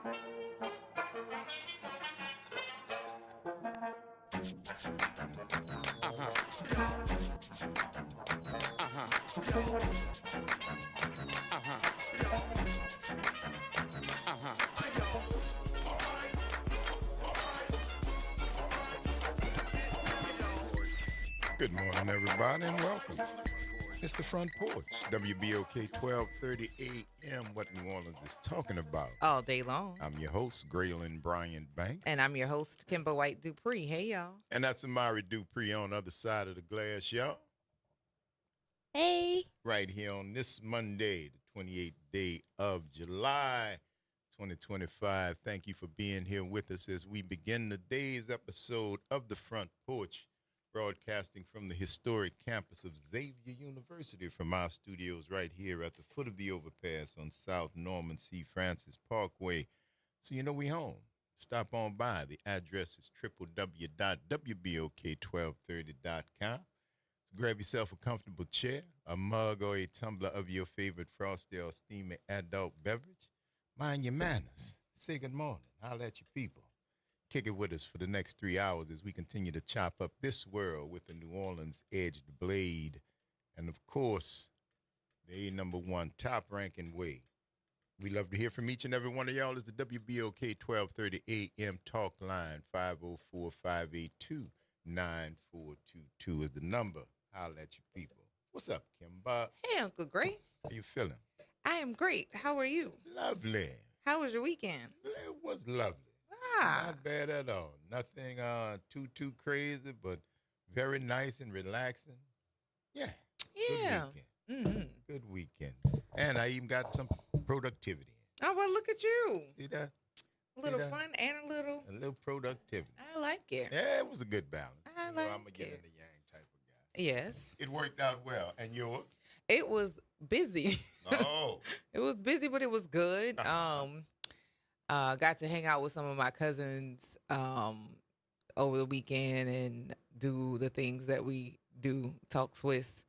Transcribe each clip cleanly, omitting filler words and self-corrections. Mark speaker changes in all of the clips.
Speaker 1: Uh-huh. Uh-huh. Uh-huh. Uh-huh.
Speaker 2: Good morning, everybody, and welcome. It's the Front Porch, WBOK 1230 AM, what New Orleans is talking about.
Speaker 1: All day long.
Speaker 2: I'm your host, Graylin Bryant Banks.
Speaker 1: And I'm your host, Kimber White Dupree. Hey, y'all.
Speaker 2: And that's Amari Dupree on the other side of the glass, y'all.
Speaker 3: Hey.
Speaker 2: Right here on this Monday, the 28th day of July, 2025. Thank you for being here with us as we begin the day's episode of the Front Porch, broadcasting from the historic campus of Xavier University from our studios right here at the foot of the overpass on South Norman C. Francis Parkway. So you know we home. Stop on by. The address is www.wbok1230.com. Grab yourself a comfortable chair, a mug, or a tumbler of your favorite frosty or steamy adult beverage. Mind your manners. Say good morning. Holler at your people. Kick it with us for the next 3 hours as we continue to chop up this world with the New Orleans edged blade. And, of course, the number one top-ranking way. We love to hear from each and every one of y'all. Is the WBOK 1230 AM talk line. 504-582-9422 is the number. Holler at your people. What's up, Kimba?
Speaker 1: Hey, Uncle Gray.
Speaker 2: How you feeling?
Speaker 1: I am great. How are you?
Speaker 2: Lovely.
Speaker 1: How was your weekend?
Speaker 2: It was lovely. Not bad at all. Nothing too crazy, but very nice and relaxing. Yeah.
Speaker 1: Yeah.
Speaker 2: Good weekend. Good weekend. And I even got some productivity.
Speaker 1: Oh, well, look at you.
Speaker 2: See that?
Speaker 1: A little fun and a little
Speaker 2: productivity.
Speaker 1: I like it.
Speaker 2: Yeah, it was a good balance.
Speaker 1: I
Speaker 2: I'm
Speaker 1: like
Speaker 2: a yin and the yang type of guy.
Speaker 1: Yes.
Speaker 2: It worked out well. And yours?
Speaker 1: It was busy.
Speaker 2: Oh.
Speaker 1: It was busy, but it was good. Got to hang out with some of my cousins over the weekend and do the things that we do, talk Swiss.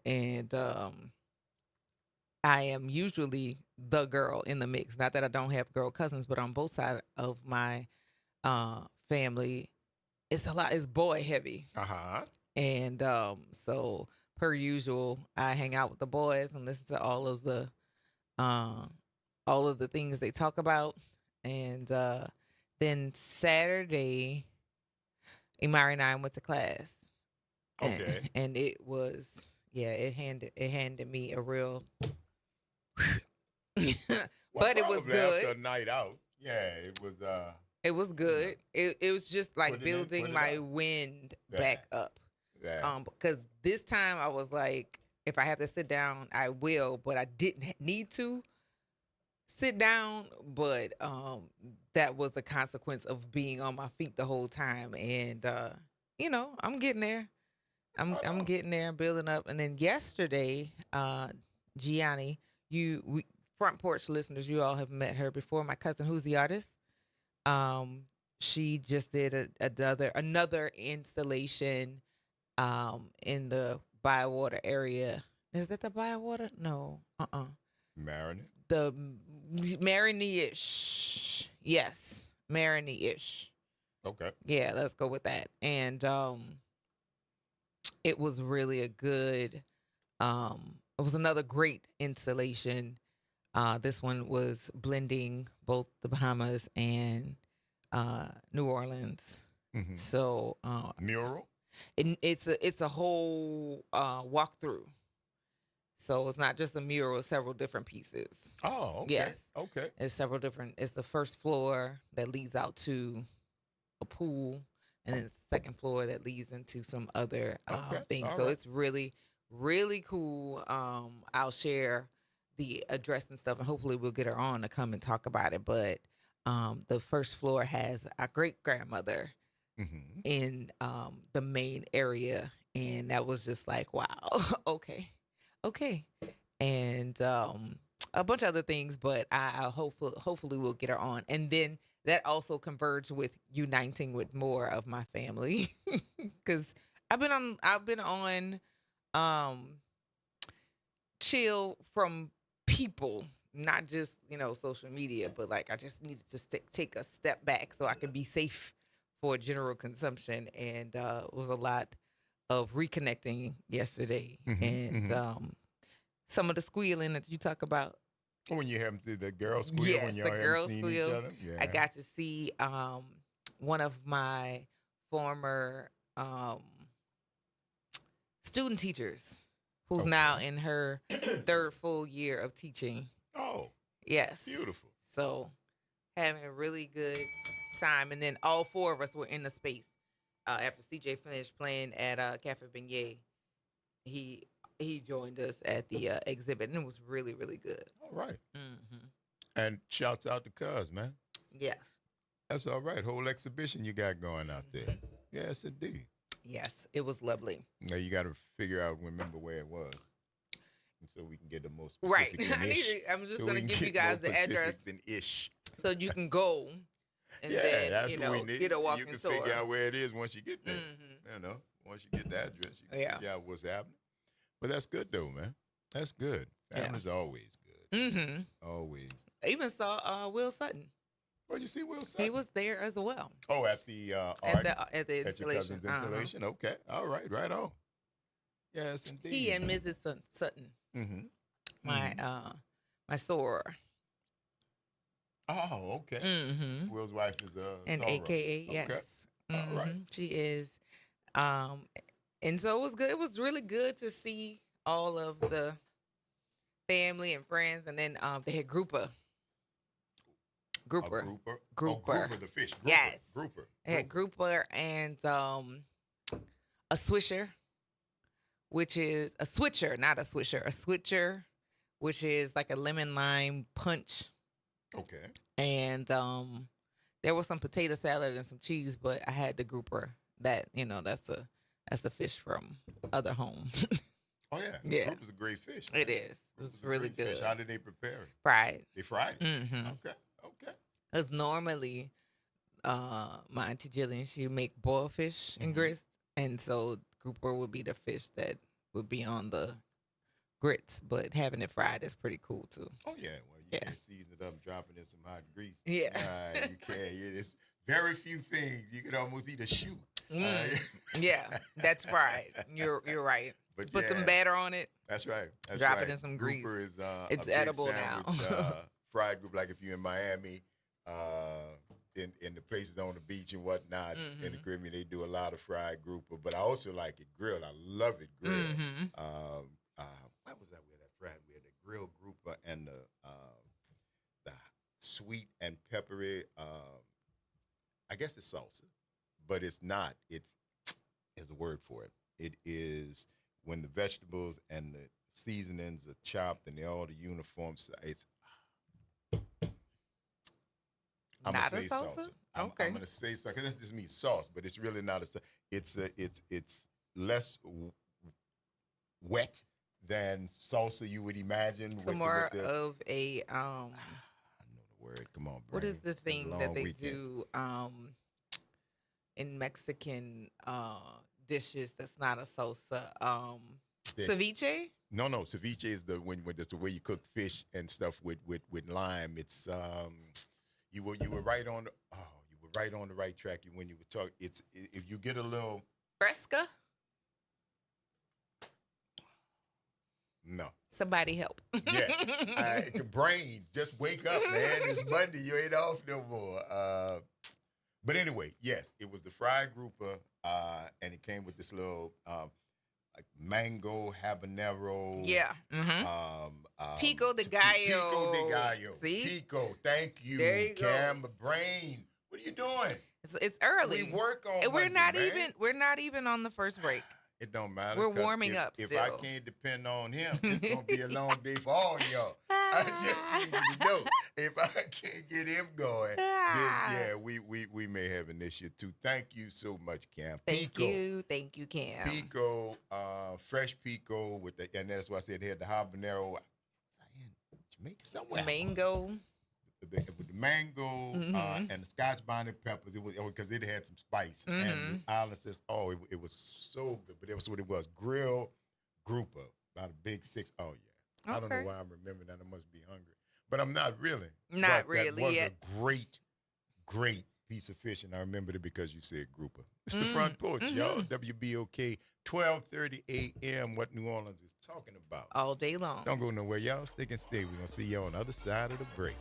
Speaker 1: And I am usually the girl in the mix. Not that I don't have girl cousins, but on both sides of my family, it's boy heavy.
Speaker 2: Uh-huh.
Speaker 1: And so per usual, I hang out with the boys and listen to all of the things they talk about. And then Saturday, Imari and I went to class.
Speaker 2: Okay.
Speaker 1: And it was, it handed me a real but it was good.
Speaker 2: After a night out. Yeah, it was
Speaker 1: it was good. It was just like building my
Speaker 2: up.
Speaker 1: wind back up.
Speaker 2: Yeah.
Speaker 1: Because this time I was like, if I have to sit down, I will, but I didn't need to sit down, but that was the consequence of being on my feet the whole time. And I'm getting there. I'm getting there, building up. And then yesterday, Gianni, Front Porch listeners, you all have met her before. My cousin, who's the artist, she just did another installation in the Bywater area. Is that the Bywater? No.
Speaker 2: Marinette?
Speaker 1: The Marigny-ish. Yes, Marigny-ish.
Speaker 2: Okay.
Speaker 1: Yeah, let's go with that. And it was really a good, it was another great installation. This one was blending both the Bahamas and New Orleans.
Speaker 2: Mm-hmm.
Speaker 1: So
Speaker 2: mural?
Speaker 1: It's a whole walkthrough. So it's not just a mural, it's several different pieces.
Speaker 2: Oh, okay.
Speaker 1: Yes.
Speaker 2: Okay.
Speaker 1: It's the first floor that leads out to a pool, and then it's the second floor that leads into some other things. So it's really, really cool. I'll share the address and stuff, and hopefully we'll get her on to come and talk about it. But the first floor has a great-grandmother in the main area, and that was just like, wow, okay. And a bunch of other things, but I hopefully we'll get her on. And then that also converged with uniting with more of my family, because I've been on chill from people not just social media, but like I just needed to take a step back so I could be safe for general consumption, and it was a lot of reconnecting yesterday, and some of the squealing that you talk about.
Speaker 2: When you have the girl squeal when
Speaker 1: Yes,
Speaker 2: y'all
Speaker 1: the
Speaker 2: haven't
Speaker 1: girl
Speaker 2: seen each
Speaker 1: squeal.
Speaker 2: other. Yeah.
Speaker 1: I got to see one of my former student teachers who's now
Speaker 2: Okay.
Speaker 1: in her third full year of teaching.
Speaker 2: Oh,
Speaker 1: Yes.
Speaker 2: beautiful.
Speaker 1: So having a really good time. And then all four of us were in the space. After CJ finished playing at Cafe Beignet, he joined us at the exhibit, and it was really, really good.
Speaker 2: All right.
Speaker 1: Mm-hmm.
Speaker 2: And shouts out to Cuz, man.
Speaker 1: Yes.
Speaker 2: That's all right. Whole exhibition you got going out there. Yes, indeed.
Speaker 1: Yes, it was lovely.
Speaker 2: Now you got to remember where it was, and so we can get the most
Speaker 1: Right.
Speaker 2: specific than ish.
Speaker 1: I'm just
Speaker 2: So
Speaker 1: going
Speaker 2: we
Speaker 1: to
Speaker 2: can
Speaker 1: give you
Speaker 2: get more
Speaker 1: guys the address
Speaker 2: specific than ish.
Speaker 1: so you can go and
Speaker 2: Yeah,
Speaker 1: then,
Speaker 2: that's what we need.
Speaker 1: get a
Speaker 2: You
Speaker 1: walking
Speaker 2: can
Speaker 1: tour.
Speaker 2: figure out where it is once you get there.
Speaker 1: Mm-hmm.
Speaker 2: Once you get the address, you can
Speaker 1: Yeah.
Speaker 2: figure out what's happening. But that's good though, man. That's good.
Speaker 1: Yeah.
Speaker 2: Family's always good.
Speaker 1: Mm-hmm.
Speaker 2: Always.
Speaker 1: I even saw Will Sutton.
Speaker 2: Oh, you see Will Sutton?
Speaker 1: He was there as well.
Speaker 2: Oh, at the art?
Speaker 1: At the
Speaker 2: At your
Speaker 1: installation.
Speaker 2: cousin's installation? Okay. All right. Right on. Yes, indeed.
Speaker 1: He and Mrs. Sutton.
Speaker 2: Mm-hmm.
Speaker 1: My soror.
Speaker 2: Oh, okay.
Speaker 1: Mm-hmm.
Speaker 2: Will's wife is
Speaker 1: And
Speaker 2: Soror.
Speaker 1: AKA, yes.
Speaker 2: Okay. All right.
Speaker 1: She is. And so it was good. It was really good to see all of the family and friends, and then they had Grouper.
Speaker 2: A grouper. Oh,
Speaker 1: Grouper.
Speaker 2: the fish. Grouper.
Speaker 1: Yes.
Speaker 2: Grouper.
Speaker 1: They had Grouper and a Swisher, which is a switcher, not a swisher, a switcher, which is like a lemon lime punch.
Speaker 2: Okay.
Speaker 1: And there was some potato salad and some cheese, but I had the grouper. That's a fish from other home.
Speaker 2: Oh yeah.
Speaker 1: Yeah.
Speaker 2: Grouper's a great fish. Man.
Speaker 1: It is.
Speaker 2: Grouper's
Speaker 1: It's
Speaker 2: a
Speaker 1: really
Speaker 2: great fish.
Speaker 1: good.
Speaker 2: How did they prepare it?
Speaker 1: Fried.
Speaker 2: They fried it.
Speaker 1: Mm-hmm.
Speaker 2: Okay. Okay.
Speaker 1: Because normally, my auntie Jillian, she would make boiled fish and grits, and so grouper would be the fish that would be on the grits. But having it fried is pretty cool too.
Speaker 2: Oh yeah. Well, you can season it up, dropping in some hot grease.
Speaker 1: Yeah.
Speaker 2: You can. It's very few things you could almost eat a shoe.
Speaker 1: Yeah, that's fried. You're right.
Speaker 2: But
Speaker 1: Put some batter on it.
Speaker 2: That's right. That's
Speaker 1: Drop
Speaker 2: right.
Speaker 1: it in some grease.
Speaker 2: Grouper is
Speaker 1: It's
Speaker 2: a big
Speaker 1: edible now.
Speaker 2: sandwich, fried grouper, like if you're in Miami, in the places on the beach and whatnot, in the Caribbean, they do a lot of fried grouper. But I also like it grilled. I love it grilled. What was that with that fried? We had the grilled grouper and the sweet and peppery. I guess it's salsa, but it's not. There's a word for it. It is when the vegetables and the seasonings are chopped and they're all the uniform. It's I'm
Speaker 1: Not
Speaker 2: gonna
Speaker 1: a
Speaker 2: say
Speaker 1: salsa?
Speaker 2: salsa. I'm gonna say salsa because that just means sauce, but it's really not a salsa. It's less wet than salsa you would imagine.
Speaker 1: So more of a
Speaker 2: I know the word. Come on,
Speaker 1: what
Speaker 2: brain.
Speaker 1: is the thing that they do in Mexican dishes that's not a salsa? Ceviche?
Speaker 2: No, ceviche is when that's the way you cook fish and stuff with lime. It's you were right on the right track when you were talking. It's if you get a little
Speaker 1: Fresca?
Speaker 2: no.
Speaker 1: Somebody help.
Speaker 2: Yeah, brain, just wake up, man. It's Monday, you ain't off no more. But anyway, yes, it was the fried grouper, and it came with this little like mango habanero.
Speaker 1: Yeah. Pico de gallo.
Speaker 2: Pico de gallo.
Speaker 1: See?
Speaker 2: Pico, thank you.
Speaker 1: There you go.
Speaker 2: Cam, brain. What are you doing?
Speaker 1: It's early.
Speaker 2: We work on
Speaker 1: And
Speaker 2: Monday,
Speaker 1: we're not even on the first break.
Speaker 2: It don't matter.
Speaker 1: We're
Speaker 2: 'cause
Speaker 1: warming up
Speaker 2: If
Speaker 1: still.
Speaker 2: I can't depend on him, it's gonna be a long day for all y'all. I just need you to know if I can't get him going, then yeah, we may have an issue too. Thank you so much, Cam.
Speaker 1: Thank you, Cam.
Speaker 2: Pico, fresh pico with and that's why I said they had the habanero. Was I in Jamaica somewhere?
Speaker 1: Mango.
Speaker 2: With the mango and the Scotch bonnet peppers, it was because it had some spice. And the island says, it was so good. But that was what it was: grilled grouper, about a big 6. Oh yeah, I don't know why I'm remembering that. I must be hungry. but I'm not really.
Speaker 1: Not
Speaker 2: But
Speaker 1: really
Speaker 2: that was
Speaker 1: yet.
Speaker 2: a great piece of fish, and I remembered it because you said grouper. It's the
Speaker 1: Mm,
Speaker 2: Front Porch, y'all.
Speaker 1: mhm.
Speaker 2: WBOK, 12:30 a.m. What New Orleans is talking about.
Speaker 1: All day long.
Speaker 2: Don't go nowhere, y'all. Stick and stay. We're gonna see you on the other side of the break.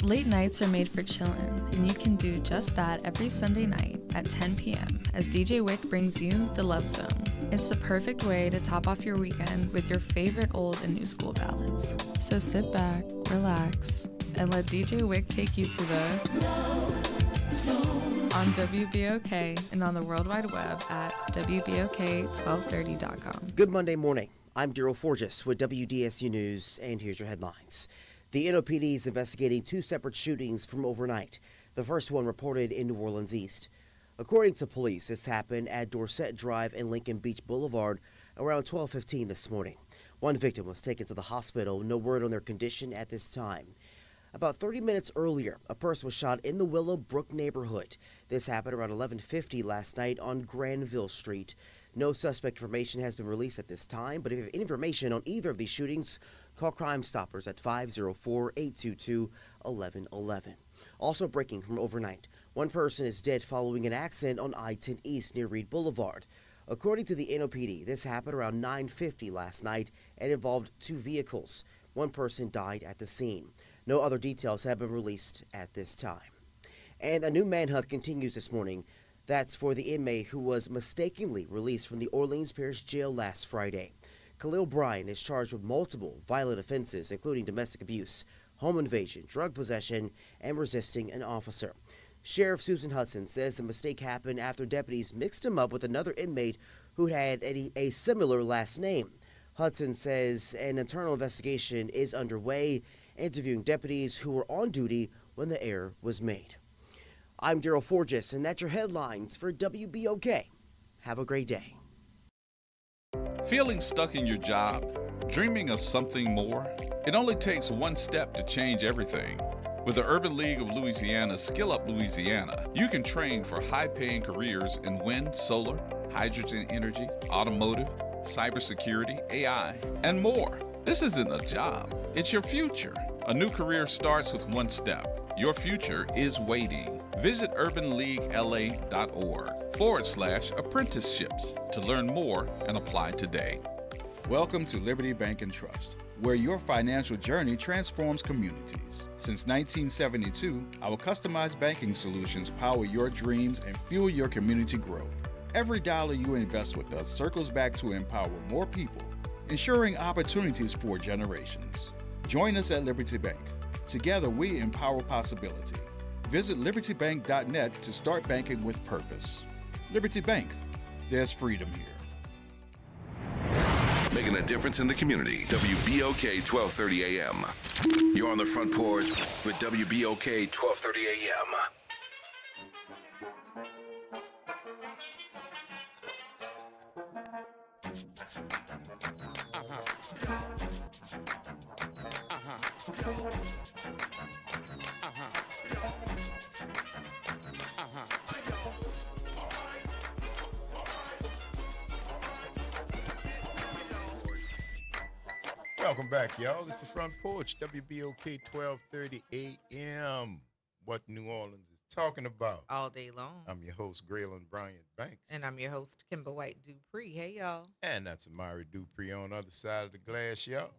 Speaker 4: Late nights are made for chillin', and you can do just that every Sunday night at 10 p.m. as DJ Wick brings you The Love Zone. It's the perfect way to top off your weekend with your favorite old and new school ballads. So sit back, relax, and let DJ Wick take you to the Love Zone on WBOK and on the World Wide Web at WBOK1230.com.
Speaker 5: Good Monday morning. I'm Daryl Forges with WDSU News, and here's your headlines. The NOPD is investigating two separate shootings from overnight. The first one reported in New Orleans East. According to police, this happened at Dorset Drive and Lincoln Beach Boulevard around 12:15 this morning. One victim was taken to the hospital. No word on their condition at this time. About 30 minutes earlier, a person was shot in the Willowbrook neighborhood. This happened around 11:50 last night on Granville Street. No suspect information has been released at this time, but if you have any information on either of these shootings, call Crime Stoppers at 504-822-1111. Also breaking from overnight, one person is dead following an accident on I-10 East near Reed Boulevard. According to the NOPD, this happened around 9:50 last night and involved two vehicles. One person died at the scene. No other details have been released at this time. And a new manhunt continues this morning. That's for the inmate who was mistakenly released from the Orleans Parish Jail last Friday. Khalil Bryan is charged with multiple violent offenses, including domestic abuse, home invasion, drug possession, and resisting an officer. Sheriff Susan Hudson says the mistake happened after deputies mixed him up with another inmate who had a similar last name. Hudson says an internal investigation is underway, interviewing deputies who were on duty when the error was made. I'm Daryl Forges, and that's your headlines for WBOK. Have a great day.
Speaker 6: Feeling stuck in your job? Dreaming of something more? It only takes one step to change everything. With the Urban League of Louisiana Skill Up Louisiana, you can train for high-paying careers in wind, solar, hydrogen energy, automotive, cybersecurity, AI, and more. This isn't a job, it's your future. A new career starts with one step. Your future is waiting. Visit urbanleaguela.org/apprenticeships to learn more and apply today.
Speaker 7: Welcome to Liberty Bank and Trust, where your financial journey transforms communities. Since 1972, our customized banking solutions power your dreams and fuel your community growth. Every dollar you invest with us circles back to empower more people, ensuring opportunities for generations. Join us at Liberty Bank. Together, we empower possibility. Visit libertybank.net to start banking with purpose. Liberty Bank, there's freedom here.
Speaker 8: Making a difference in the community. WBOK 1230 AM. You're on the Front Porch with WBOK 1230 AM.
Speaker 2: Welcome back, y'all. It's the Front Porch, WBOK 1230 AM. What New Orleans is talking about.
Speaker 1: All day long.
Speaker 2: I'm your host, Graylin Bryant Banks.
Speaker 1: And I'm your host, Kimber White Dupree. Hey, y'all.
Speaker 2: And that's Amari Dupree on the other side of the glass, y'all.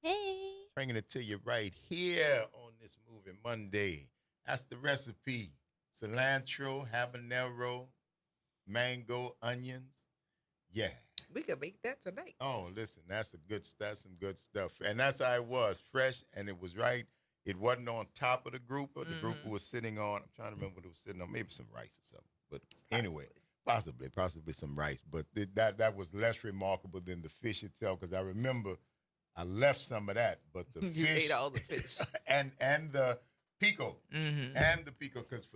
Speaker 3: Hey.
Speaker 2: Bringing it to you right here on this Moving Monday. That's the recipe. Cilantro, habanero, mango, onions. Yeah.
Speaker 1: We could make that tonight.
Speaker 2: Oh, listen, that's some good stuff. And that's how it was, fresh, and it was right. It wasn't on top of the grouper. The grouper was sitting on, I'm trying to remember what it was sitting on, maybe some rice or something. But anyway, possibly some rice. But that was less remarkable than the fish itself, because I remember I left some of that, but the
Speaker 1: You
Speaker 2: fish.
Speaker 1: ate all the fish.
Speaker 2: and the pico.
Speaker 1: Mm-hmm.
Speaker 2: And the pico, because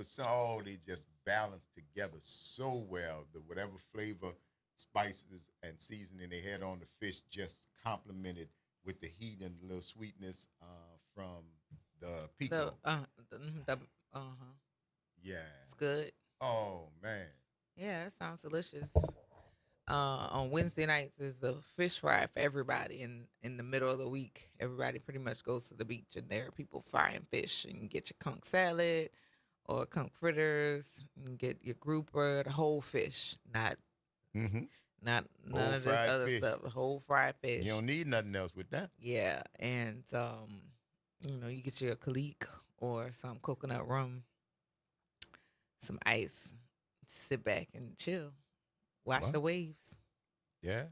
Speaker 2: they just balanced together so well. The whatever flavor, spices, and seasoning they had on the fish just complemented with the heat and the little sweetness from The pico.
Speaker 1: The
Speaker 2: Yeah.
Speaker 1: It's good.
Speaker 2: Oh man.
Speaker 1: Yeah, that sounds delicious. On Wednesday nights is the fish fry for everybody. In the middle of the week, everybody pretty much goes to the beach, and there are people frying fish. And you get your conch salad or conch fritters. You can get your grouper, the whole fish, not
Speaker 2: Mm-hmm.
Speaker 1: not
Speaker 2: Whole
Speaker 1: none of this
Speaker 2: fried
Speaker 1: other
Speaker 2: fish.
Speaker 1: stuff. The whole fried fish.
Speaker 2: You don't need nothing else with that.
Speaker 1: Yeah, and you get your Kalik or some coconut rum, some ice, sit back and chill, watch
Speaker 2: What?
Speaker 1: the waves,
Speaker 2: Yeah.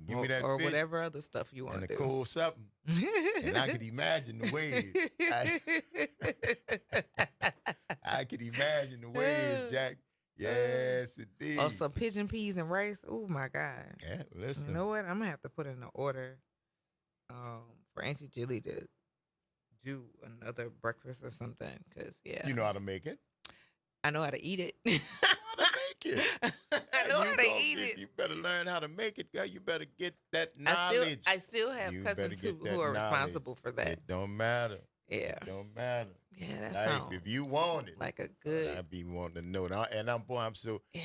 Speaker 2: Give me that
Speaker 1: or
Speaker 2: fish
Speaker 1: whatever other stuff you want
Speaker 2: and
Speaker 1: to
Speaker 2: a
Speaker 1: do.
Speaker 2: cold something. And I could imagine the waves. I could imagine the waves, Jack. Yes, indeed.
Speaker 1: Or some pigeon peas and rice. Oh my God!
Speaker 2: Yeah, listen.
Speaker 1: You know what? I'm gonna have to put in an order for Auntie Julie to do another breakfast or something. Cause yeah,
Speaker 2: You know how to make it.
Speaker 1: I know how to eat it.
Speaker 2: How to make it.
Speaker 1: I know how to eat it.
Speaker 2: You better learn how to make it, girl. You better get that
Speaker 1: I
Speaker 2: knowledge.
Speaker 1: still have
Speaker 2: You better
Speaker 1: cousins
Speaker 2: get
Speaker 1: who
Speaker 2: that
Speaker 1: are
Speaker 2: knowledge.
Speaker 1: responsible for that.
Speaker 2: It don't matter.
Speaker 1: Yeah.
Speaker 2: It don't matter.
Speaker 1: Yeah, that
Speaker 2: Life,
Speaker 1: sounds
Speaker 2: if you want it,
Speaker 1: like a good.
Speaker 2: I be wanting to know. I'm so.
Speaker 1: Yeah.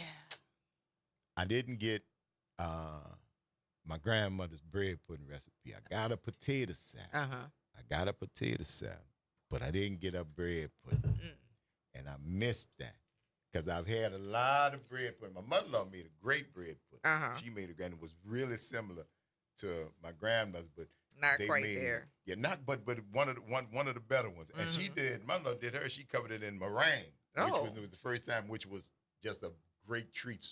Speaker 2: I didn't get my grandmother's bread pudding recipe. I got a potato salad. I got a potato salad, but I didn't get a bread pudding, and I missed that because I've had a lot of bread pudding. My mother-in-law made a great bread pudding. She made it, and it was really similar to my grandmother's, but
Speaker 1: Not
Speaker 2: they
Speaker 1: quite
Speaker 2: made,
Speaker 1: there.
Speaker 2: Yeah, not but one of the better ones. And she did. My mother did her. She covered it in meringue, which was the first time, which was just a great treat.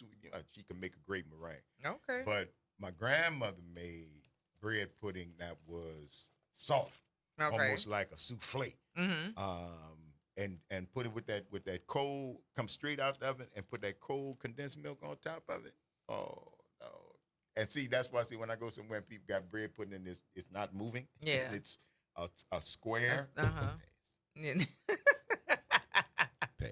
Speaker 2: She could make a great meringue.
Speaker 1: Okay.
Speaker 2: But my grandmother made bread pudding that was soft, almost like a souffle. And put it with that cold, come straight out the oven, and put that cold condensed milk on top of it. Oh no! And see, that's why when I go somewhere and people got bread pudding and it's not moving.
Speaker 1: Yeah.
Speaker 2: It's a square.
Speaker 1: Yeah.
Speaker 2: Pass.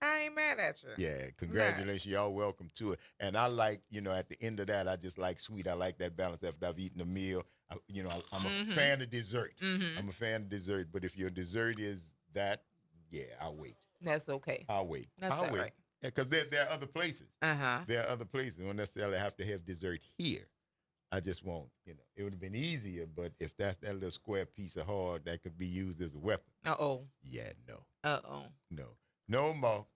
Speaker 1: I ain't mad at you.
Speaker 2: Yeah, congratulations. Y'all welcome to it. And I like, at the end of that, I just like sweet. I like that balance after I've eaten a meal. I'm a fan of dessert. I'm a fan of dessert. But if your dessert is that, yeah, I'll wait.
Speaker 1: That's okay.
Speaker 2: I'll wait.
Speaker 1: That's
Speaker 2: I'll
Speaker 1: all
Speaker 2: wait.
Speaker 1: right.
Speaker 2: Yeah, because there are other places.
Speaker 1: Uh-huh.
Speaker 2: There are other places. You don't necessarily have to have dessert here. I just won't. It would have been easier, but if that's that little square piece of hard that could be used as a weapon.
Speaker 1: Uh-oh.
Speaker 2: Yeah, no.
Speaker 1: Uh-oh.
Speaker 2: No. No more.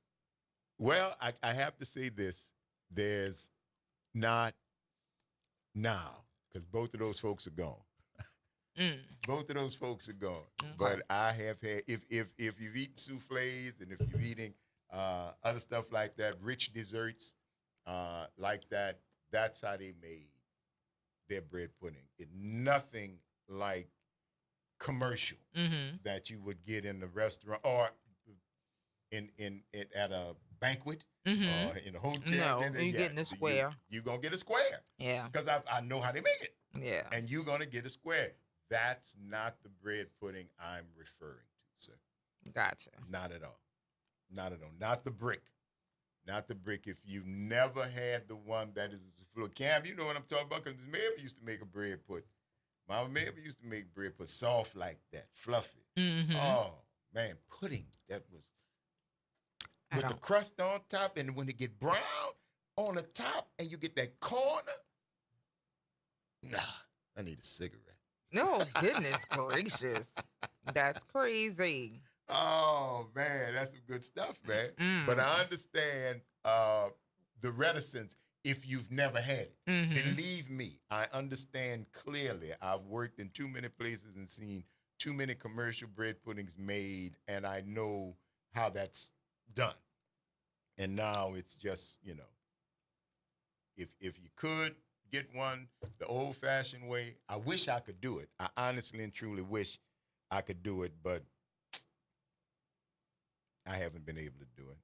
Speaker 2: Well, I have to say this. There's not now, because both of those folks are gone. Both of those folks are gone.
Speaker 1: Okay.
Speaker 2: But I have had, if you've eaten souffles and if you're eating other stuff like that, rich desserts like that, that's how they made their bread pudding. It's nothing like commercial that you would get in the restaurant or in at a banquet or in a hotel.
Speaker 1: No, you getting a square.
Speaker 2: You're going to get a square.
Speaker 1: Yeah.
Speaker 2: Because I know how they make it.
Speaker 1: Yeah.
Speaker 2: And you're going to get a square. That's not the bread pudding I'm referring to, sir.
Speaker 1: Gotcha.
Speaker 2: Not at all. Not at all. Not the brick. Not the brick. If you've never had the one that is full, Cam, you know what I'm talking about, because Miss Mabel used to make a bread pudding. Mama Mabel used to make bread pudding soft like that, fluffy. Oh, man, pudding. That was with the crust on top, and when it get brown on the top, and you get that corner. Nah, I need a cigarette.
Speaker 1: No, goodness gracious. That's crazy.
Speaker 2: Oh, man, that's some good stuff, man. But I understand the reticence if you've never had it. Believe me, I understand clearly. I've worked in too many places and seen too many commercial bread puddings made, and I know how that's done. And now it's just, if you could get one the old-fashioned way, I wish I could do it. I honestly and truly wish I could do it, but I haven't been able to do it.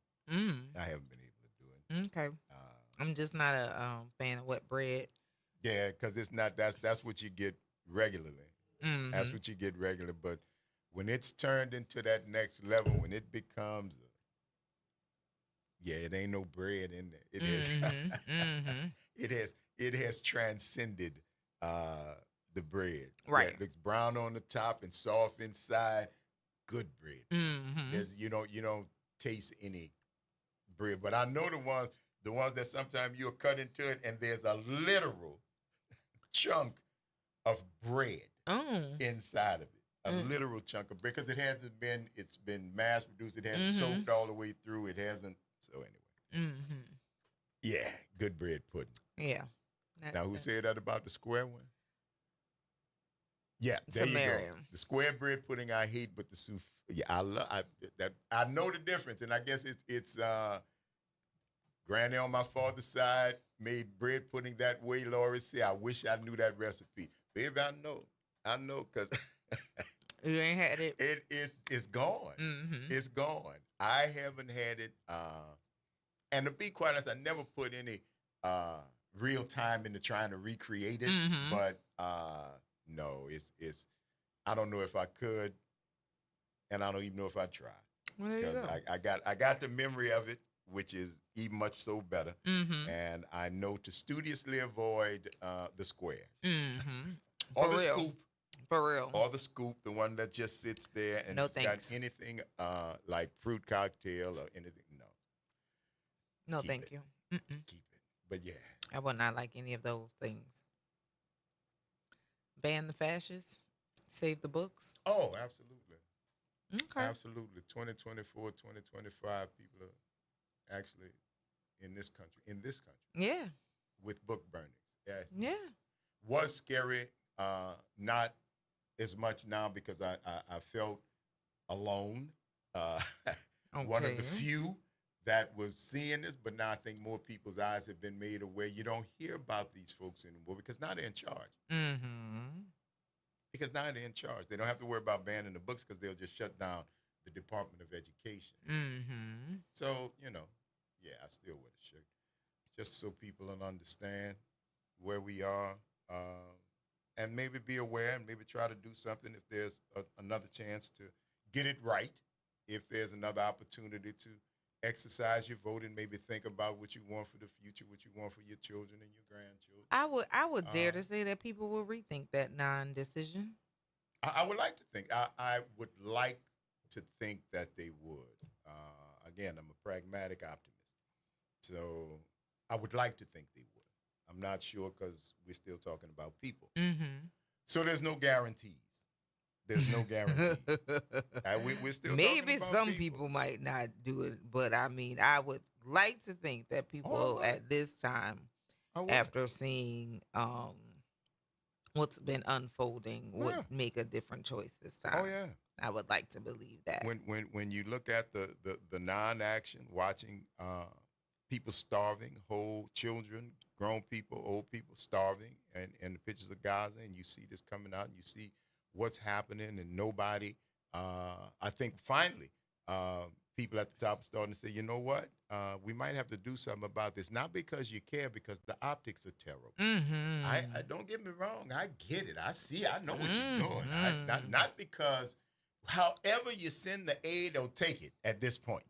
Speaker 2: I haven't been able to do it.
Speaker 1: Okay. I'm just not a fan of wet bread.
Speaker 2: Yeah, because it's not. That's what you get regularly. That's what you get regularly. But when it's turned into that next level, when it becomes, it ain't no bread in there. It is. It has transcended the bread.
Speaker 1: Right.
Speaker 2: Yeah, it looks brown on the top and soft inside. good bread.
Speaker 1: Mm-hmm.
Speaker 2: There's you don't taste any bread, but I know the ones that sometimes you'll cut into it and there's a literal chunk of bread
Speaker 1: Mm.
Speaker 2: inside of it. A
Speaker 1: Mm.
Speaker 2: literal chunk of bread because it's been mass produced. It hasn't
Speaker 1: Mhm.
Speaker 2: soaked all the way through. It hasn't. So anyway,
Speaker 1: Mm-hmm.
Speaker 2: yeah, good bread pudding.
Speaker 1: Yeah.
Speaker 2: Now, who said that about the square one? Yeah, there you go.
Speaker 1: Sumerian.
Speaker 2: The square bread pudding I hate, but the souffle. Yeah, I know the difference, and I guess it's Granny on my father's side made bread pudding that way. Lori said, I wish I knew that recipe, baby. I know, because
Speaker 1: You ain't had it.
Speaker 2: It's gone.
Speaker 1: Mm-hmm.
Speaker 2: It's gone. I haven't had it. And to be quite honest, I never put any real time into trying to recreate it.
Speaker 1: Mhm.
Speaker 2: But no, it's. I don't know if I could, and I don't even know if I tried.
Speaker 1: Well, there you
Speaker 2: Because
Speaker 1: go.
Speaker 2: I got the memory of it, which is even much so better.
Speaker 1: Mm-hmm.
Speaker 2: And I know to studiously avoid the square
Speaker 1: Mm-hmm.
Speaker 2: or
Speaker 1: For
Speaker 2: the
Speaker 1: real.
Speaker 2: scoop.
Speaker 1: For real.
Speaker 2: Or the scoop, the one that just sits there and
Speaker 1: No
Speaker 2: it's got
Speaker 1: thanks.
Speaker 2: anything like fruit cocktail or anything. No,
Speaker 1: No,
Speaker 2: keep
Speaker 1: thank
Speaker 2: it.
Speaker 1: you. Mm-mm.
Speaker 2: keep it. But yeah,
Speaker 1: I would not like any of those things. Ban the fascists. Save the books.
Speaker 2: oh, absolutely.
Speaker 1: Okay.
Speaker 2: Absolutely. 2024, 2025 people are actually in this country,
Speaker 1: Yeah.
Speaker 2: with book burnings. Yes.
Speaker 1: Yeah.
Speaker 2: Was scary, not as much now because I felt alone. One of
Speaker 1: Okay.
Speaker 2: the few that was seeing this, but now I think more people's eyes have been made aware. You don't hear about these folks anymore because now they're in charge.
Speaker 1: Mm-hmm.
Speaker 2: Because now they're in charge. They don't have to worry about banning the books because they'll just shut down the Department of Education.
Speaker 1: Mm-hmm.
Speaker 2: So, yeah, I still wear the shirt. Just so people will understand where we are and maybe be aware and maybe try to do something if there's another chance to get it right, if there's another opportunity to exercise your vote and maybe think about what you want for the future, what you want for your children and your grandchildren.
Speaker 1: I would dare to
Speaker 2: Uh,
Speaker 1: say that people will rethink that non-decision.
Speaker 2: I would like to think. I would like to think that they would. Again, I'm a pragmatic optimist. So I would like to think they would. I'm not sure because we're still talking about people.
Speaker 1: Mm-hmm.
Speaker 2: So there's no guarantees. There's no guarantees. We're still talking
Speaker 1: Maybe
Speaker 2: about
Speaker 1: some people might not do it, but I mean, I would like to think that people
Speaker 2: Oh, I would.
Speaker 1: at this time,
Speaker 2: I would.
Speaker 1: after seeing what's been unfolding, would
Speaker 2: Yeah.
Speaker 1: make a different choice this
Speaker 2: Oh
Speaker 1: time.
Speaker 2: yeah.
Speaker 1: I would like to believe that.
Speaker 2: When you look at the non-action, watching people starving, whole children, grown people, old people starving, and the pictures of Gaza, and you see this coming out, and you see what's happening, and nobody. I think finally, people at the top are starting to say, you know what, we might have to do something about this, not because you care, because the optics are terrible.
Speaker 1: Mm-hmm.
Speaker 2: I don't get me wrong, I get it, I see, I know what you're doing.
Speaker 1: Mhm.
Speaker 2: Not because, however you send the aid, they'll take it at this point.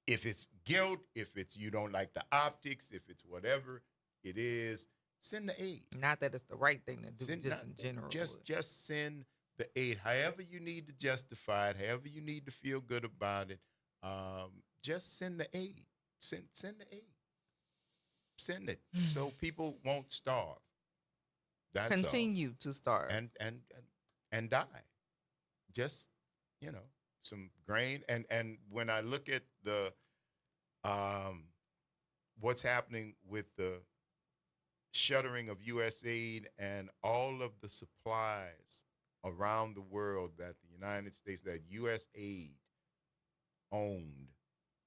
Speaker 2: If it's guilt, if it's you don't like the optics, if it's whatever it is, send the aid.
Speaker 1: Not that it's the right thing to do,
Speaker 2: Send,
Speaker 1: just
Speaker 2: not-
Speaker 1: in general.
Speaker 2: just send the aid. However you need to justify it, however you need to feel good about it, just send the aid. Send the aid. Send it so people won't starve. That's all.
Speaker 1: Continue to starve.
Speaker 2: And die. Just some grain. And when I look at the what's happening with the shuttering of U.S. aid and all of the supplies around the world that the United States, that U.S. aid owned,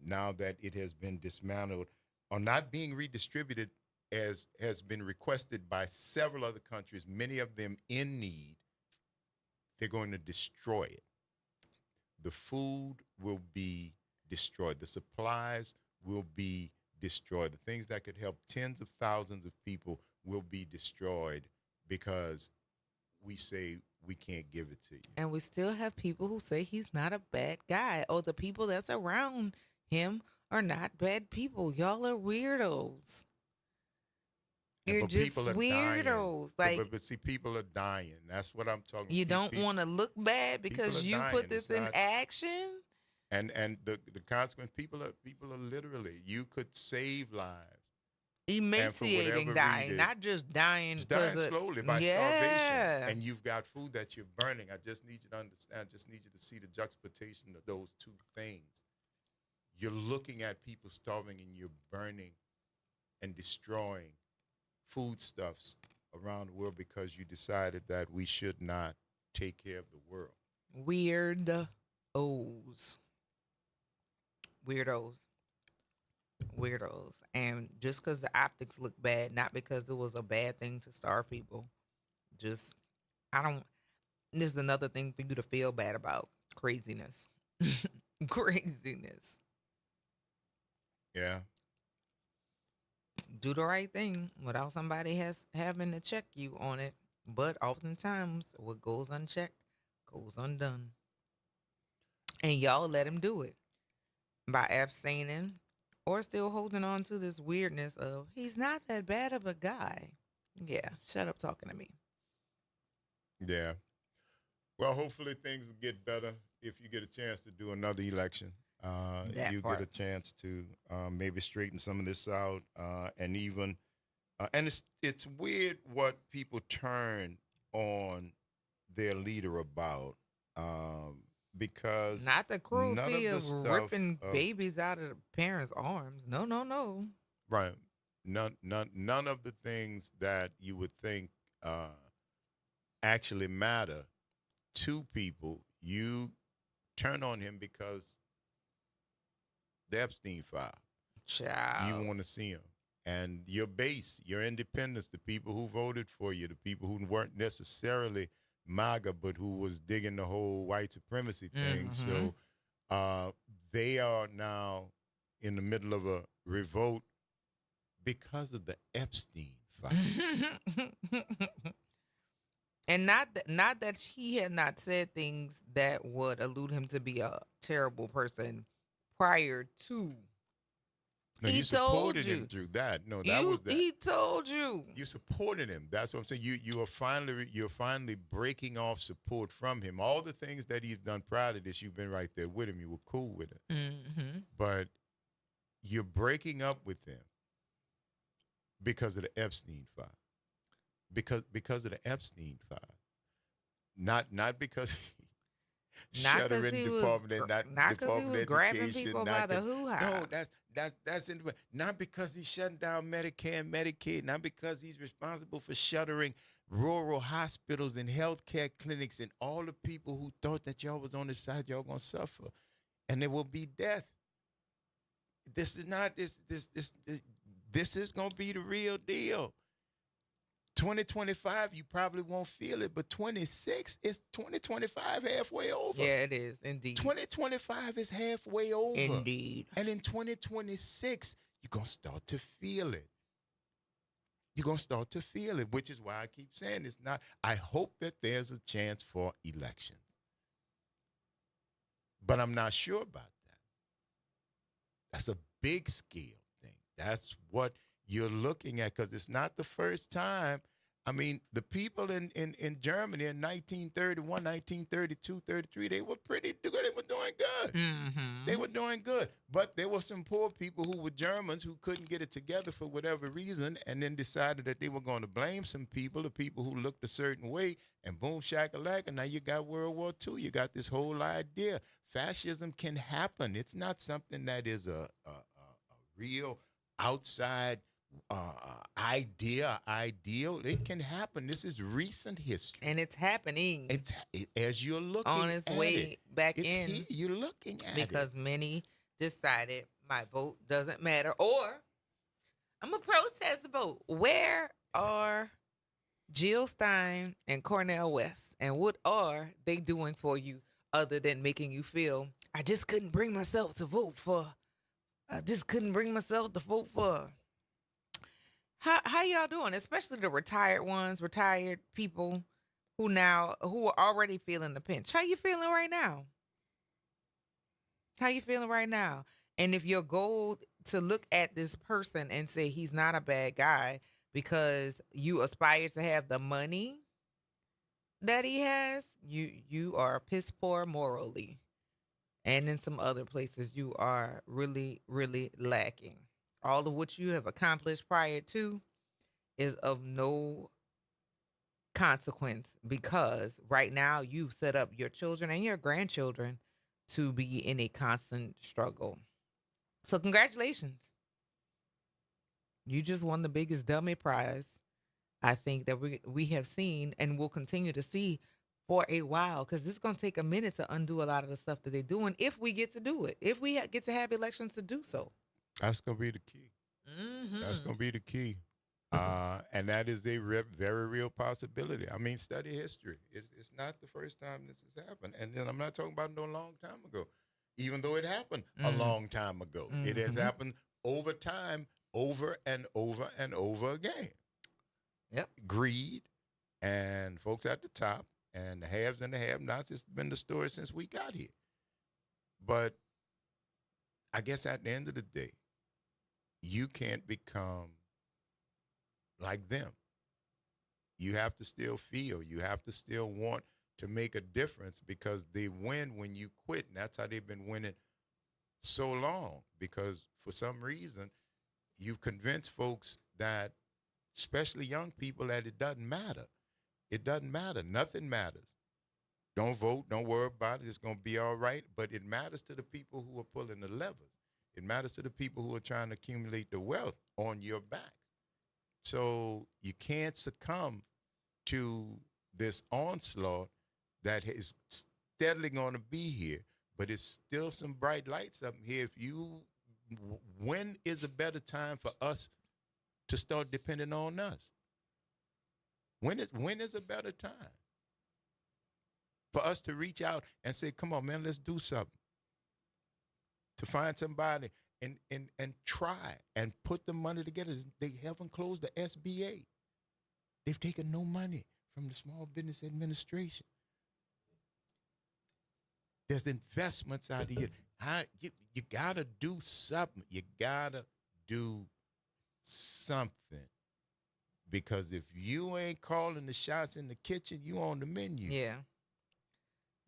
Speaker 2: now that it has been dismantled, are not being redistributed as has been requested by several other countries, many of them in need, they're going to destroy it. The food will be destroyed. The supplies will be destroyed. The things that could help tens of thousands of people will be destroyed because we say we can't give it to you.
Speaker 1: And we still have people who say he's not a bad guy. Oh, the people that's around him are not bad people. Y'all are weirdos. You're
Speaker 2: But
Speaker 1: just
Speaker 2: people are dying.
Speaker 1: weirdos.
Speaker 2: But,
Speaker 1: Like,
Speaker 2: but see, people are dying. That's what I'm talking
Speaker 1: you
Speaker 2: about.
Speaker 1: don't want to look bad
Speaker 2: People are
Speaker 1: because you
Speaker 2: dying.
Speaker 1: put this
Speaker 2: It's
Speaker 1: in
Speaker 2: not,
Speaker 1: action.
Speaker 2: and the consequence, people are literally, you could save lives.
Speaker 1: Emaciating,
Speaker 2: whatever
Speaker 1: dying,
Speaker 2: reason,
Speaker 1: not just dying
Speaker 2: It's dying
Speaker 1: because of
Speaker 2: slowly by starvation.
Speaker 1: yeah.
Speaker 2: And you've got food that you're burning. I just need you to understand, I just need you to see the juxtaposition of those two things. You're looking at people starving and you're burning and destroying foodstuffs around the world because you decided that we should not take care of the world.
Speaker 1: Weirdos. Weirdos. Weirdos. And just because the optics look bad, not because it was a bad thing to starve people. Just, I don't, this is another thing for you to feel bad about. Craziness. Craziness.
Speaker 2: Yeah.
Speaker 1: Do the right thing without somebody having to check you on it. But oftentimes, what goes unchecked goes undone. And y'all let him do it by abstaining or still holding on to this weirdness of he's not that bad of a guy. Yeah, shut up talking to me.
Speaker 2: Yeah. Well, hopefully things will get better if you get a chance to do another election.
Speaker 1: That
Speaker 2: You
Speaker 1: part.
Speaker 2: get a chance to maybe straighten some of this out, and even and it's weird what people turn on their leader about, because
Speaker 1: Not the cruelty
Speaker 2: none
Speaker 1: of,
Speaker 2: of the stuff
Speaker 1: ripping babies out of the parents' arms. No, no, no.
Speaker 2: right, none of the things that you would think actually matter to people, you turn on him because the Epstein file.
Speaker 1: Child.
Speaker 2: You want to see him. And your base, your independents, the people who voted for you, the people who weren't necessarily MAGA, but who was digging the whole white supremacy thing.
Speaker 1: Mhm.
Speaker 2: So they are now in the middle of a revolt because of the Epstein file.
Speaker 1: And not that he had not said things that would allude him to be a terrible person prior to.
Speaker 2: No,
Speaker 1: He
Speaker 2: you
Speaker 1: told
Speaker 2: supported
Speaker 1: you.
Speaker 2: him through that. No, that was that.
Speaker 1: He told you.
Speaker 2: You supported him. That's what I'm saying. You're finally breaking off support from him. All the things that he's done prior to this, you've been right there with him. You were cool with it.
Speaker 1: Mm-hmm.
Speaker 2: But you're breaking up with him because of the Epstein file. Because of the Epstein file. Not because
Speaker 1: Not because
Speaker 2: shuttering
Speaker 1: he was
Speaker 2: department,
Speaker 1: not because he
Speaker 2: Department
Speaker 1: was
Speaker 2: of
Speaker 1: grabbing
Speaker 2: Education,
Speaker 1: people
Speaker 2: not
Speaker 1: by the
Speaker 2: that-
Speaker 1: hoo-ha.
Speaker 2: No, that's not because he's shutting down Medicare and Medicaid, not because he's responsible for shuttering rural hospitals and healthcare clinics and all the people who thought that y'all was on the side, y'all gonna suffer, and there will be death. This is not this is gonna be the real deal. 2025, you probably won't feel it, but 26, it's 2025 halfway over.
Speaker 1: Yeah, it is indeed.
Speaker 2: 2025 is halfway over.
Speaker 1: Indeed.
Speaker 2: And in 2026, you're going to start to feel it. You're going to start to feel it, which is why I keep saying it's not. I hope that there's a chance for elections. But I'm not sure about that. That's a big scale thing. That's what you're looking at, because it's not the first time. I mean, the people in Germany in 1931, 1932, 33, they were pretty good. They were doing good.
Speaker 1: Mm-hmm.
Speaker 2: They were doing good. But there were some poor people who were Germans who couldn't get it together for whatever reason, and then decided that they were going to blame some people, the people who looked a certain way, and boom, shakalaka, now you got World War II. You got this whole idea. Fascism can happen. It's not something that is a real outside ideal. It can happen. This is recent history.
Speaker 1: And it's happening
Speaker 2: As you're looking
Speaker 1: on its
Speaker 2: at
Speaker 1: way
Speaker 2: it,
Speaker 1: back
Speaker 2: it's
Speaker 1: in
Speaker 2: here. You're looking at
Speaker 1: because
Speaker 2: it.
Speaker 1: many decided my vote doesn't matter, or I'm a protest vote. Where are Jill Stein and Cornel West, and what are they doing for you other than making you feel I just couldn't bring myself to vote for? I just couldn't bring myself to vote for. How y'all doing? Especially the retired ones, retired people who are already feeling the pinch. How you feeling right now? How you feeling right now? And if your goal to look at this person and say he's not a bad guy, because you aspire to have the money that he has, you are piss poor morally. And in some other places you are really, really lacking. All of what you have accomplished prior to is of no consequence because right now you've set up your children and your grandchildren to be in a constant struggle. So congratulations. You just won the biggest dummy prize I think that we have seen and will continue to see for a while because this is going to take a minute to undo a lot of the stuff that they're doing if we get to do it, if we get to have elections to do so.
Speaker 2: That's going to be the key. That's going to be the key. And that is a very real possibility. I mean, study history. It's not the first time this has happened. And then I'm not talking about no long time ago, even though it happened a long time ago. It has happened over time, over and over and over again.
Speaker 1: Yep.
Speaker 2: Greed and folks at the top and the haves and the have-nots. It's been the story since we got here. But I guess at the end of the day, you can't become like them. You have to still feel. You have to still want to make a difference because they win when you quit. And that's how they've been winning so long because for some reason, you've convinced folks that, especially young people, that it doesn't matter. It doesn't matter. Nothing matters. Don't vote. Don't worry about it. It's going to be all right. But it matters to the people who are pulling the levers. It matters to the people who are trying to accumulate the wealth on your back. So you can't succumb to this onslaught that is steadily going to be here. But it's still some bright lights up here. When is a better time for us to start depending on us? When is a better time for us to reach out and say, come on, man, let's do something? To find somebody and try and put the money together. They haven't closed the SBA. They've taken no money from the Small Business Administration. There's investments out here. You got to do something. You got to do something. Because if you ain't calling the shots in the kitchen, you on the menu.
Speaker 1: Yeah.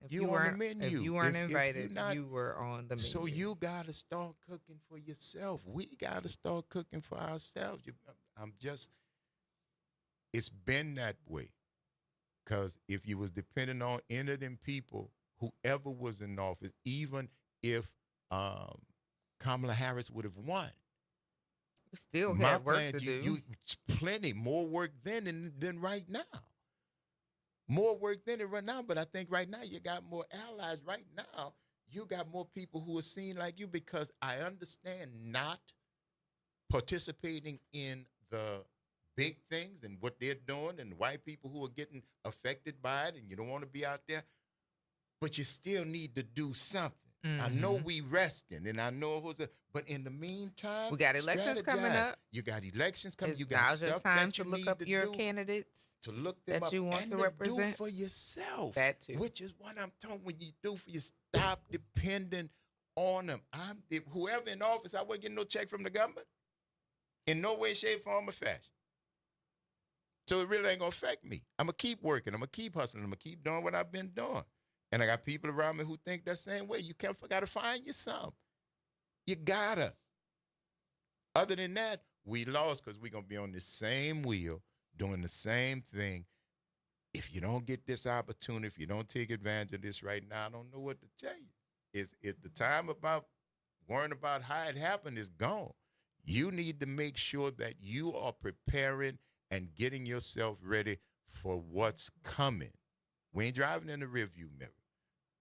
Speaker 1: If
Speaker 2: you on the menu.
Speaker 1: If you weren't invited,
Speaker 2: if not,
Speaker 1: you were on the menu.
Speaker 2: So you got to start cooking for yourself. We got to start cooking for ourselves. It's been that way. Because if you was depending on any of them people, whoever was in office, even if Kamala Harris would have won,
Speaker 1: we still have work to do.
Speaker 2: Plenty more work then than right now. More work than right now, but I think right now you got more allies. Right now, you got more people who are seen like you because I understand not participating in the big things and what they're doing and white people who are getting affected by it and you don't want to be out there, but you still need to do something. I know we resting, and I know it was but in the meantime,
Speaker 1: we got elections coming up.
Speaker 2: You got elections coming. You
Speaker 1: now's
Speaker 2: got stuff
Speaker 1: your time
Speaker 2: that you
Speaker 1: to look
Speaker 2: need
Speaker 1: up
Speaker 2: to
Speaker 1: your
Speaker 2: do,
Speaker 1: candidates
Speaker 2: to look them
Speaker 1: that
Speaker 2: up
Speaker 1: you want
Speaker 2: and
Speaker 1: to represent
Speaker 2: do for yourself.
Speaker 1: That too,
Speaker 2: which is what I'm talking. When you do for you, stop depending on them. Whoever in office, I wasn't getting no check from the government in no way, shape, form, or fashion. So it really ain't gonna affect me. I'm gonna keep working. I'm gonna keep hustling. I'm gonna keep doing what I've been doing. And I got people around me who think that same way. You gotta find you some. You gotta. Other than that, we lost because we're gonna be on the same wheel, doing the same thing. If you don't get this opportunity, if you don't take advantage of this right now, I don't know what to tell you. It's the time about worrying about how it happened is gone. You need to make sure that you are preparing and getting yourself ready for what's coming. We ain't driving in the rearview mirror.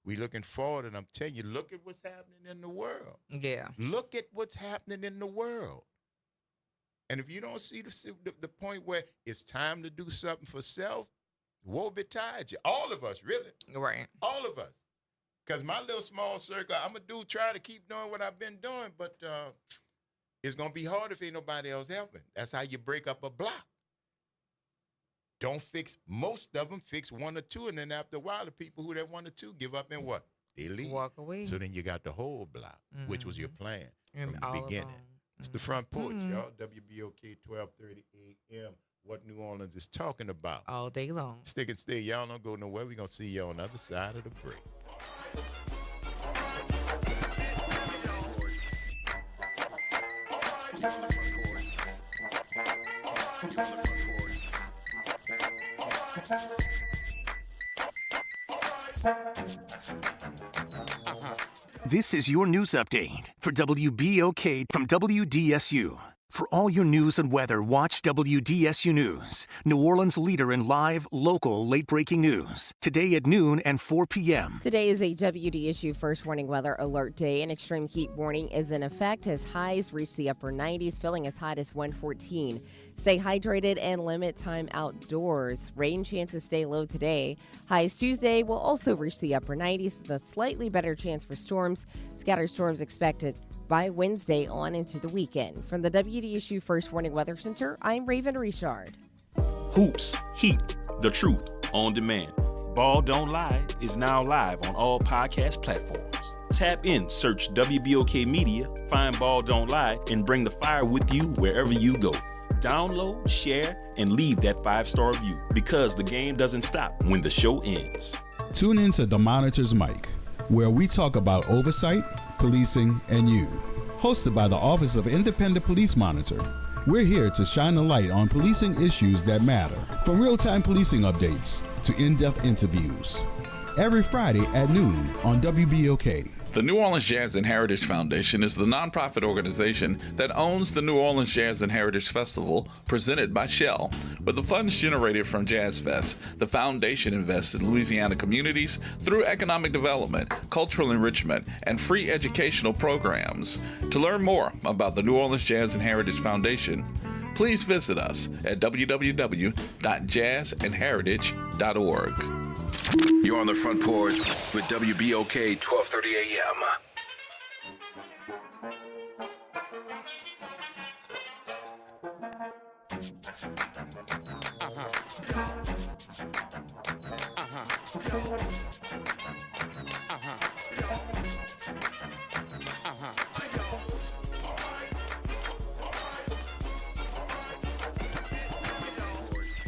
Speaker 2: We looking forward, and I'm telling you, look at what's happening in the world.
Speaker 1: Yeah.
Speaker 2: Look at what's happening in the world. And if you don't see the point where it's time to do something for self, woe betide you. All of us, really.
Speaker 1: Right.
Speaker 2: All of us. Because my little small circle, I'm going to try to keep doing what I've been doing, but it's going to be hard if ain't nobody else helping. That's how you break up a block. Don't fix most of them, fix one or two, and then after a while, the people who that one or two give up and what? They leave.
Speaker 1: Walk away.
Speaker 2: So then you got the whole block, which was your plan
Speaker 1: and
Speaker 2: from the beginning. It's the Front Porch,
Speaker 1: Mhm.
Speaker 2: y'all. WBOK 1230 AM. What New Orleans is talking about.
Speaker 1: All day long.
Speaker 2: Stick and stay. Y'all don't go nowhere. We're going to see you on the other side of the break.
Speaker 9: This is your news update for WBOK from WDSU. For all your news and weather, watch WDSU News, New Orleans' leader in live, local, late-breaking news. Today at noon and 4 p.m.
Speaker 10: Today is a WDSU first warning weather alert day. An extreme heat warning is in effect as highs reach the upper 90s, feeling as hot as 114. Stay hydrated and limit time outdoors. Rain chances stay low today. Highs Tuesday will also reach the upper 90s with a slightly better chance for storms. Scattered storms expected by Wednesday on into the weekend. From the WDSU First Warning Weather Center, I'm Raven Richard.
Speaker 11: Hoops, Heat, The Truth, on demand. Ball Don't Lie is now live on all podcast platforms. Tap in, search WBOK Media, find Ball Don't Lie, and bring the fire with you wherever you go. Download, share, and leave that 5-star review because the game doesn't stop when the show ends.
Speaker 7: Tune in to The Monitor's Mic, where we talk about oversight, policing, and you. Hosted by the Office of Independent Police Monitor, we're here to shine a light on policing issues that matter, from real-time policing updates to in-depth interviews. Every Friday at noon on WBOK.
Speaker 6: The New Orleans Jazz and Heritage Foundation is the nonprofit organization that owns the New Orleans Jazz and Heritage Festival, presented by Shell. With the funds generated from Jazz Fest, the foundation invests in Louisiana communities through economic development, cultural enrichment, and free educational programs. To learn more about the New Orleans Jazz and Heritage Foundation, please visit us at www.jazzandheritage.org.
Speaker 8: You're on the Front Porch with WBOK 1230 AM.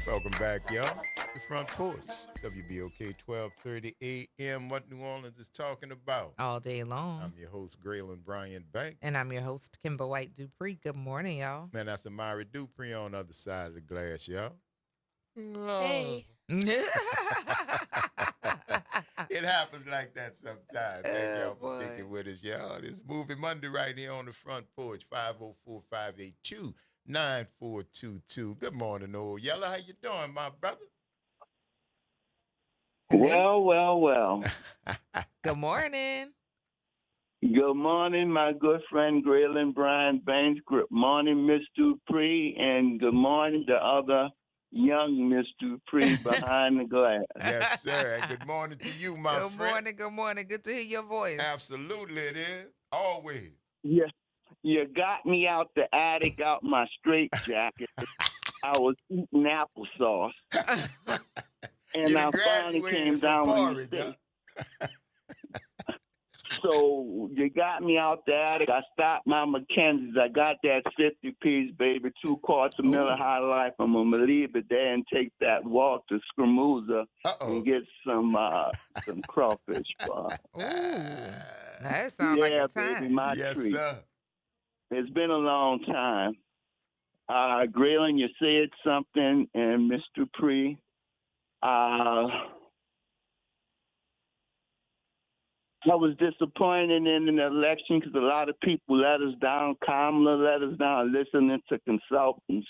Speaker 2: Welcome back, y'all. The Front Porch. WBOK 1230 AM. What New Orleans is talking about.
Speaker 1: All day long.
Speaker 2: I'm your host, Graylin Bryant Banks.
Speaker 1: And I'm your host, Kimber White Dupree. Good morning, y'all.
Speaker 2: Man, that's Amari Dupree on the other side of the glass, y'all.
Speaker 3: Hey.
Speaker 2: It happens like that sometimes. Thank y'all for sticking with us, y'all. It's Movie Monday right here on the Front Porch. 504-582-9422. Good morning, old Yellow. How you doing, my brother?
Speaker 12: Well.
Speaker 1: Good morning.
Speaker 12: Good morning, my good friend Graylin Brian Baines. Good morning, Miss Dupree, and good morning to other young Miss Dupree behind the glass.
Speaker 2: Yes, sir. And good morning to you, my friend.
Speaker 1: Good morning. Good to hear your voice.
Speaker 2: Absolutely, it is. Always.
Speaker 12: Yes, you got me out the attic, out my straitjacket. I was eating applesauce. And I finally came down with the steak. So you got me out the attic. I stopped my Mackenzie's. I got that 50-piece, baby, 2 quarts of Miller High Life. I'm going to leave it there and take that walk to Scramooza and get some crawfish fry.
Speaker 1: That sounds like a time.
Speaker 12: Baby, my treat. Sir. It's been a long time. Graylin, you said something, and Mr. Dupree, I was disappointed in the election because a lot of people let us down. Kamala let us down listening to consultants.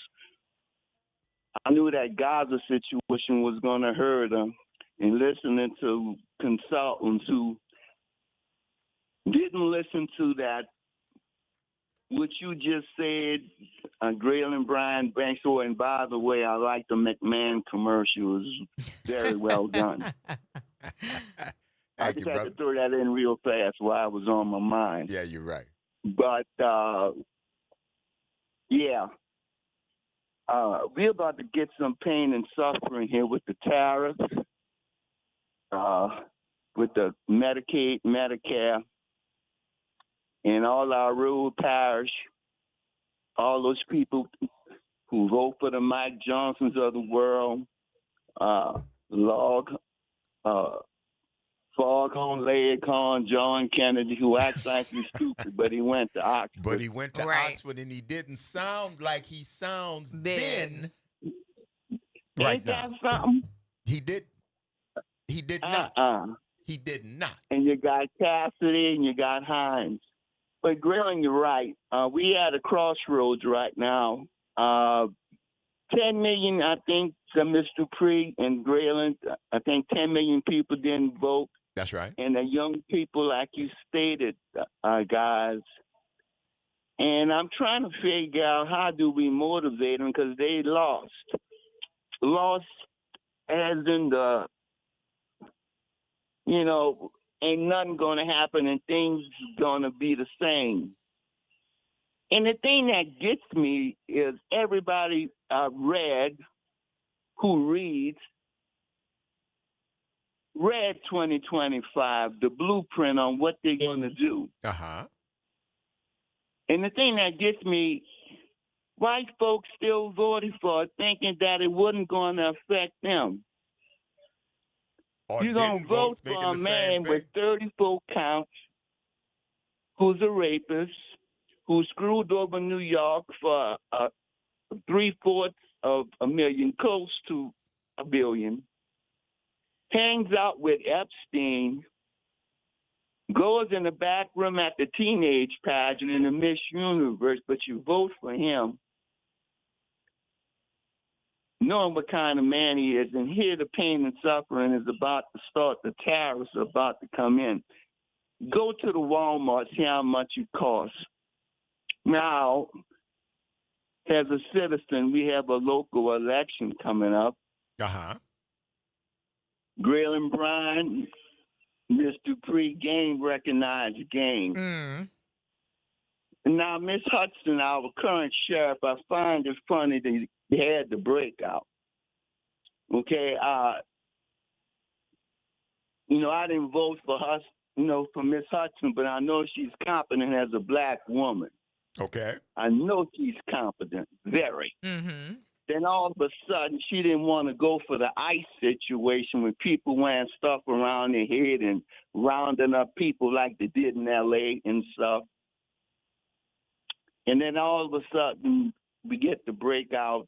Speaker 12: I knew that Gaza situation was going to hurt them, and listening to consultants who didn't listen to that, what you just said, Graylin Brian Banks. Oh, and by the way, I like the McMahon commercial. It was very well done. I just had to throw that in real fast while I was on my mind.
Speaker 2: Yeah, you're right.
Speaker 12: But, we're about to get some pain and suffering here with the tariffs, with the Medicaid, Medicare, and all our rural parish all those people who vote for the Mike Johnsons of the world, Log, Foghorn Leghorn, John Kennedy, who acts like he's stupid, but he went to Oxford.
Speaker 2: But he went to
Speaker 1: Right.
Speaker 2: Oxford and he didn't sound like he sounds
Speaker 1: Then.
Speaker 2: right
Speaker 12: Ain't that
Speaker 2: now.
Speaker 12: something?
Speaker 2: He did not. He did not.
Speaker 12: And you got Cassidy and you got Hines. But Grayling, you're right. We at a crossroads right now. 10 million, I think, Mr. Dupree and Grayling, I think 10 million people didn't vote.
Speaker 2: That's right.
Speaker 12: And the young people, like you stated, guys. And I'm trying to figure out how do we motivate them because they lost. Lost as in the, ain't nothing going to happen and things going to be the same. And the thing that gets me is everybody who read 2025, the blueprint on what they're going to do.
Speaker 2: Uh-huh.
Speaker 12: And the thing that gets me, white folks still voted for it, thinking that it wasn't going to affect them.
Speaker 2: Or
Speaker 12: You're going to vote for a man with 34 counts who's a rapist, who screwed over New York for 3/4 of a million, close to $1 billion, hangs out with Epstein, goes in the back room at the teenage pageant in the Miss Universe, but you vote for him, knowing what kind of man he is, and here the pain and suffering is about to start, the tariffs are about to come in. Go to the Walmart, see how much it costs. Now, as a citizen, we have a local election coming up.
Speaker 2: Uh-huh.
Speaker 12: Grayling Bryan, Miss Dupree, game recognized game.
Speaker 1: Mm.
Speaker 12: Now, Miss Hudson, our current sheriff, I find it funny that he had the breakout. Okay, I didn't vote for her, for Miss Hudson, but I know she's competent as a black woman.
Speaker 2: Okay.
Speaker 12: I know she's competent, very.
Speaker 1: Mm-hmm.
Speaker 12: Then all of a sudden, she didn't want to go for the ICE situation with people wearing stuff around their head and rounding up people like they did in L.A. and stuff. And then all of a sudden, we get the breakout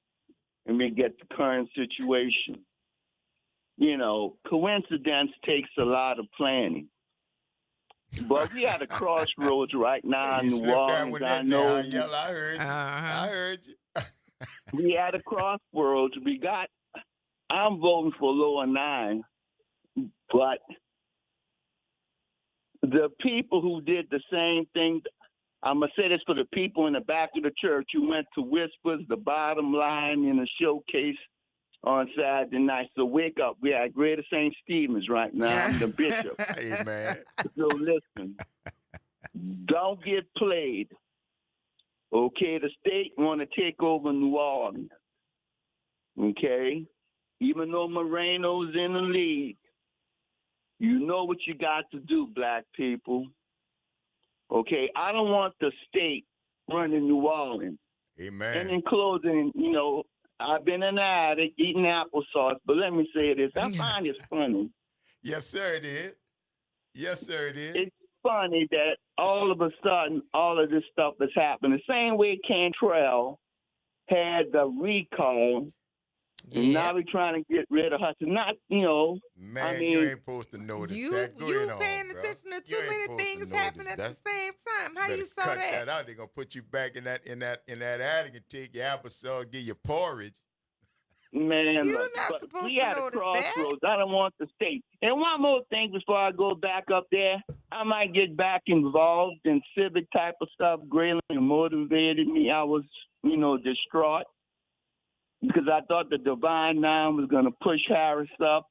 Speaker 12: and we get the current situation. Coincidence takes a lot of planning. But we at a crossroads right now in New Orleans. I know.
Speaker 2: I heard you. I heard you.
Speaker 12: We at a crossroads. I'm voting for lower 9, but the people who did the same thing, I'm going to say this for the people in the back of the church who went to Whispers, the bottom line in the showcase on Saturday night. So wake up. We at Greater St. Stephen's right now. I'm the bishop.
Speaker 2: Amen.
Speaker 12: So listen, don't get played. Okay, the state want to take over New Orleans. Okay, even though Moreno's in the league, you know what you got to do, black people. Okay, I don't want the state running New Orleans.
Speaker 2: Amen.
Speaker 12: And in closing, I've been an addict eating applesauce, but let me say this: I find it funny.
Speaker 2: Yes, sir, it is. Yes, sir, it is.
Speaker 12: It's funny that all of a sudden all of this stuff is happening. The same way Cantrell had the recall, and now we're trying to get rid of Hudson. Not,
Speaker 2: Man, you ain't supposed to notice that. Go ahead on,
Speaker 1: paying
Speaker 2: bro.
Speaker 1: attention to too many things happening at the same time. How you saw
Speaker 2: cut
Speaker 1: that?
Speaker 2: out. They're gonna put you back in that attic and take your applesauce, give you porridge.
Speaker 12: Man,
Speaker 1: You're
Speaker 12: look,
Speaker 1: not supposed
Speaker 12: we
Speaker 1: to
Speaker 12: at a
Speaker 1: notice
Speaker 12: crossroads. I don't want the state. And one more thing before I go back up there, I might get back involved in civic type of stuff. Grayling motivated me. I was, distraught because I thought the Divine Nine was going to push Harris up.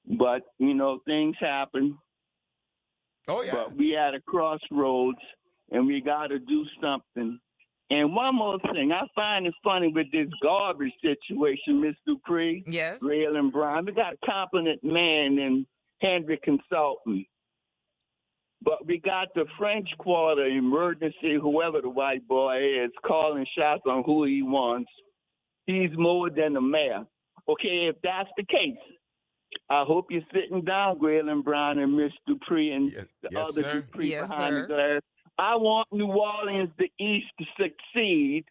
Speaker 12: But, things happen.
Speaker 2: Oh, yeah.
Speaker 12: But we at a crossroads, and we got to do something. And one more thing, I find it funny with this garbage situation, Miss Dupree.
Speaker 1: Yes.
Speaker 12: Grayling Bryan. We got a competent man in Hendrick Consulting. But we got the French Quarter emergency, whoever the white boy is, calling shots on who he wants. He's more than the mayor. Okay, if that's the case, I hope you're sitting down, Graylin Brown and Miss Dupree and the other
Speaker 2: sir.
Speaker 12: Dupree
Speaker 1: Yes,
Speaker 12: behind
Speaker 1: sir.
Speaker 12: the glass. I want New Orleans, the East, to succeed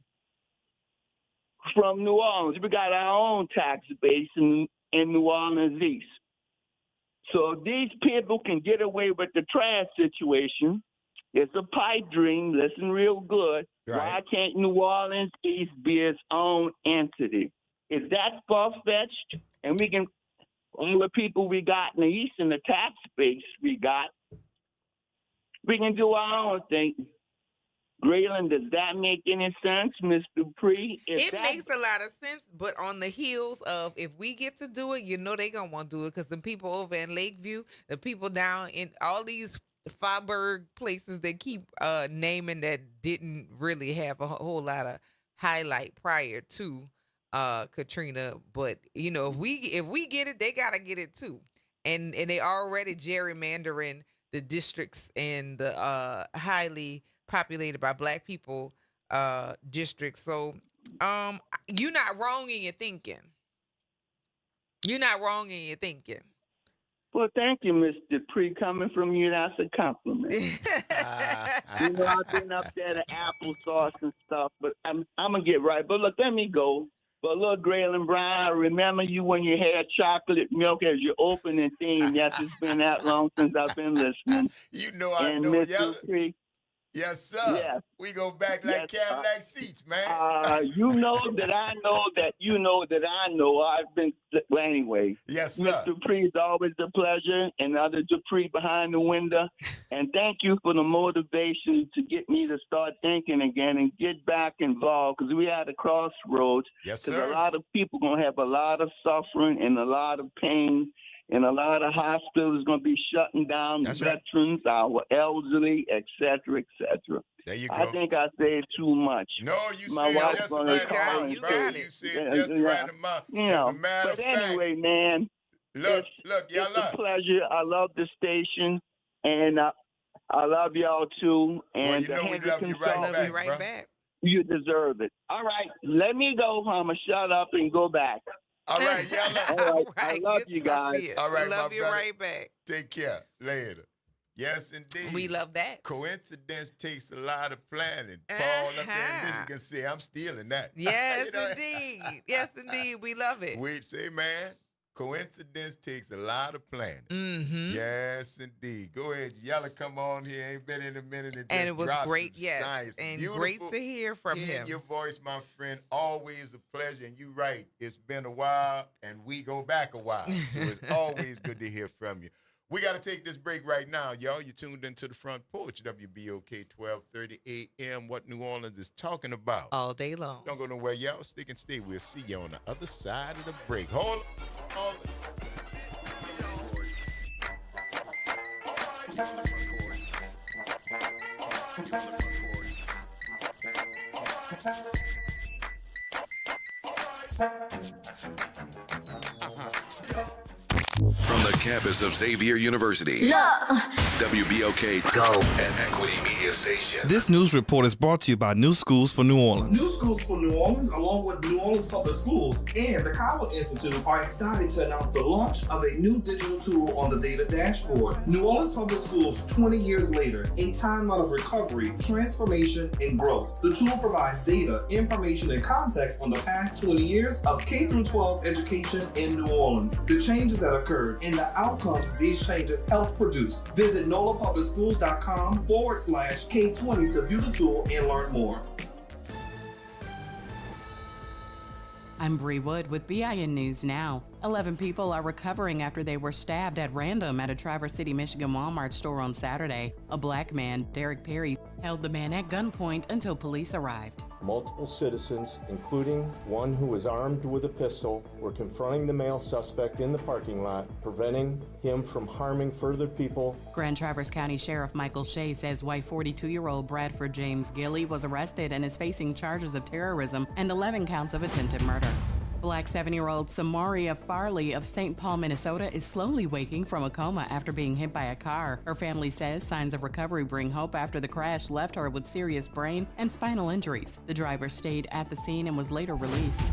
Speaker 12: from New Orleans. We got our own tax base in New Orleans East. So if these people can get away with the trash situation, it's a pipe dream. Listen real good.
Speaker 2: Right.
Speaker 12: Why can't New Orleans East be its own entity? Is that far-fetched? And we can, all the people we got in the East and the tax base we can do our own thing. Graylin, does that make any sense, Mr. Dupree?
Speaker 1: It makes a lot of sense, but on the heels of if we get to do it, you know they gonna want to do it because the people over in Lakeview, the people down in all these Faubourg places they keep naming that didn't really have a whole lot of highlight prior to Katrina. But you know, if we get it, they gotta get it too. And they already gerrymandering the districts and the highly populated by Black people districts. So you're not wrong in your thinking. You're not wrong in your thinking.
Speaker 12: Well, thank you, Mr. Dupree. Coming from you, that's a compliment. You know, I've been up there to applesauce and stuff, but I'm going to get right. But look, let me go. But look, Graylin Brown, I remember you when you had chocolate milk as your opening theme. Yes, it's been that long since I've been listening.
Speaker 2: You know I
Speaker 12: and
Speaker 2: know,
Speaker 12: Mr. Dupree.
Speaker 2: Yes, sir.
Speaker 12: Yes.
Speaker 2: We go back like Cadillac seats, man.
Speaker 12: You know that I know that you know that I know. I've been, well, anyway.
Speaker 2: Yes, sir.
Speaker 12: Mr. Dupree, it's always a pleasure. And other Dupree behind the window. And thank you for the motivation to get me to start thinking again and get back involved because we're at a crossroads.
Speaker 2: Yes,
Speaker 12: Because
Speaker 2: sir.
Speaker 12: a lot of people going to have a lot of suffering and a lot of pain. And a lot of hospitals going to be shutting down,
Speaker 2: That's right.
Speaker 12: veterans, our elderly, et cetera, et cetera.
Speaker 2: There you go.
Speaker 12: I think I said too much.
Speaker 2: No, you
Speaker 12: My
Speaker 2: said
Speaker 12: wife's
Speaker 2: just
Speaker 12: gonna
Speaker 2: right
Speaker 12: call
Speaker 2: amount,
Speaker 12: and
Speaker 2: bro.
Speaker 12: say-
Speaker 2: You said just the right amount.
Speaker 12: You
Speaker 2: As
Speaker 12: know,
Speaker 2: a matter
Speaker 12: but
Speaker 2: of fact,
Speaker 12: anyway, man,
Speaker 2: look, y'all
Speaker 12: it's a pleasure. I love the station, and I love y'all too. And
Speaker 2: Well, you know we love you right back, bro.
Speaker 12: You deserve it. All right, let me go. I'ma shut up and go back.
Speaker 2: All right, y'all.
Speaker 12: All right, I love you guys.
Speaker 2: All right,
Speaker 1: love
Speaker 2: my
Speaker 1: you
Speaker 2: brother.
Speaker 1: right back.
Speaker 2: Take care. Later. Yes, indeed.
Speaker 1: We love that.
Speaker 2: Coincidence takes a lot of planning. Paul up there in Michigan say, I'm stealing that.
Speaker 1: Yes,
Speaker 2: You know?
Speaker 1: indeed. Yes, indeed. We love it.
Speaker 2: We say, man, coincidence takes a lot of planning.
Speaker 1: Mm-hmm.
Speaker 2: Yes, indeed. Go ahead, y'all come on here. Ain't been in a minute.
Speaker 1: And it was great,
Speaker 2: some
Speaker 1: yes.
Speaker 2: science.
Speaker 1: And
Speaker 2: Beautiful.
Speaker 1: great to hear from
Speaker 2: Hearing
Speaker 1: him.
Speaker 2: your voice, my friend, always a pleasure. And you're right, it's been a while, and we go back a while. So it's always good to hear from you. We got to take this break right now, y'all. You're tuned into the Front Porch, WBOK 1230 AM, what New Orleans is talking about.
Speaker 1: All day long.
Speaker 2: Don't go nowhere, y'all. Stick and stay. We'll see you on the other side of the break. Hold on.
Speaker 8: From the campus of Xavier University, WBOK Go and Equity Media Station.
Speaker 13: This news report is brought to you by New Schools for New Orleans.
Speaker 14: New Schools for New Orleans, along with New Orleans Public Schools and the Cowell Institute, are excited to announce the launch of a new digital tool on the data dashboard. New Orleans Public Schools, 20 years later, a timeline of recovery, transformation, and growth. The tool provides data, information, and context on the past 20 years of K-12 education in New Orleans, the changes that occurred, and the outcomes these changes helped produce. Visit nolapublicschools.com/K20 to view the tool and learn more.
Speaker 15: I'm Bree Wood with BIN News Now. 11 people are recovering after they were stabbed at random at a Traverse City, Michigan Walmart store on Saturday. A black man, Derek Perry, held the man at gunpoint until police arrived.
Speaker 16: Multiple citizens, including one who was armed with a pistol, were confronting the male suspect in the parking lot, preventing him from harming further people.
Speaker 15: Grand Traverse County Sheriff Michael Shea says white 42-year-old Bradford James Gilly was arrested and is facing charges of terrorism and 11 counts of attempted murder. Black 7-year-old Samaria Farley of St. Paul, Minnesota is slowly waking from a coma after being hit by a car. Her family says signs of recovery bring hope after the crash left her with serious brain and spinal injuries. The driver stayed at the scene and was later released.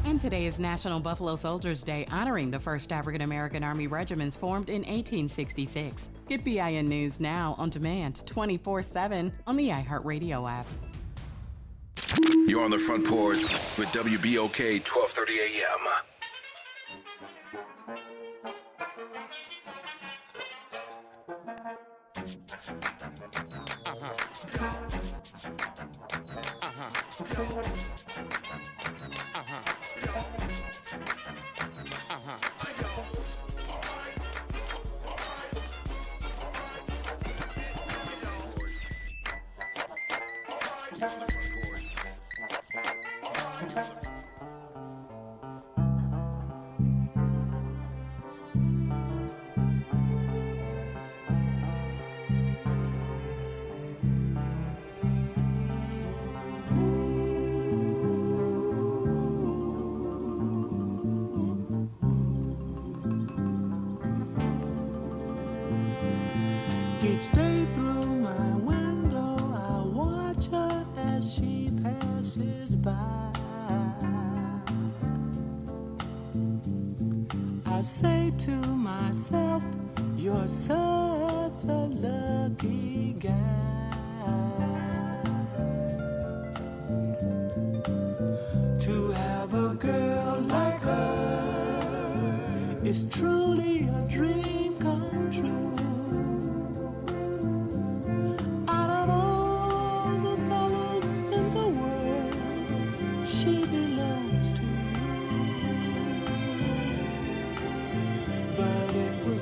Speaker 15: And today is National Buffalo Soldiers Day, honoring the first African-American Army regiments formed in 1866. Get BIN News now on demand 24/7 on the iHeartRadio app.
Speaker 8: You're on the Front Porch with WBOK 1230 AM.
Speaker 17: Each day through my window, I watch her as she passes by. I say to myself, you're such a lucky guy to have a girl like her. Is truly a dream come true.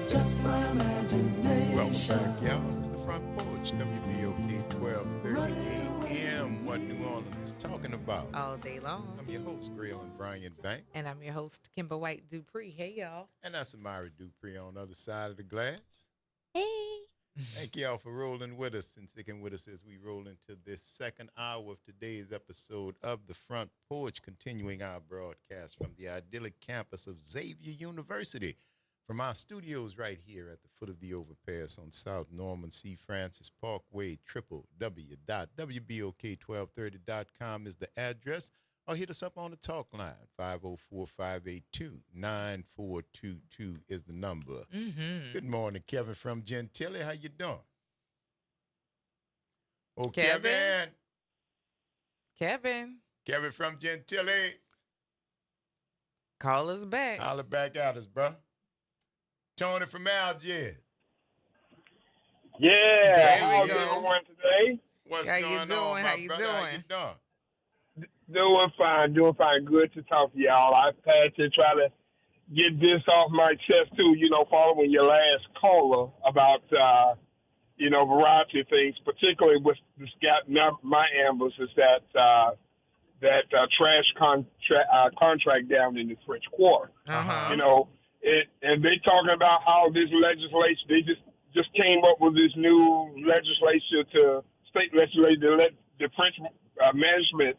Speaker 17: Just my imagination.
Speaker 2: Welcome back, y'all. It's the Front Porch, WBOK 1230 AM. What New Orleans is talking about
Speaker 1: all day long.
Speaker 2: I'm your host, Graylin Brian Banks.
Speaker 1: And I'm your host, Kimber White Dupree. Hey, y'all.
Speaker 2: And that's Amari Dupree on the other side of the glass.
Speaker 3: Hey.
Speaker 2: Thank y'all for rolling with us and sticking with us as we roll into this second hour of today's episode of the Front Porch, continuing our broadcast from the idyllic campus of Xavier University. From our studios right here at the foot of the overpass on South Norman C. Francis Parkway, www.wbok1230.com is the address, or hit us up on the talk line. 504-582-9422 is the number.
Speaker 1: Mm-hmm.
Speaker 2: Good morning, Kevin from Gentilly. How you doing? Oh,
Speaker 1: Kevin.
Speaker 2: Kevin from Gentilly.
Speaker 1: Call us back.
Speaker 2: Holler back at us, bro. Tony from Algiers.
Speaker 18: Yeah, how's everyone today?
Speaker 2: What's
Speaker 1: How
Speaker 2: going
Speaker 1: you doing?
Speaker 2: on, my
Speaker 1: How you
Speaker 2: brother?
Speaker 1: doing?
Speaker 2: How you doing?
Speaker 18: Doing fine. Good to talk to y'all. I've had to try to get this off my chest too, following your last caller about, variety of things, particularly with this got my ambush is that trash contract down in the French Quarter.
Speaker 1: Uh-huh.
Speaker 18: And they talking about how this legislation, they just came up with this new legislation state legislature to let the French Management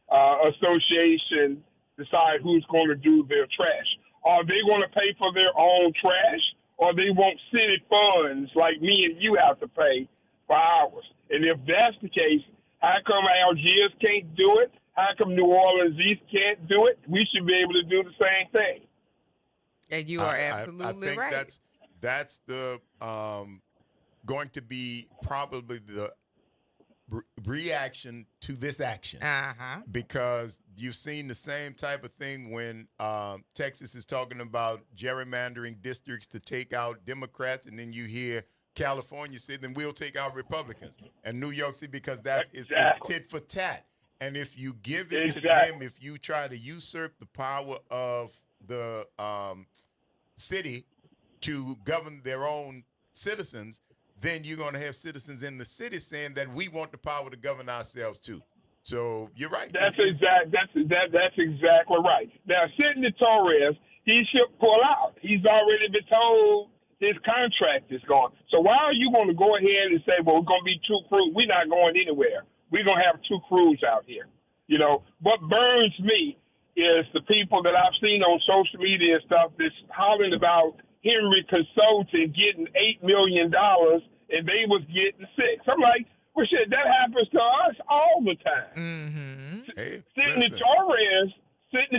Speaker 18: Association decide who's going to do their trash. Are they going to pay for their own trash, or they want city funds like me and you have to pay for ours? And if that's the case, how come Algiers can't do it? How come New Orleans East can't do it? We should be able to do the same thing.
Speaker 1: And you are absolutely
Speaker 2: I think
Speaker 1: right.
Speaker 2: that's the going to be probably the reaction to this action.
Speaker 1: Uh-huh.
Speaker 2: Because you've seen the same type of thing when Texas is talking about gerrymandering districts to take out Democrats, and then you hear California say, then we'll take out Republicans. And New York City, because it's tit for tat. And if you give it to them, if you try to usurp the power of the city to govern their own citizens, then you're going to have citizens in the city saying that we want the power to govern ourselves too. So you're right.
Speaker 18: That's exactly right. Now, Sidney Torres, he should pull out. He's already been told his contract is gone. So why are you going to go ahead and say, well, we're going to be two crews? We're not going anywhere. We're going to have two crews out here. What burns me is the people that I've seen on social media and stuff that's hollering about Henry Consulting getting $8 million and they was getting 6. I'm like, well, shit, that happens to us all the time.
Speaker 1: Mm-hmm.
Speaker 2: Hey,
Speaker 18: Sidney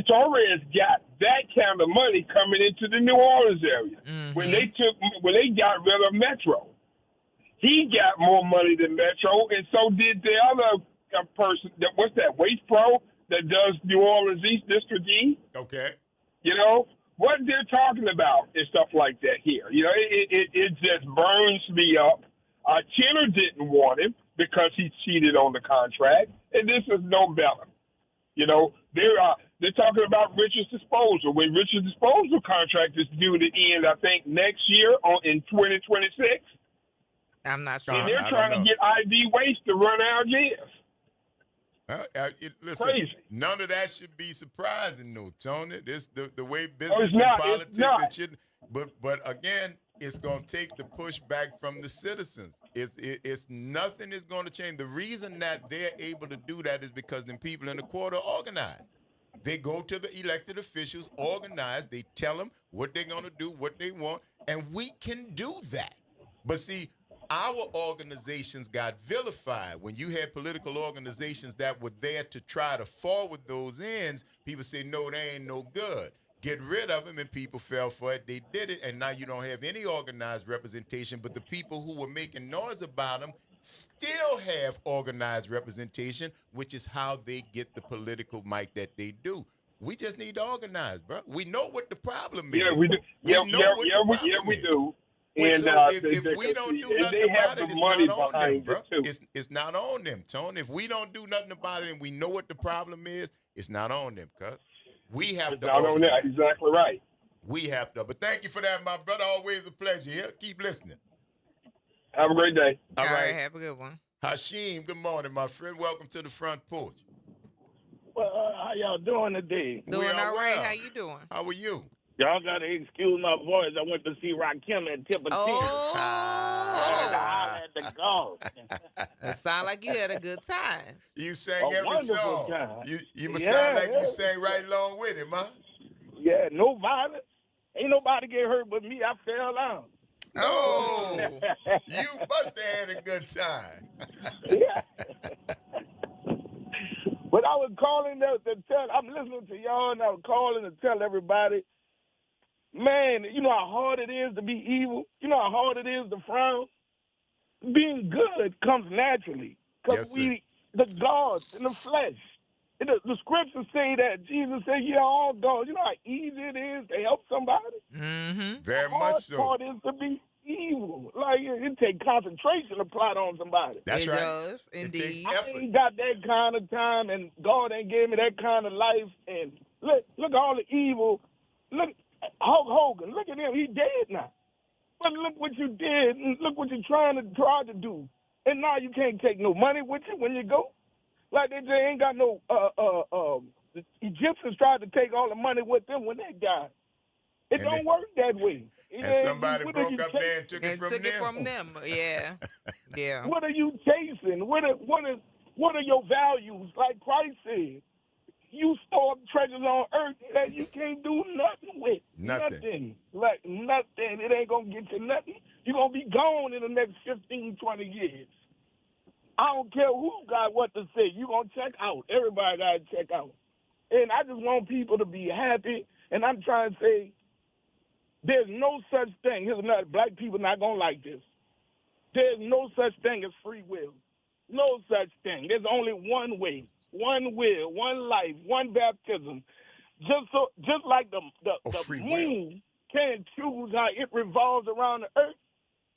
Speaker 18: Torres got that kind of money coming into the New Orleans area. When they got rid of Metro, he got more money than Metro, and so did the other person. What's that? Waste Pro that does New Orleans East District E.
Speaker 2: Okay.
Speaker 18: You know what they're talking about and stuff like that here. You know, it just burns me up. Kenner didn't want him because he cheated on the contract, and this is no better. You know, they're talking about Richard's Disposal. When Richard's Disposal contract is due to end, I think next year in 2026.
Speaker 1: I'm not sure.
Speaker 18: And they're trying to get ID Waste to run Algiers.
Speaker 2: Listen,
Speaker 18: crazy.
Speaker 2: None of that should be surprising, though, Tony. This the way business
Speaker 18: it's not,
Speaker 2: and politics
Speaker 18: it's not.
Speaker 2: it shouldn't. But again, it's going to take the pushback from the citizens. It's nothing is going to change. The reason that they're able to do that is because the people in the court are organized. They go to the elected officials, organized. They tell them what they're going to do, what they want, and we can do that. But see, our organizations got vilified. When you had political organizations that were there to try to forward those ends, people say, no, they ain't no good. Get rid of them, and people fell for it. They did it, and now you don't have any organized representation, but the people who were making noise about them still have organized representation, which is how they get the political mic that they do. We just need to organize, bro. We know what the problem is.
Speaker 18: Yeah, we do. We do. And
Speaker 2: So if we don't do nothing about it, it's not on them, bro. It's not on them, Tony. If we don't do nothing about it and we know what the problem is, it's not on them, cuz. We have to.
Speaker 18: Not on that. Exactly right.
Speaker 2: We have to. But thank you for that, my brother. Always a pleasure. Here, keep listening.
Speaker 18: Have a great day.
Speaker 2: All right.
Speaker 1: Have a good one.
Speaker 2: Hashim, good morning, my friend. Welcome to the Front Porch.
Speaker 19: Well, how y'all doing today?
Speaker 1: Doing all right. How you doing?
Speaker 2: How are you?
Speaker 19: Y'all got to excuse my voice. I went to see Rakim at Tipper
Speaker 1: Oh.
Speaker 19: at the golf.
Speaker 1: It sound like you had a good time.
Speaker 2: You sang every
Speaker 19: wonderful
Speaker 2: song.
Speaker 19: time.
Speaker 2: You must sound like you sang right along with him, huh?
Speaker 19: Yeah, no violence. Ain't nobody get hurt but me. I fell out.
Speaker 2: Oh, you must have had a good time.
Speaker 19: Yeah. But I was calling to tell, I'm listening to y'all, and I was calling to tell everybody, man, you know how hard it is to be evil? You know how hard it is to frown? Being good comes naturally. Because the gods in the flesh. The scriptures say that Jesus said, you're all gods. You know how easy it is to help somebody?
Speaker 2: Mm-hmm. Very
Speaker 19: much
Speaker 2: much so.
Speaker 19: The hard part is to be evil. Like, it takes concentration to plot on somebody.
Speaker 2: That's
Speaker 1: it
Speaker 2: right.
Speaker 1: Does, indeed.
Speaker 2: It takes
Speaker 19: I
Speaker 2: effort.
Speaker 19: ain't got that kind of time, and God ain't gave me that kind of life. And look all the evil. Look, Hulk Hogan, look at him. He dead now. But look what you did, and look what you're try to do. And now you can't take no money with you when you go. Like they ain't got no, the Egyptians tried to take all the money with them when they died. It don't work that way.
Speaker 2: And somebody broke up there and took it from them.
Speaker 1: Yeah. Yeah.
Speaker 19: What are you chasing? What are your values? Like Christ said, you store up treasures on earth that you can't do nothing with.
Speaker 2: Nothing.
Speaker 19: Like nothing. It ain't going to get you nothing. You're going to be gone in the next 15, 20 years. I don't care who got what to say. You're going to check out. Everybody got to check out. And I just want people to be happy. And I'm trying to say, there's no such thing. Here's another. Black people not going to like this. There's no such thing as free will. No such thing. There's only one way, one will, one life, one baptism. Just like the moon can't choose how it revolves around the earth,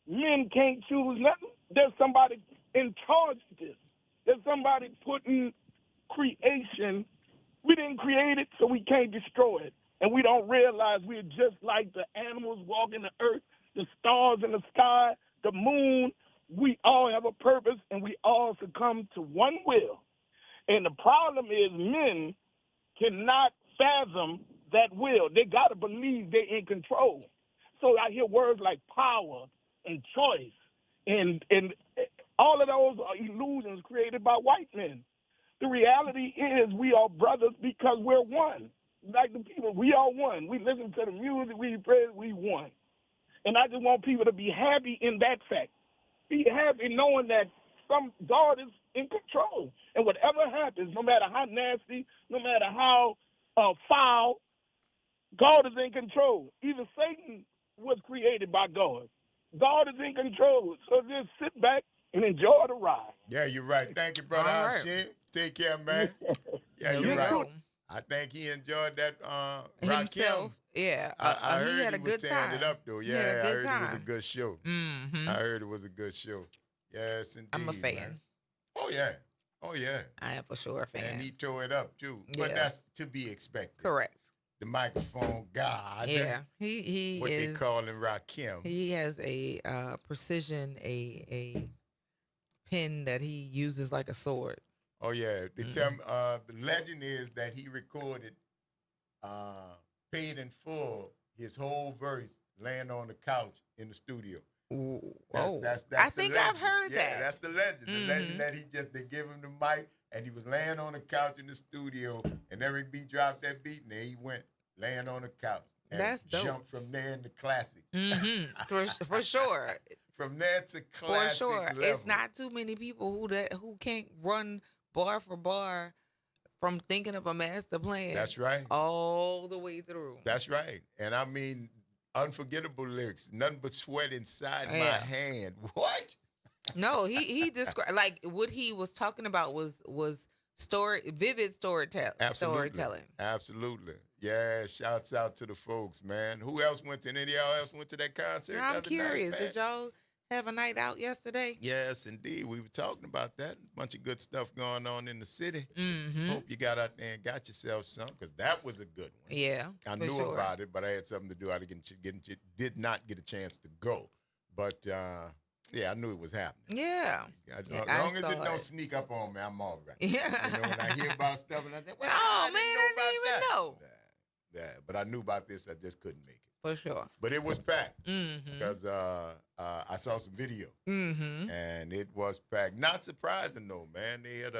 Speaker 19: men can't choose nothing. There's somebody in charge of this. There's somebody putting creation. We didn't create it, so we can't destroy it. And we don't realize we're just like the animals walking the earth, the stars in the sky, the moon. We all have a purpose, and we all succumb to one will. And the problem is men cannot fathom that will. They got to believe they're in control. So I hear words like power and choice, and all of those are illusions created by white men. The reality is we are brothers because we're one. Like the people, we are one. We listen to the music, we pray, we one. And I just want people to be happy in that fact. Be happy knowing that God is in control. And whatever happens, no matter how nasty, no matter how foul, God is in control. Even Satan was created by God. God is in control. So just sit back and enjoy the ride.
Speaker 2: Yeah, you're right. Thank you, brother
Speaker 1: All right.
Speaker 2: Hashim. Take care, man. Yeah,
Speaker 1: There
Speaker 2: you're
Speaker 1: we
Speaker 2: right.
Speaker 1: go.
Speaker 2: I think he enjoyed that
Speaker 1: Himself.
Speaker 2: Rakim.
Speaker 1: Yeah.
Speaker 2: I
Speaker 1: he
Speaker 2: heard
Speaker 1: had a
Speaker 2: he was
Speaker 1: good
Speaker 2: tearing
Speaker 1: time.
Speaker 2: it up, though.
Speaker 1: He had
Speaker 2: Yeah,
Speaker 1: a
Speaker 2: I
Speaker 1: good
Speaker 2: heard it was a
Speaker 1: time.
Speaker 2: good show.
Speaker 1: Mm-hmm.
Speaker 2: I heard it was a good show. Yes, indeed.
Speaker 1: I'm a fan.
Speaker 2: Man. Oh, yeah. Oh, yeah.
Speaker 1: I am for sure a fan.
Speaker 2: And he tore it up, too. But
Speaker 1: Yeah.
Speaker 2: that's to be expected.
Speaker 1: Correct.
Speaker 2: The microphone god.
Speaker 1: Yeah. He
Speaker 2: what
Speaker 1: is.
Speaker 2: They call him Rakim.
Speaker 1: He has a precision, a pen that he uses like a sword.
Speaker 2: Oh, yeah. They tell me, the legend is that he recorded paid in full his whole verse laying on the couch in the studio.
Speaker 1: Ooh.
Speaker 2: That's
Speaker 1: I think I've heard
Speaker 2: yeah,
Speaker 1: that.
Speaker 2: That's the legend. The legend that they give him the mic and he was laying on the couch in the studio and Eric B dropped that beat and there he went laying on the couch. And
Speaker 1: That's dope.
Speaker 2: jumped from there into classic.
Speaker 1: For sure.
Speaker 2: From there to classic
Speaker 1: For sure.
Speaker 2: level.
Speaker 1: It's not too many people who can't run bar for bar from thinking of a master plan.
Speaker 2: That's right.
Speaker 1: All the way through.
Speaker 2: That's right. And I mean, unforgettable lyrics. Nothing but sweat inside my hand. What?
Speaker 1: No, he described like what he was talking about was vivid storytelling.
Speaker 2: Absolutely. Yeah, shouts out to the folks, man. Who else went to any of y'all else went to that concert?
Speaker 1: Now, I'm
Speaker 2: the other
Speaker 1: curious.
Speaker 2: night, man?
Speaker 1: Did y'all have a night out yesterday?
Speaker 2: Yes, indeed. We were talking about that. A bunch of good stuff going on in the city.
Speaker 1: Mm-hmm.
Speaker 2: Hope you got out there and got yourself some, because that was a good one.
Speaker 1: Yeah,
Speaker 2: I
Speaker 1: for
Speaker 2: knew
Speaker 1: sure.
Speaker 2: about it, but I had something to do. I did not get a chance to go. But, yeah, I knew it was happening.
Speaker 1: Yeah.
Speaker 2: As
Speaker 1: I
Speaker 2: long as
Speaker 1: saw
Speaker 2: it don't
Speaker 1: it.
Speaker 2: sneak up on me, I'm all right.
Speaker 1: Yeah.
Speaker 2: You know, when I hear about stuff and I think, well,
Speaker 1: Oh,
Speaker 2: I
Speaker 1: man,
Speaker 2: didn't know
Speaker 1: I didn't even know.
Speaker 2: Yeah, but I knew about this. I just couldn't make it.
Speaker 1: For sure.
Speaker 2: But it was packed
Speaker 1: Mm-hmm.
Speaker 2: because I saw some video
Speaker 1: Mm-hmm.
Speaker 2: and it was packed. Not surprising though, man. They had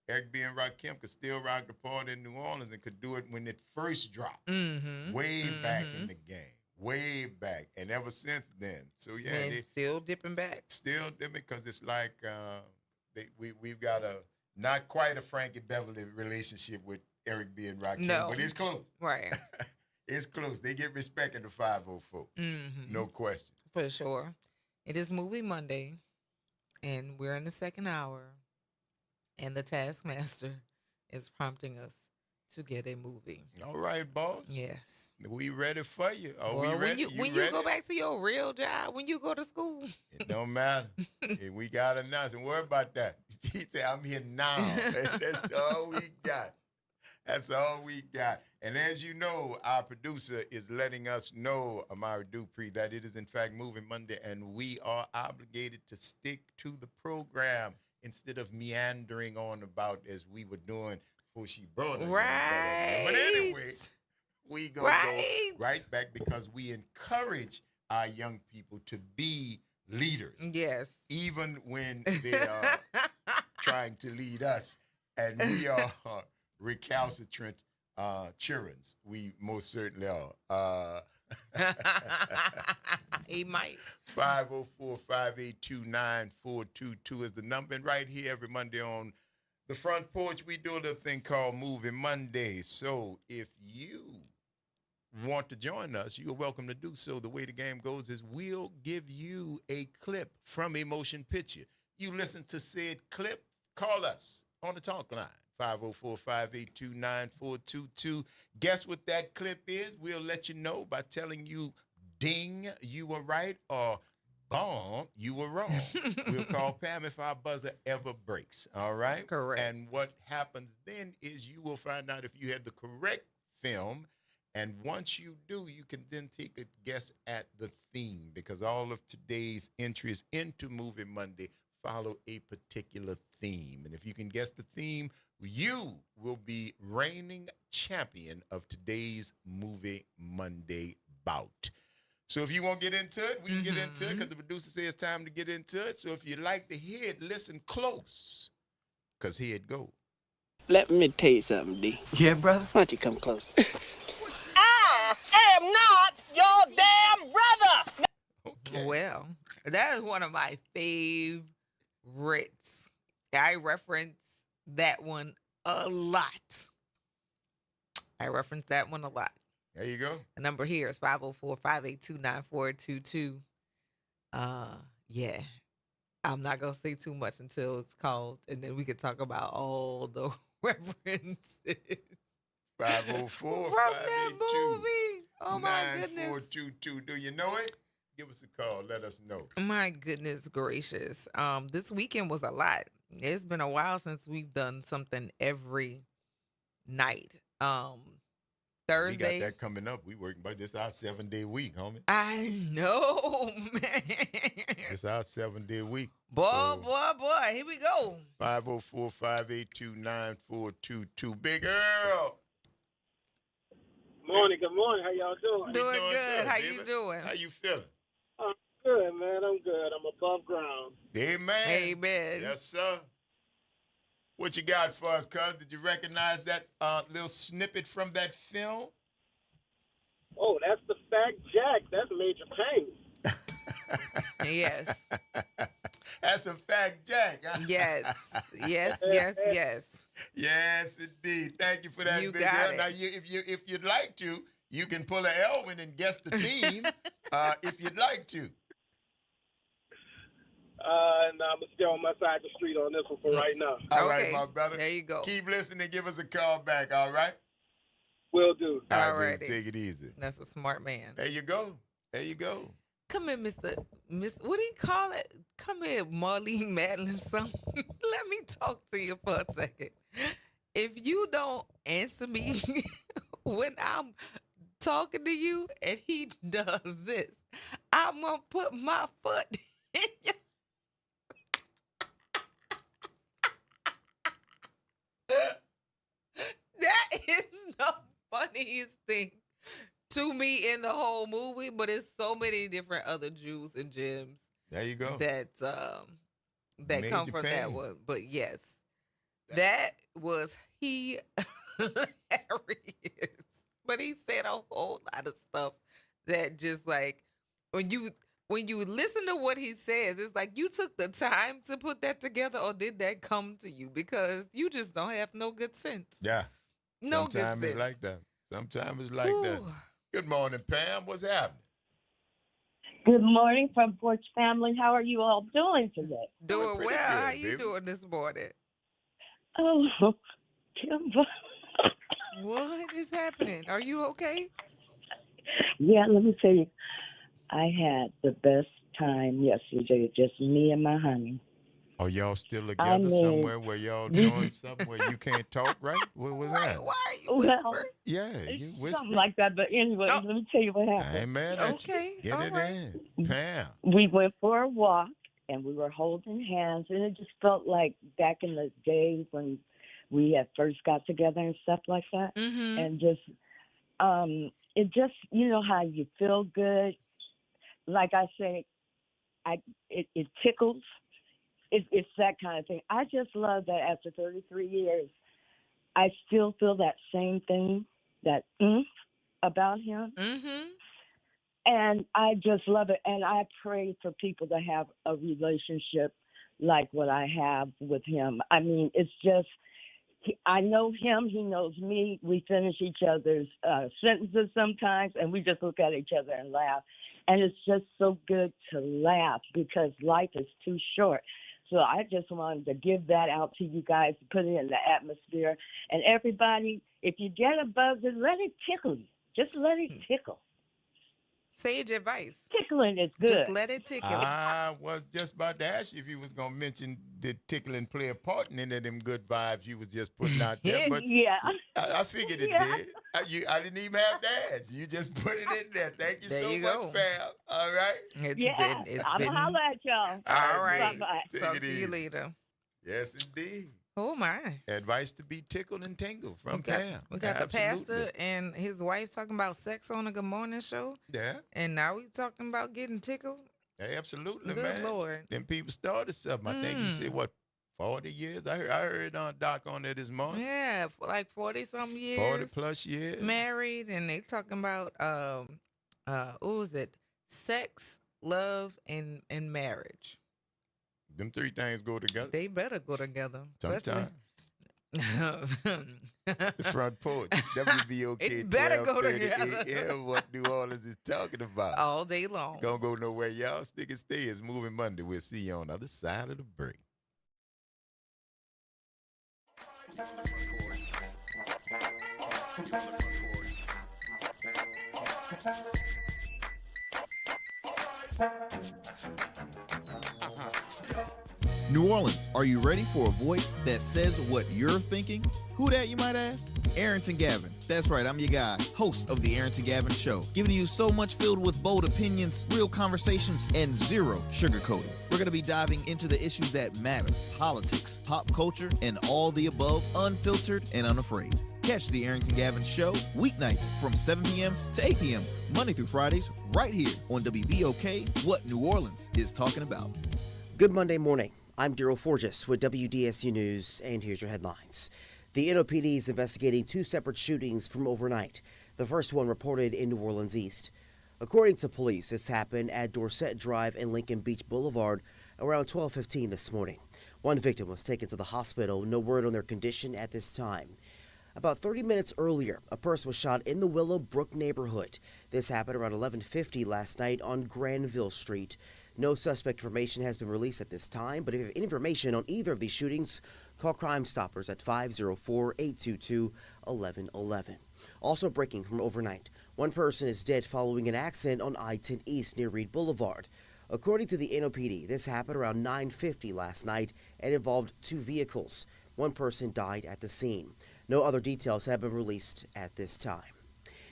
Speaker 2: Eric B. and Rakim could still rock the party in New Orleans and could do it when it first dropped,
Speaker 1: Mm-hmm.
Speaker 2: way back in the game, way back, and ever since then. So yeah,
Speaker 1: And
Speaker 2: they
Speaker 1: still dipping back.
Speaker 2: still dipping because it's like we've got not quite a Frankie Beverly relationship with Eric B. and Rakim,
Speaker 1: No.
Speaker 2: but it's close.
Speaker 1: Right.
Speaker 2: It's close. They get respect in the 504.
Speaker 1: Mm-hmm.
Speaker 2: No question.
Speaker 1: For sure. It is Movie Monday, and we're in the second hour, and the Taskmaster is prompting us to get a movie.
Speaker 2: All right, boss.
Speaker 1: Yes.
Speaker 2: We ready for you. Are
Speaker 1: Well,
Speaker 2: we
Speaker 1: when
Speaker 2: ready?
Speaker 1: you
Speaker 2: ready?
Speaker 1: go back to your real job, when you go to school.
Speaker 2: It don't matter. If we got a nothing. Worry about that. He said, I'm here now. That's all we got. That's all we got. And as you know, our producer is letting us know, Amari Dupree, that it is in fact Movie Monday, and we are obligated to stick to the program instead of meandering on about as we were doing before she brought it.
Speaker 1: Right.
Speaker 2: But anyway, we go right back because we encourage our young people to be leaders.
Speaker 1: Yes.
Speaker 2: Even when they are trying to lead us, and we are recalcitrant childrens. We most certainly are.
Speaker 1: He might.
Speaker 2: 504-582-9422 is the number. And right here every Monday on the Front Porch, we do a little thing called Movie Monday. So if you want to join us, you're welcome to do so. The way the game goes is we'll give you a clip from a motion picture. You listen to said clip, call us on the talk line. 504-582-9422. Guess what that clip is? We'll let you know by telling you, ding, you were right, or bomb, you were wrong. We'll call Pam if our buzzer ever breaks, all right?
Speaker 1: Correct.
Speaker 2: And what happens then is you will find out if you had the correct film, and once you do, you can then take a guess at the theme, because all of today's entries into Movie Monday follow a particular theme. And if you can guess the theme, you will be reigning champion of today's Movie Monday bout. So if you want to get into it, we can get into it because the producer says it's time to get into it. So if you'd like to hear it, listen close, because here it goes.
Speaker 20: Let me tell you something, D.
Speaker 17: Yeah, brother?
Speaker 20: Why don't you come closer?
Speaker 17: I am not your damn brother!
Speaker 1: Well, that is one of my favorites. I reference that one a lot.
Speaker 2: There you go.
Speaker 1: The number here is 504-582-9422. Yeah. I'm not going to say too much until it's called, and then we can talk about all the references.
Speaker 2: 504
Speaker 1: From that movie. Oh, my goodness.
Speaker 2: 9422. Do you know it? Give us a call. Let us know.
Speaker 1: My goodness gracious. This weekend was a lot. It's been a while since we've done something every night. Thursday.
Speaker 2: We got that coming up. We working, but this our 7-day week, homie.
Speaker 1: I know, man.
Speaker 2: It's our 7-day week.
Speaker 1: Boy. Here we go.
Speaker 2: 504-582-9422. Big Earl.
Speaker 21: Morning, good morning. How y'all doing?
Speaker 1: Doing good. How you doing?
Speaker 2: How you feeling?
Speaker 21: I'm good, man. I'm good. I'm above ground.
Speaker 2: Amen.
Speaker 1: Amen.
Speaker 2: Yes, sir. What you got for us, cuz? Did you recognize that little snippet from that film?
Speaker 21: Oh, that's the Fact Jack. That's Major Payne.
Speaker 1: Yes.
Speaker 2: That's a Fact Jack.
Speaker 1: Yes, yes.
Speaker 2: Yes, indeed. Thank you for that,
Speaker 1: You
Speaker 2: Big
Speaker 1: got
Speaker 2: L.
Speaker 1: it.
Speaker 2: Now, if you'd like to, you can pull a Elwin and guess the theme if you'd like to.
Speaker 21: No, I'm going to stay on my side of the street on this one for right now.
Speaker 2: All right, my brother.
Speaker 1: There you go.
Speaker 2: Keep listening. Give us a call back, all right?
Speaker 21: Will do.
Speaker 2: All
Speaker 1: All
Speaker 2: right,
Speaker 1: righty.
Speaker 2: take it easy.
Speaker 1: That's a smart man.
Speaker 2: There you go.
Speaker 1: Come here, Miss, what do you call it? Come here, Marlene Madeline son. Let me talk to you for a second. If you don't answer me when I'm talking to you and he does this, I'm going to put my foot in your... That is the funniest thing to me in the whole movie, but it's so many different other Jews and gems.
Speaker 2: There you go.
Speaker 1: That
Speaker 2: Major
Speaker 1: come from that
Speaker 2: Payne.
Speaker 1: one. But yes, that was hilarious. But he said a whole lot of stuff that just like when you listen to what he says, it's like you took the time to put that together, or did that come to you? Because you just don't have no good sense.
Speaker 2: Yeah.
Speaker 1: No good
Speaker 2: Sometimes it's
Speaker 1: sense.
Speaker 2: like that. Good morning, Pam. What's happening?
Speaker 22: Good morning, Front Porch family. How are you all doing today?
Speaker 1: Doing
Speaker 2: pretty
Speaker 1: well.
Speaker 2: good,
Speaker 1: How you
Speaker 2: baby.
Speaker 1: doing this morning?
Speaker 22: Oh, Kimber.
Speaker 1: What is happening? Are you okay?
Speaker 22: Yeah, let me tell you, I had the best time yesterday, just me and my honey.
Speaker 2: Are y'all still together
Speaker 22: I mean-
Speaker 2: somewhere where y'all doing something where you can't talk, right? What was that?
Speaker 1: Why are you
Speaker 22: Well,
Speaker 1: whispering?
Speaker 2: Yeah, you whisper.
Speaker 22: something like that. But anyway, let me tell you what
Speaker 2: I
Speaker 22: happened.
Speaker 2: ain't mad at
Speaker 1: Okay,
Speaker 2: you. Get
Speaker 1: all
Speaker 2: it
Speaker 1: right.
Speaker 2: in. Pam.
Speaker 22: We went for a walk, and we were holding hands, and it just felt like back in the days when we had first got together and stuff like that.
Speaker 1: Mm-hmm.
Speaker 22: And just, it just, you know how you feel good. Like I say, it tickles. It's that kind of thing. I just love that after 33 years, I still feel that same thing, that about him.
Speaker 1: Mm-hmm.
Speaker 22: And I just love it. And I pray for people to have a relationship like what I have with him. I mean, it's just, I know him, he knows me. We finish each other's sentences sometimes, and we just look at each other and laugh. And it's just so good to laugh because life is too short. So I just wanted to give that out to you guys, put it in the atmosphere. And everybody, if you get a buzzer, let it tickle you. Just let it tickle.
Speaker 1: Sage advice.
Speaker 22: Tickling is good.
Speaker 1: Just let it tickle.
Speaker 2: I was just about to ask you if you was going to mention did tickling play a part in any of them good vibes you was just putting out there. But
Speaker 22: Yeah.
Speaker 2: I figured it
Speaker 22: Yeah.
Speaker 2: did. I didn't even have to ask. You just put it in there. Thank you
Speaker 1: There
Speaker 2: so
Speaker 1: you
Speaker 2: much,
Speaker 1: go.
Speaker 2: fam. All right?
Speaker 1: It's
Speaker 22: I'm
Speaker 1: been
Speaker 22: going to holler at y'all.
Speaker 1: all right.
Speaker 22: Bye-bye.
Speaker 2: Take
Speaker 1: Talk
Speaker 2: it
Speaker 1: to you
Speaker 2: easy.
Speaker 1: later.
Speaker 2: Yes, indeed.
Speaker 1: Oh my.
Speaker 2: Advice to be tickled and tingled from Pam.
Speaker 1: We got the
Speaker 2: Absolutely.
Speaker 1: pastor and his wife talking about sex on a Good Morning show.
Speaker 2: Yeah.
Speaker 1: And now we talking about getting tickled.
Speaker 2: Absolutely,
Speaker 1: Good
Speaker 2: man.
Speaker 1: Lord.
Speaker 2: Them people started something. I think you said, what, 40 years. I heard Doc on there this morning.
Speaker 1: Yeah, for like 40-some years.
Speaker 2: 40 plus years.
Speaker 1: Married, and they talking about what was it? Sex, love, and marriage.
Speaker 2: Them three things go together.
Speaker 1: They better go together.
Speaker 2: Sometimes. The Front Porch, WBOK,
Speaker 1: It better go
Speaker 2: 12:30
Speaker 1: together.
Speaker 2: AM, what New Orleans is talking about.
Speaker 1: All day long.
Speaker 2: Don't go nowhere, y'all. Stick and stay. It's Moving Monday. We'll see you on the other side of the break.
Speaker 4: New Orleans, are you ready for a voice that says what you're thinking? Who that, you might ask? Arrington Gavin. That's right, I'm your guy, host of the Arrington Gavin Show, giving you so much filled with bold opinions, real conversations, and zero sugarcoating. We're going to be diving into the issues that matter, politics, pop culture, and all the above, unfiltered and unafraid. Catch the Arrington Gavin Show weeknights from 7 p.m. to 8 p.m., Monday through Fridays, right here on WBOK, what New Orleans is talking about.
Speaker 5: Good Monday morning. I'm Daryl Forges with WDSU News, and here's your headlines. The NOPD is investigating two separate shootings from overnight. The first one reported in New Orleans East. According to police, this happened at Dorset Drive and Lincoln Beach Boulevard around 12:15 this morning. One victim was taken to the hospital, no word on their condition at this time. About 30 minutes earlier, a person was shot in the Willowbrook neighborhood. This happened around 11:50 last night on Granville Street. No suspect information has been released at this time, but if you have any information on either of these shootings, call Crime Stoppers at 504-822-1111. Also breaking from overnight, one person is dead following an accident on I-10 East near Reed Boulevard. According to the NOPD, this happened around 9:50 last night and involved two vehicles. One person died at the scene. No other details have been released at this time.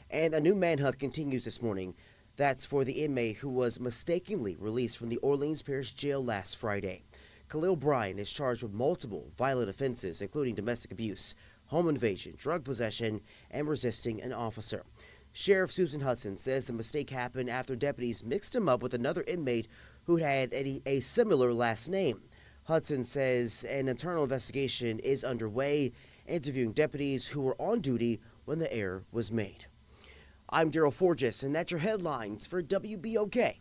Speaker 5: And a new manhunt continues this morning. That's for the inmate who was mistakenly released from the Orleans Parish Jail last Friday. Khalil Bryan is charged with multiple violent offenses, including domestic abuse, home invasion, drug possession, and resisting an officer. Sheriff Susan Hudson says the mistake happened after deputies mixed him up with another inmate who had a similar last name. Hudson says an internal investigation is underway, interviewing deputies who were on duty when the error was made. I'm Daryl Forges, and that's your headlines for WBOK.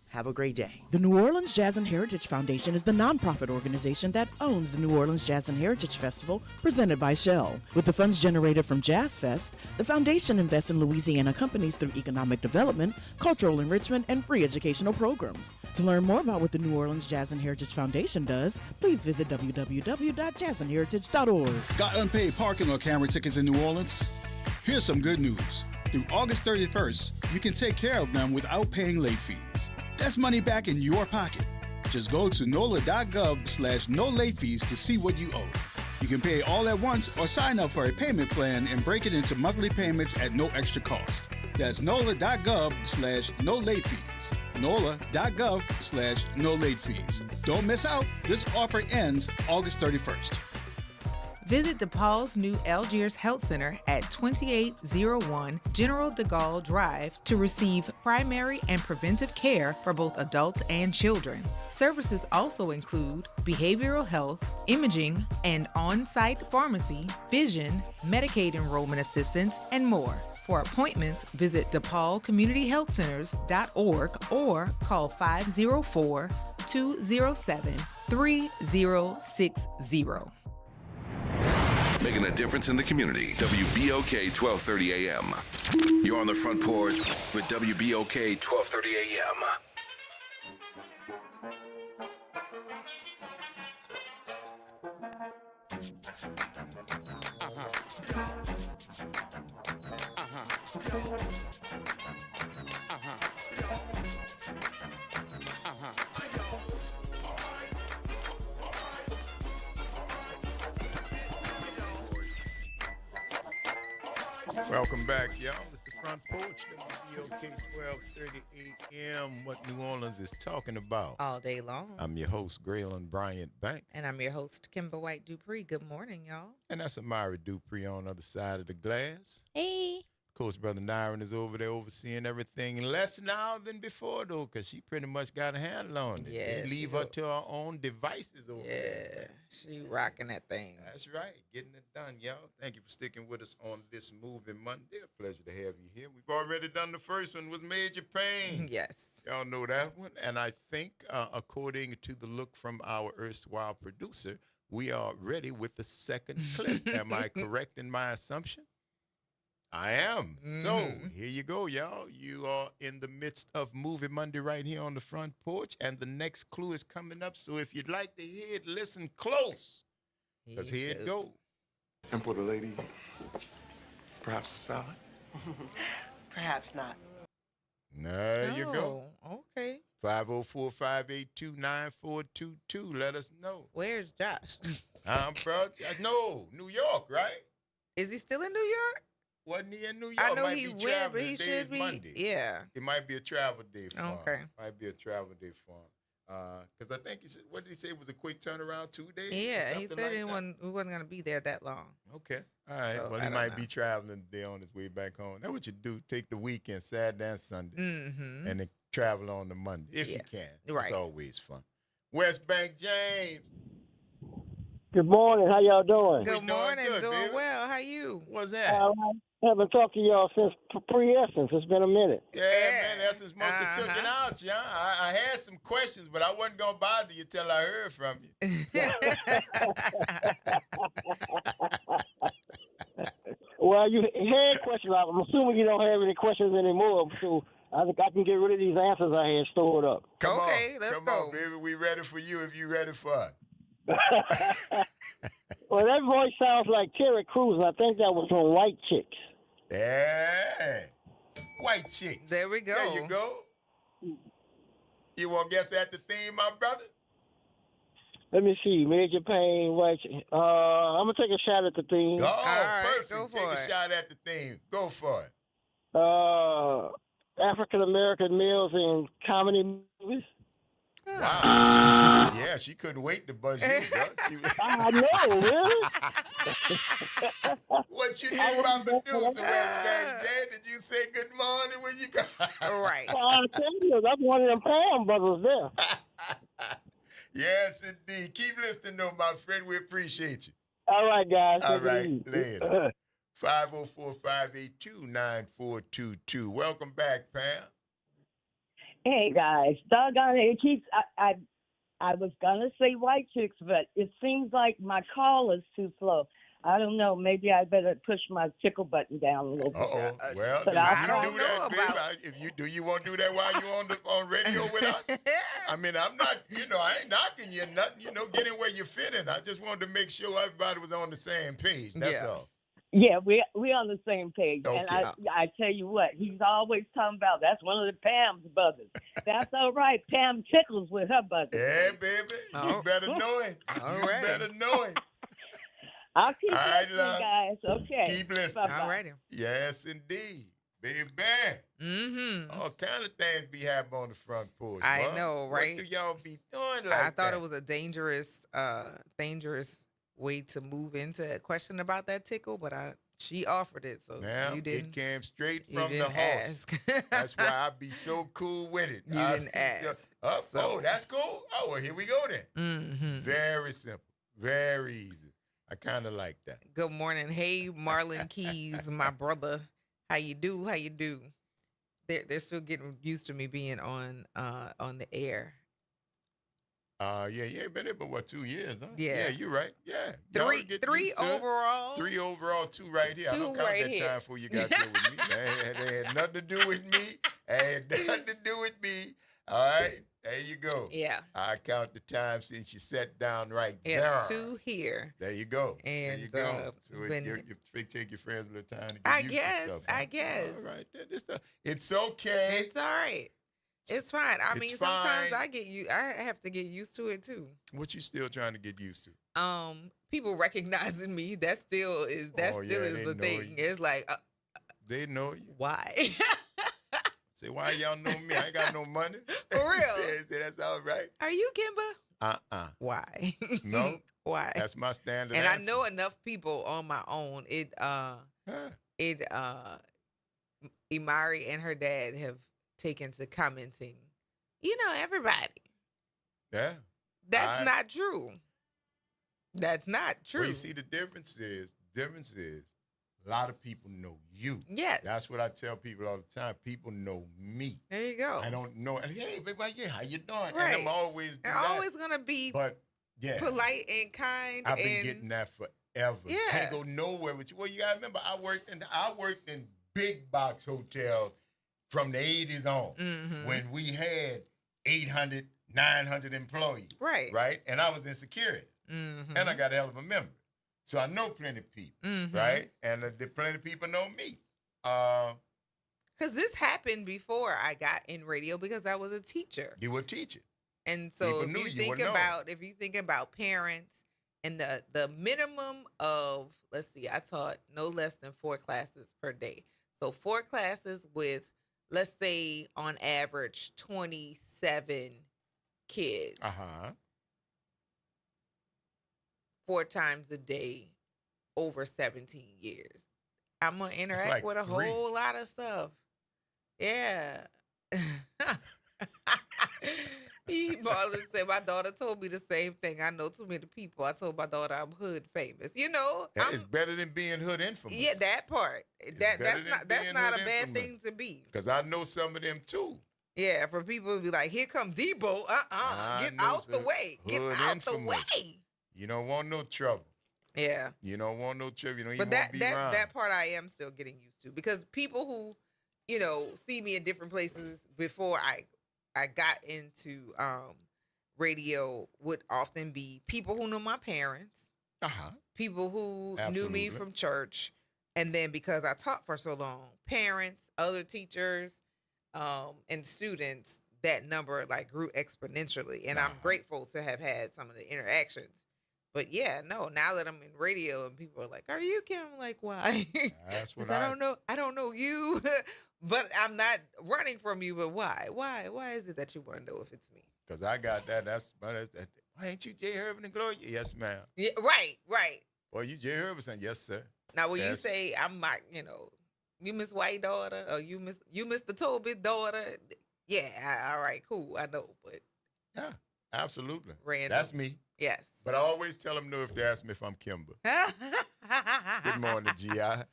Speaker 5: Have a great day.
Speaker 23: The New Orleans Jazz and Heritage Foundation is the nonprofit organization that owns the New Orleans Jazz and Heritage Festival presented by Shell. With the funds generated from Jazz Fest, the foundation invests in Louisiana companies through economic development, cultural enrichment, and free educational programs. To learn more about what the New Orleans Jazz and Heritage Foundation does, please visit www.jazzandheritage.org.
Speaker 7: Got unpaid parking or camera tickets in New Orleans? Here's some good news. Through August 31st, you can take care of them without paying late fees. That's money back in your pocket. Just go to NOLA.gov/no late fees to see what you owe. You can pay all at once or sign up for a payment plan and break it into monthly payments at no extra cost. That's NOLA.gov/no late fees. NOLA.gov/no late fees. Don't miss out. This offer ends August 31st.
Speaker 1: Visit DePaul's new Algiers Health Center at 2801 General de Gaulle Drive to receive primary and preventive care for both adults and children. Services also include behavioral health, imaging, and on-site pharmacy, vision, Medicaid enrollment assistance, and more. For appointments, visit DePaulCommunityHealthCenters.org or call 504-207-3060.
Speaker 8: Making a difference in the community. WBOK 1230 AM. You're on the Front Porch with WBOK 1230 AM.
Speaker 2: Welcome back, y'all. It's the Front Porch, WBOK 1230 AM, what New Orleans is talking about.
Speaker 1: All day long.
Speaker 2: I'm your host, Graylin Bryant Banks.
Speaker 1: And I'm your host, Kimber White Dupree. Good morning, y'all.
Speaker 2: And that's Amari Dupree on the other side of the glass.
Speaker 3: Hey.
Speaker 2: Of course, Brother Nyron is over there overseeing everything less now than before, though, because she pretty much got a handle on it.
Speaker 1: Yeah,
Speaker 2: They
Speaker 1: she
Speaker 2: leave her
Speaker 1: go-
Speaker 2: to her own devices over there.
Speaker 1: Yeah,
Speaker 2: Man.
Speaker 1: she rocking that thing.
Speaker 2: That's right. Getting it done, y'all. Thank you for sticking with us on this Moving Monday. A pleasure to have you here. We've already done the first one, was Major Payne.
Speaker 1: Yes.
Speaker 2: Y'all know that one. And I think, according to the look from our erstwhile producer, we are ready with the second clip. Am I correct in my assumption? I am. So here you go, y'all. You are in the midst of Moving Monday right here on the front porch, and the next clue is coming up. So if you'd like to hear it, listen close, because here it goes.
Speaker 9: And for the lady, perhaps a salad?
Speaker 10: Perhaps not.
Speaker 2: There you go.
Speaker 1: Okay.
Speaker 2: 504-582-9422. Let us know.
Speaker 1: Where's Josh?
Speaker 2: No, New York, right?
Speaker 1: Is he still in New York?
Speaker 2: Wasn't he in New York?
Speaker 1: I know
Speaker 2: Might
Speaker 1: he
Speaker 2: be
Speaker 1: went,
Speaker 2: traveling.
Speaker 1: but he
Speaker 2: Today
Speaker 1: should
Speaker 2: is
Speaker 1: be.
Speaker 2: Monday.
Speaker 1: Yeah.
Speaker 2: It might be a travel day for him.
Speaker 1: Okay.
Speaker 2: Might be a travel day for him. Because I think he said, what did he say? It was a quick turnaround, 2 days?
Speaker 1: Yeah, he said
Speaker 2: like
Speaker 1: he wasn't going to be there that long.
Speaker 2: Okay. All right.
Speaker 1: So,
Speaker 2: well,
Speaker 1: I
Speaker 2: he
Speaker 1: don't
Speaker 2: might
Speaker 1: know.
Speaker 2: be traveling today on his way back home. That's what you do. Take the weekend, Saturday and Sunday,
Speaker 1: Mm-hmm.
Speaker 2: and then travel on the Monday, if you can.
Speaker 1: Right.
Speaker 2: It's always fun. West Bank James.
Speaker 21: Good morning. How y'all doing?
Speaker 1: Good morning.
Speaker 2: good,
Speaker 1: Doing
Speaker 2: baby.
Speaker 1: well. How you?
Speaker 2: What's that?
Speaker 21: I haven't talked to y'all since pre-Essence. It's been a minute.
Speaker 2: Yeah, man, Essence must have took it out, yeah. I had some questions, but I wasn't going to bother you till I heard from you.
Speaker 21: Well, you had questions. I'm assuming you don't have any questions anymore, so I think I can get rid of these answers I had stored up.
Speaker 2: Come on, baby. We ready for you if you ready for us.
Speaker 21: Well, that voice sounds like Terry Crews, and I think that was from White Chicks.
Speaker 2: Yeah. White Chicks.
Speaker 1: There we go.
Speaker 2: There you go. You want to guess at the theme, my brother?
Speaker 21: Let me see. Major Payne, White Chicks. I'm going to take a shot at the theme.
Speaker 2: Perfect. Take a shot at the theme. Go for it.
Speaker 21: African-American males in comedy movies.
Speaker 2: Wow. Yeah, she couldn't wait to buzz you, bro.
Speaker 21: I know, really?
Speaker 2: What you do, my producer, West Bank Jay? Did you say good morning when you got?
Speaker 1: Right.
Speaker 21: Well, I tell you, that's one of them Pam brothers there.
Speaker 2: Yes, indeed. Keep listening, though, my friend. We appreciate you.
Speaker 21: All right, guys.
Speaker 2: All
Speaker 21: Take it
Speaker 2: right,
Speaker 21: easy.
Speaker 2: later. 504-582-9422. Welcome back, Pam.
Speaker 22: Hey guys, doggone it! It keeps. I was gonna say White Chicks, but it seems like my call is too slow. I don't know. Maybe I better push my tickle button down a little bit.
Speaker 2: Well,
Speaker 22: But
Speaker 2: if
Speaker 22: I
Speaker 2: you
Speaker 22: don't
Speaker 2: do
Speaker 22: know
Speaker 2: that, babe, if you do, you want to do that while you on radio with us? I mean, I'm not, I ain't knocking you nothing. Get in where you fit in. I just wanted to make sure everybody was on the same page. That's all.
Speaker 22: Yeah, we on the same page.
Speaker 2: Okay.
Speaker 22: And I tell you what, he's always talking about that's one of the Pam's brothers. That's all right. Pam tickles with her brothers.
Speaker 2: Yeah, baby. You better know it. You better know it.
Speaker 22: I'll keep
Speaker 2: All right,
Speaker 22: listening,
Speaker 2: love.
Speaker 22: guys. Okay.
Speaker 2: Keep listening.
Speaker 22: Bye-bye.
Speaker 1: All righty.
Speaker 2: Yes, indeed. Baby.
Speaker 1: Mm-hmm.
Speaker 2: All kind of things be happening on the front porch.
Speaker 1: I
Speaker 2: bud.
Speaker 1: know, right?
Speaker 2: What do y'all be doing like
Speaker 1: I thought
Speaker 2: that?
Speaker 1: it was a dangerous way to move into a question about that tickle, but she offered it, so
Speaker 2: Now,
Speaker 1: you didn't.
Speaker 2: it came straight
Speaker 1: you
Speaker 2: from the
Speaker 1: didn't
Speaker 2: horse.
Speaker 1: ask.
Speaker 2: That's why I be so cool with it.
Speaker 1: You
Speaker 2: I
Speaker 1: didn't
Speaker 2: be so-
Speaker 1: ask,
Speaker 2: Oh,
Speaker 1: so-
Speaker 2: that's cool. Oh, well, here we go then.
Speaker 1: Mm-hmm.
Speaker 2: Very simple. Very easy. I kind of like that.
Speaker 1: Good morning, hey Marlon Keys, my brother. How you do? How you do? They're still getting used to me being on the air.
Speaker 2: Yeah, you ain't been there but what, 2 years, huh?
Speaker 1: Yeah.
Speaker 2: you're right. Yeah,
Speaker 1: Three overall.
Speaker 2: 3 overall, 2 right here. I
Speaker 1: Two
Speaker 2: don't count
Speaker 1: right
Speaker 2: that
Speaker 1: here.
Speaker 2: time before you got there with me. That had nothing to do with me. Had nothing to do with me. All right, there you go.
Speaker 1: Yeah.
Speaker 2: I count the time since you sat down right
Speaker 1: Yes,
Speaker 2: there.
Speaker 1: 2 here.
Speaker 2: There you go. There you
Speaker 1: And,
Speaker 2: go. So
Speaker 1: when-
Speaker 2: you take your friends a little time to get
Speaker 1: I
Speaker 2: used to
Speaker 1: guess.
Speaker 2: stuff.
Speaker 1: I guess.
Speaker 2: All right, then this stuff. It's okay.
Speaker 1: It's all right. It's fine. I
Speaker 2: It's
Speaker 1: mean, sometimes
Speaker 2: fine.
Speaker 1: I have to get used to it too.
Speaker 2: What you still trying to get used to?
Speaker 1: People recognizing me. That still is
Speaker 2: Oh, yeah, they
Speaker 1: the
Speaker 2: know
Speaker 1: thing.
Speaker 2: you.
Speaker 1: It's like,
Speaker 2: They know you.
Speaker 1: why?
Speaker 2: Say, why y'all know me? I ain't got no money.
Speaker 1: For real.
Speaker 2: Say, that's all right.
Speaker 1: Are you Kimba? Why?
Speaker 2: No.
Speaker 1: Why?
Speaker 2: That's my standard
Speaker 1: And
Speaker 2: answer.
Speaker 1: I know enough people on my own. Imari and her dad have taken to commenting, everybody.
Speaker 2: Yeah.
Speaker 1: That's not true. That's not true.
Speaker 2: Well, you see, the difference is a lot of people know you.
Speaker 1: Yes.
Speaker 2: That's what I tell people all the time. People know me.
Speaker 1: There you go.
Speaker 2: I don't know. And hey, baby, yeah, how you doing?
Speaker 1: Right.
Speaker 2: And I'm always
Speaker 1: They're always gonna be polite and kind.
Speaker 2: I've been getting that forever.
Speaker 1: Yeah.
Speaker 2: Can't go nowhere with you. Well, you gotta remember, I worked in big box hotels from the 80s on when we had 800, 900 employees.
Speaker 1: Right.
Speaker 2: Right? And I was in security. And I got a hell of a memory. So I know plenty of people, right? And plenty of people know me.
Speaker 1: Because this happened before I got in radio because I was a teacher.
Speaker 2: You were a teacher.
Speaker 1: And so if you think about parents and the minimum of, let's see, I taught no less than 4 classes per day. So 4 classes with, let's say, on average, 27 kids. 4 times a day over 17 years. I'm going to interact with a whole lot of stuff. Yeah. Marlon said, my daughter told me the same thing. I know too many people. I told my daughter I'm hood famous.
Speaker 2: That is better than being hood infamous.
Speaker 1: Yeah, that part. That's not a bad thing to be.
Speaker 2: Because I know some of them too.
Speaker 1: Yeah, for people to be like, here come Debo. Get out the way. Get out the way.
Speaker 2: You don't want no trouble.
Speaker 1: Yeah.
Speaker 2: You don't want no trouble. You don't
Speaker 1: but
Speaker 2: even want to be around.
Speaker 1: That part I am still getting used to because people who, see me in different places before I got into radio would often be people who knew my parents, people who knew me from church, and then because I taught for so long, parents, other teachers, and students. That number grew exponentially, and I'm grateful to have had some of the interactions. But yeah, no, now that I'm in radio and people are like, "Are you Kim?" I'm like, why?
Speaker 2: That's what
Speaker 1: I don't know. I don't know you, but I'm not running from you. But why? Why is it that you want to know if it's me?
Speaker 2: Because I got that. That's that. Why ain't you Jay Herbert and Gloria? Yes, ma'am.
Speaker 1: Yeah, right.
Speaker 2: Well, you Jay Herbert saying, yes, sir.
Speaker 1: Now, when you say I'm not, you Miss White daughter or you Miss the Toby daughter, yeah, all right, cool. I know, but
Speaker 2: yeah, absolutely.
Speaker 1: Random.
Speaker 2: That's me.
Speaker 1: Yes.
Speaker 2: But I always tell them no if they ask me if I'm Kimber. Good morning, G.I.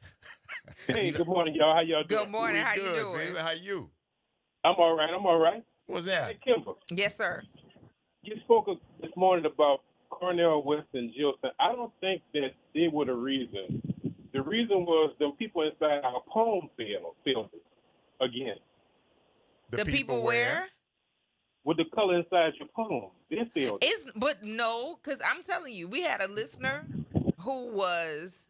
Speaker 6: Hey, good morning, y'all. How y'all doing?
Speaker 1: Good morning. How you
Speaker 2: good,
Speaker 1: doing?
Speaker 2: Baby. How you?
Speaker 6: I'm all right.
Speaker 2: What's that?
Speaker 6: Hey, Kimber.
Speaker 1: Yes, sir.
Speaker 6: You spoke this morning about Cornell West and Jillson. I don't think that they were the reason. The reason was the people inside our poem failed it again.
Speaker 1: The people where?
Speaker 6: With the color inside your poem. They failed it.
Speaker 1: But no, because I'm telling you, we had a listener who was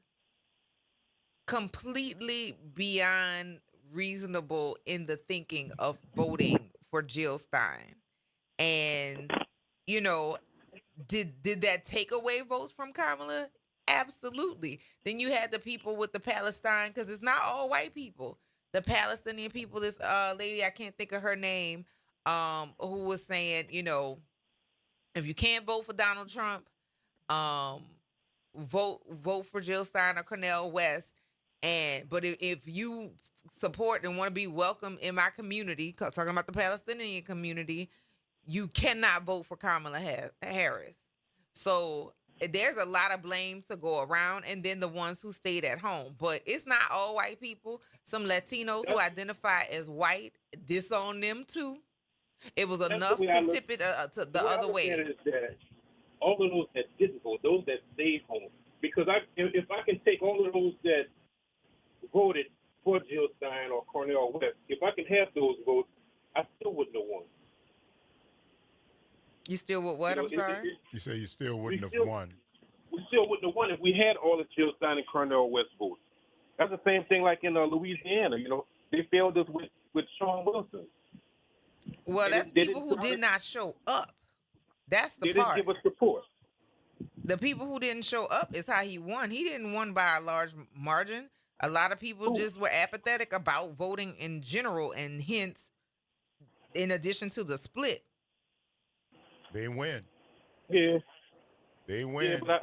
Speaker 1: completely beyond reasonable in the thinking of voting for Jill Stein. And, did that take away votes from Kamala? Absolutely. Then you had the people with the Palestine, because it's not all white people. The Palestinian people, this lady, I can't think of her name, who was saying, if you can't vote for Donald Trump, vote for Jill Stein or Cornel West. But if you support and want to be welcome in my community, talking about the Palestinian community, you cannot vote for Kamala Harris. So there's a lot of blame to go around, and then the ones who stayed at home. But it's not all white people. Some Latinos who identify as white, this on them too. It was enough to tip it to the other way.
Speaker 6: Is that all of those that didn't vote, those that stayed home, because if I can take all of those that voted for Jill Stein or Cornel West, if I can have those votes, I still wouldn't have won.
Speaker 1: You still would what? I'm sorry?
Speaker 2: You say you still wouldn't have won.
Speaker 6: We still wouldn't have won if we had all the Jill Stein and Cornel West votes. That's the same thing like in Louisiana. They failed us with Sean Wilson.
Speaker 1: Well, that's people who did not show up. That's the part.
Speaker 6: They didn't give us support.
Speaker 1: The people who didn't show up is how he won. He didn't win by a large margin. A lot of people just were apathetic about voting in general, and hence, in addition to the split,
Speaker 2: they win.
Speaker 6: Yeah,
Speaker 2: they win.
Speaker 6: Yeah, but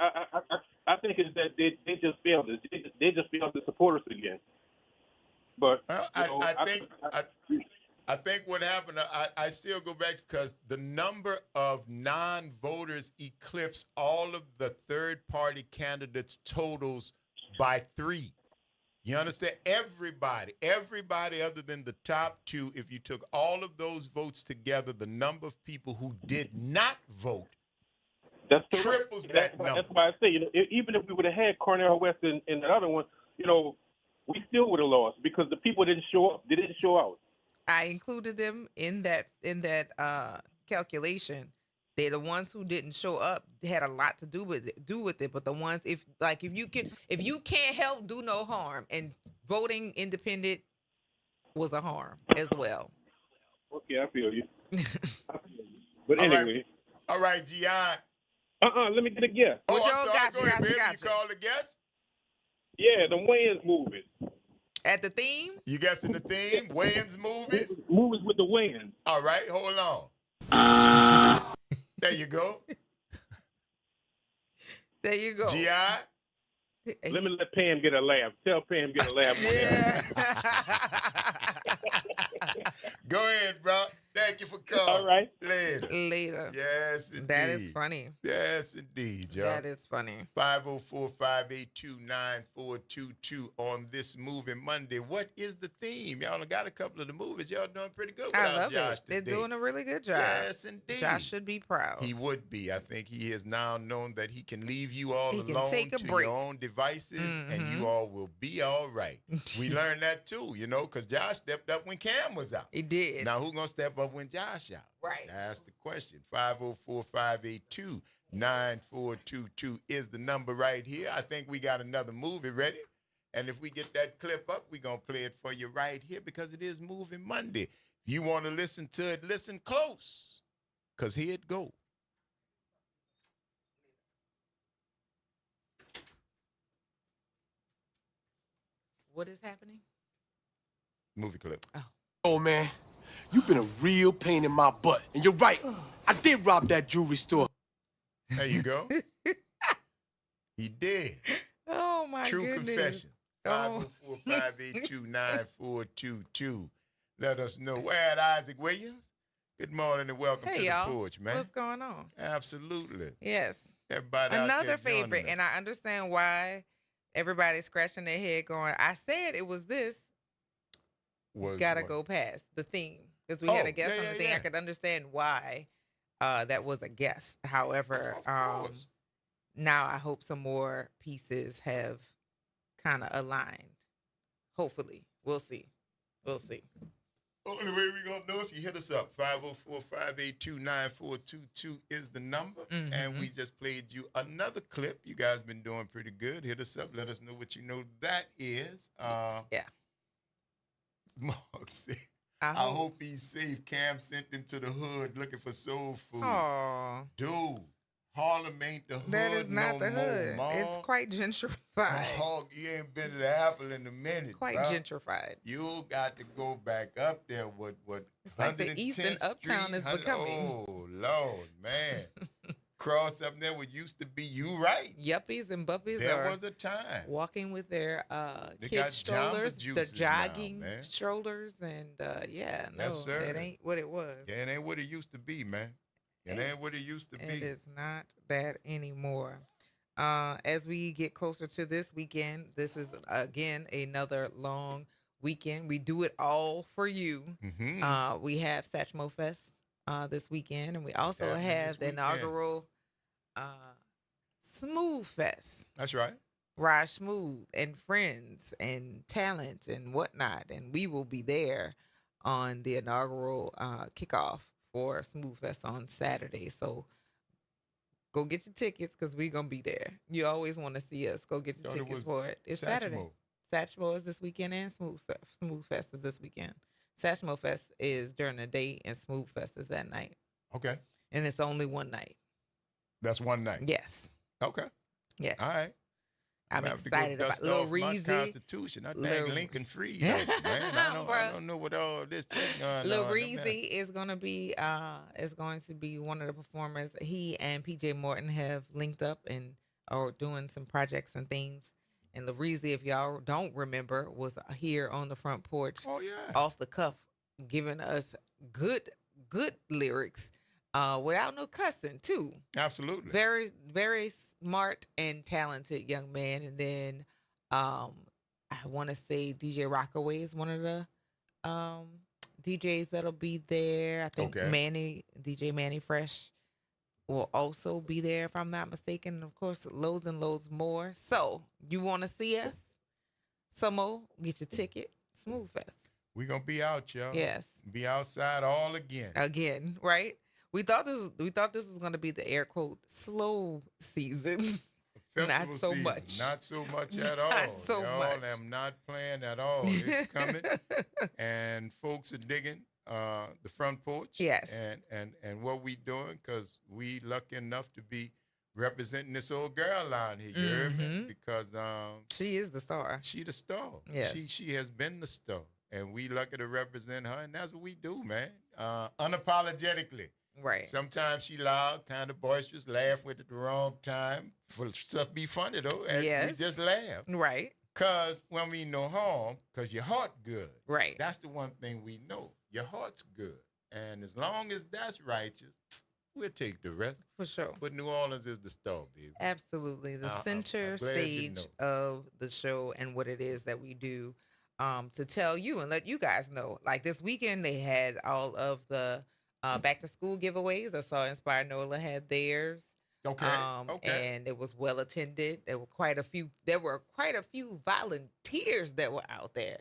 Speaker 6: I think it's that they just failed. They just failed to support us again. But
Speaker 2: Well,
Speaker 6: you know,
Speaker 2: I think what happened, I still go back because the number of non-voters eclipsed all of the third-party candidates' totals by 3. You understand? Everybody other than the top 2, if you took all of those votes together, the number of people who did not vote triples that number.
Speaker 6: That's why I say, you know, even if we would have had Cornell West and the other one, you know, we still would have lost because the people didn't show up. They didn't show out.
Speaker 1: I included them in that calculation. They're the ones who didn't show up. They had a lot to do with it. But the ones if you can't help, do no harm. And voting independent was a harm as well.
Speaker 6: Okay, I feel you. But anyway.
Speaker 2: All right, G.I.
Speaker 6: Let me get a guess.
Speaker 2: Oh, I'm sorry. Go ahead, baby. You call the guess?
Speaker 6: Yeah, the Wayans movies.
Speaker 1: At the theme?
Speaker 2: You guessing the theme? Wayans movies?
Speaker 6: Movies with the Wayans.
Speaker 2: All right, hold on. There you go.
Speaker 1: There you go.
Speaker 2: G.I.?
Speaker 6: Let me let Pam get a laugh. Tell Pam get a laugh.
Speaker 2: Go ahead, bro. Thank you for calling.
Speaker 6: All right.
Speaker 2: Later. Yes, indeed.
Speaker 1: That is funny.
Speaker 2: Yes, indeed, y'all.
Speaker 1: That is funny.
Speaker 2: 504-582-9422 on this Movie Monday. What is the theme? Y'all got a couple of the movies. Y'all doing pretty good without
Speaker 1: I love
Speaker 2: Josh
Speaker 1: it. They're
Speaker 2: today.
Speaker 1: doing a really good job.
Speaker 2: Yes, indeed.
Speaker 1: Josh should be proud.
Speaker 2: He would be. I think he has now known that he can leave you all
Speaker 1: He can
Speaker 2: alone
Speaker 1: take a
Speaker 2: to
Speaker 1: break.
Speaker 2: your own devices, and you all will be all right. We learned that too, you know, because Josh stepped up when Cam was out.
Speaker 1: He did.
Speaker 2: Now, who's going to step up when Josh out?
Speaker 1: Right.
Speaker 2: That's the question. 504-582-9422 is the number right here. I think we got another movie ready. And if we get that clip up, we're going to play it for you right here because it is Movie Monday. If you want to listen to it, listen close because here it goes.
Speaker 1: What is happening?
Speaker 2: Movie clip.
Speaker 11: Oh, man, you've been a real pain in my butt. And you're right. I did rob that jewelry store.
Speaker 2: There you go. He did.
Speaker 1: Oh, my
Speaker 2: True
Speaker 1: goodness.
Speaker 2: confession.
Speaker 1: Oh.
Speaker 2: 504-582-9422. Let us know. We're at Isaac Williams. Good morning and welcome to the porch, man.
Speaker 1: What's going on?
Speaker 2: Absolutely.
Speaker 1: Yes.
Speaker 2: Everybody out
Speaker 1: Another
Speaker 2: there joining
Speaker 1: favorite,
Speaker 2: us.
Speaker 1: and I understand why everybody's scratching their head going, I said it was this. Gotta go past the theme. Because we had a guest on the thing. I could understand why that was a guess. However, now I hope some more pieces have kind of aligned. Hopefully. We'll see. We'll see.
Speaker 2: Only way we're going to know if you hit us up. 504-582-9422 is the number. And we just played you another clip. You guys been doing pretty good. Hit us up. Let us know what you know that is.
Speaker 1: Yeah.
Speaker 2: Mark said, I hope he's safe. Cam sent him to the hood looking for soul food.
Speaker 1: Aw.
Speaker 2: Dude, Harlem ain't the hood.
Speaker 1: That is not the hood.
Speaker 2: More,
Speaker 1: it's quite gentrified.
Speaker 2: Oh, you ain't been to the Apple in a minute.
Speaker 1: Quite
Speaker 2: bro.
Speaker 1: Gentrified.
Speaker 2: You got to go back up there. What?
Speaker 1: It's like the Eastern Uptown is becoming.
Speaker 2: Oh, Lord, man. Cross up there what used to be you right.
Speaker 1: Yuppies and buppies
Speaker 2: There was a time.
Speaker 1: walking with their
Speaker 2: They
Speaker 1: kid
Speaker 2: got
Speaker 1: strollers,
Speaker 2: Jamba
Speaker 1: the
Speaker 2: juices
Speaker 1: jogging
Speaker 2: now, man.
Speaker 1: strollers, and yeah, no,
Speaker 2: Yes, sir.
Speaker 1: it ain't what it was.
Speaker 2: Yeah, it ain't what it used to be, man. It ain't what it used to be.
Speaker 1: It is not that anymore. As we get closer to this weekend, this is again another long weekend. We do it all for you. We have Satchmo Fest this weekend, and we also have the inaugural Smooth Fest.
Speaker 2: That's right.
Speaker 1: Raj Smooth and friends and talent and whatnot, and we will be there on the inaugural kickoff for Smooth Fest on Saturday. So go get your tickets because we're gonna be there. You always want to see us. Go get your tickets for it. It's Saturday. Satchmo is this weekend, and Smooth Fest is this weekend. Satchmo Fest is during the day, and Smooth Fest is that night.
Speaker 2: Okay.
Speaker 1: And it's only one night.
Speaker 2: That's one night.
Speaker 1: Yes.
Speaker 2: Okay.
Speaker 1: Yes.
Speaker 2: All right.
Speaker 1: I'm
Speaker 2: have to
Speaker 1: excited
Speaker 2: go
Speaker 1: about
Speaker 2: dust
Speaker 1: Lil
Speaker 2: off my
Speaker 1: Reezy.
Speaker 2: Constitution. I think Lincoln free, man. I don't know what all this thing going
Speaker 1: Lil
Speaker 2: on.
Speaker 1: Reezy is going to be one of the performers. He and PJ Morton have linked up and are doing some projects and things, And Lareezy, if y'all don't remember, was here on the front porch,
Speaker 2: Oh yeah,
Speaker 1: off the cuff, giving us good lyrics, without no cussing too.
Speaker 2: absolutely.
Speaker 1: Very, very smart and talented young man. And then I want to say DJ Rockaway is one of the DJs that'll be there. I think
Speaker 2: Okay.
Speaker 1: DJ Manny Fresh will also be there if I'm not mistaken. And of course, loads and loads more. So you want to see us some more? Get your ticket. Smooth Fest.
Speaker 2: We gonna be out, y'all.
Speaker 1: Yes.
Speaker 2: Be outside all again.
Speaker 1: Again, right? We thought this was gonna be the air quote slow season.
Speaker 2: Festival
Speaker 1: Not so
Speaker 2: season,
Speaker 1: much.
Speaker 2: Not so much at all.
Speaker 1: Not so
Speaker 2: y'all
Speaker 1: much.
Speaker 2: am not playing at all. It's coming, and folks are digging the front porch.
Speaker 1: Yes.
Speaker 2: And what we doing? Because we lucky enough to be representing this old girl line here. You heard me? Because
Speaker 1: she is the star.
Speaker 2: She the star.
Speaker 1: Yes.
Speaker 2: She has been the star, and we lucky to represent her, and that's what we do, man. Unapologetically.
Speaker 1: Right.
Speaker 2: Sometimes she loud, kind of boisterous, laugh with it at the wrong time. For stuff be funny though, and we just laugh.
Speaker 1: Right.
Speaker 2: Cause when we no harm, cause your heart good.
Speaker 1: Right.
Speaker 2: That's the one thing we know. Your heart's good, and as long as that's righteous, we'll take the rest.
Speaker 1: For sure.
Speaker 2: But New Orleans is the star, baby.
Speaker 1: Absolutely. The
Speaker 2: I'm
Speaker 1: center
Speaker 2: glad you
Speaker 1: stage of the show and what it is that we do, to tell you and let you guys know. Like this weekend, they had all of the back to school giveaways. I saw Inspire NOLA had theirs.
Speaker 2: Okay.
Speaker 1: And it was well attended. There were quite a few volunteers that were out there.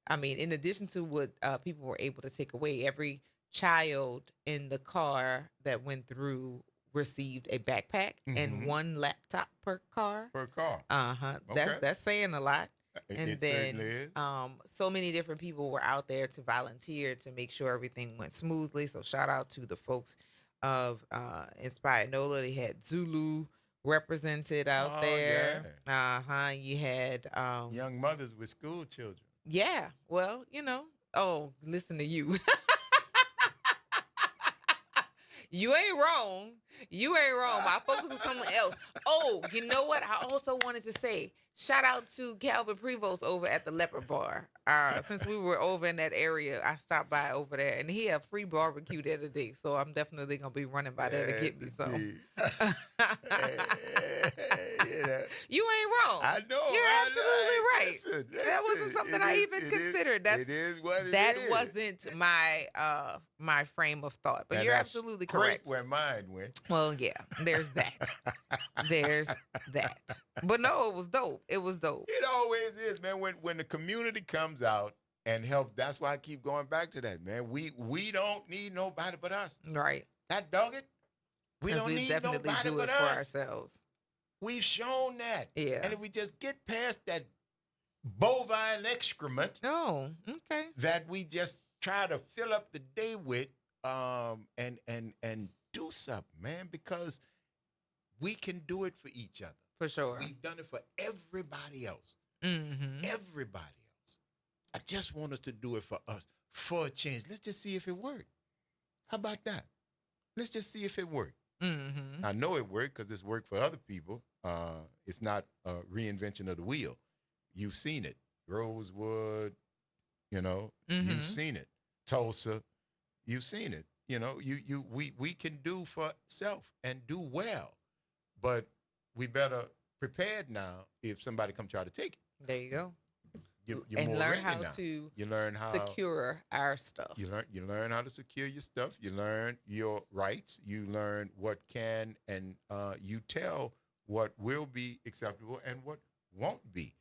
Speaker 1: I mean, in addition to what people were able to take away, every child in the car that went through received a backpack and one laptop per car.
Speaker 2: Per car.
Speaker 1: Okay. That's saying a lot. And
Speaker 2: It
Speaker 1: then
Speaker 2: certainly is.
Speaker 1: so many different people were out there to volunteer to make sure everything went smoothly. So shout out to the folks of Inspire NOLA. They had Zulu represented out there.
Speaker 2: Yeah.
Speaker 1: You had
Speaker 2: Young mothers with school children.
Speaker 1: yeah. Well, listen to you. You ain't wrong. You ain't wrong. My focus was someone else. Oh, you know what? I also wanted to say, shout out to Calvin Prevost over at the Leopard Bar. Since we were over in that area, I stopped by over there, and he had free barbecue the other day. So I'm definitely gonna be running by there to get me some. You ain't wrong.
Speaker 2: I know.
Speaker 1: You're absolutely right.
Speaker 2: Listen,
Speaker 1: That wasn't something I even considered.
Speaker 2: It is what it
Speaker 1: that
Speaker 2: is.
Speaker 1: wasn't my frame of thought. But
Speaker 2: And
Speaker 1: you're
Speaker 2: that's
Speaker 1: absolutely
Speaker 2: great
Speaker 1: correct.
Speaker 2: where mine went.
Speaker 1: Well, yeah, there's that. There's that. But no, it was dope. It was dope.
Speaker 2: It always is, man. When the community comes out and help, that's why I keep going back to that, man. We don't need nobody but us.
Speaker 1: Right.
Speaker 2: That dog it. We
Speaker 1: 'Cause
Speaker 2: don't
Speaker 1: we
Speaker 2: need
Speaker 1: definitely
Speaker 2: nobody
Speaker 1: do
Speaker 2: but
Speaker 1: it for
Speaker 2: us.
Speaker 1: ourselves.
Speaker 2: We've shown that.
Speaker 1: Yeah.
Speaker 2: And if we just get past that bovine excrement
Speaker 1: okay.
Speaker 2: that we just try to fill up the day with, and do something, man, because we can do it for each other.
Speaker 1: For sure.
Speaker 2: We've done it for everybody else.
Speaker 1: Mm-hmm.
Speaker 2: Everybody else. I just want us to do it for us for a change. Let's just see if it worked. How about that? Let's just see if it worked.
Speaker 1: Mm-hmm.
Speaker 2: I know it worked because it's worked for other people. It's not a reinvention of the wheel. You've seen it. Rosewood, you've seen it. Tulsa, you've seen it. We can do for self and do well, but we better prepared now if somebody come try to take it.
Speaker 1: There you go.
Speaker 2: You're
Speaker 1: and
Speaker 2: more
Speaker 1: learn
Speaker 2: ready
Speaker 1: how
Speaker 2: now.
Speaker 1: to
Speaker 2: You learn how
Speaker 1: secure our stuff.
Speaker 2: You learn how to secure your stuff. You learn your rights. You learn what can, and you tell what will be acceptable and what won't be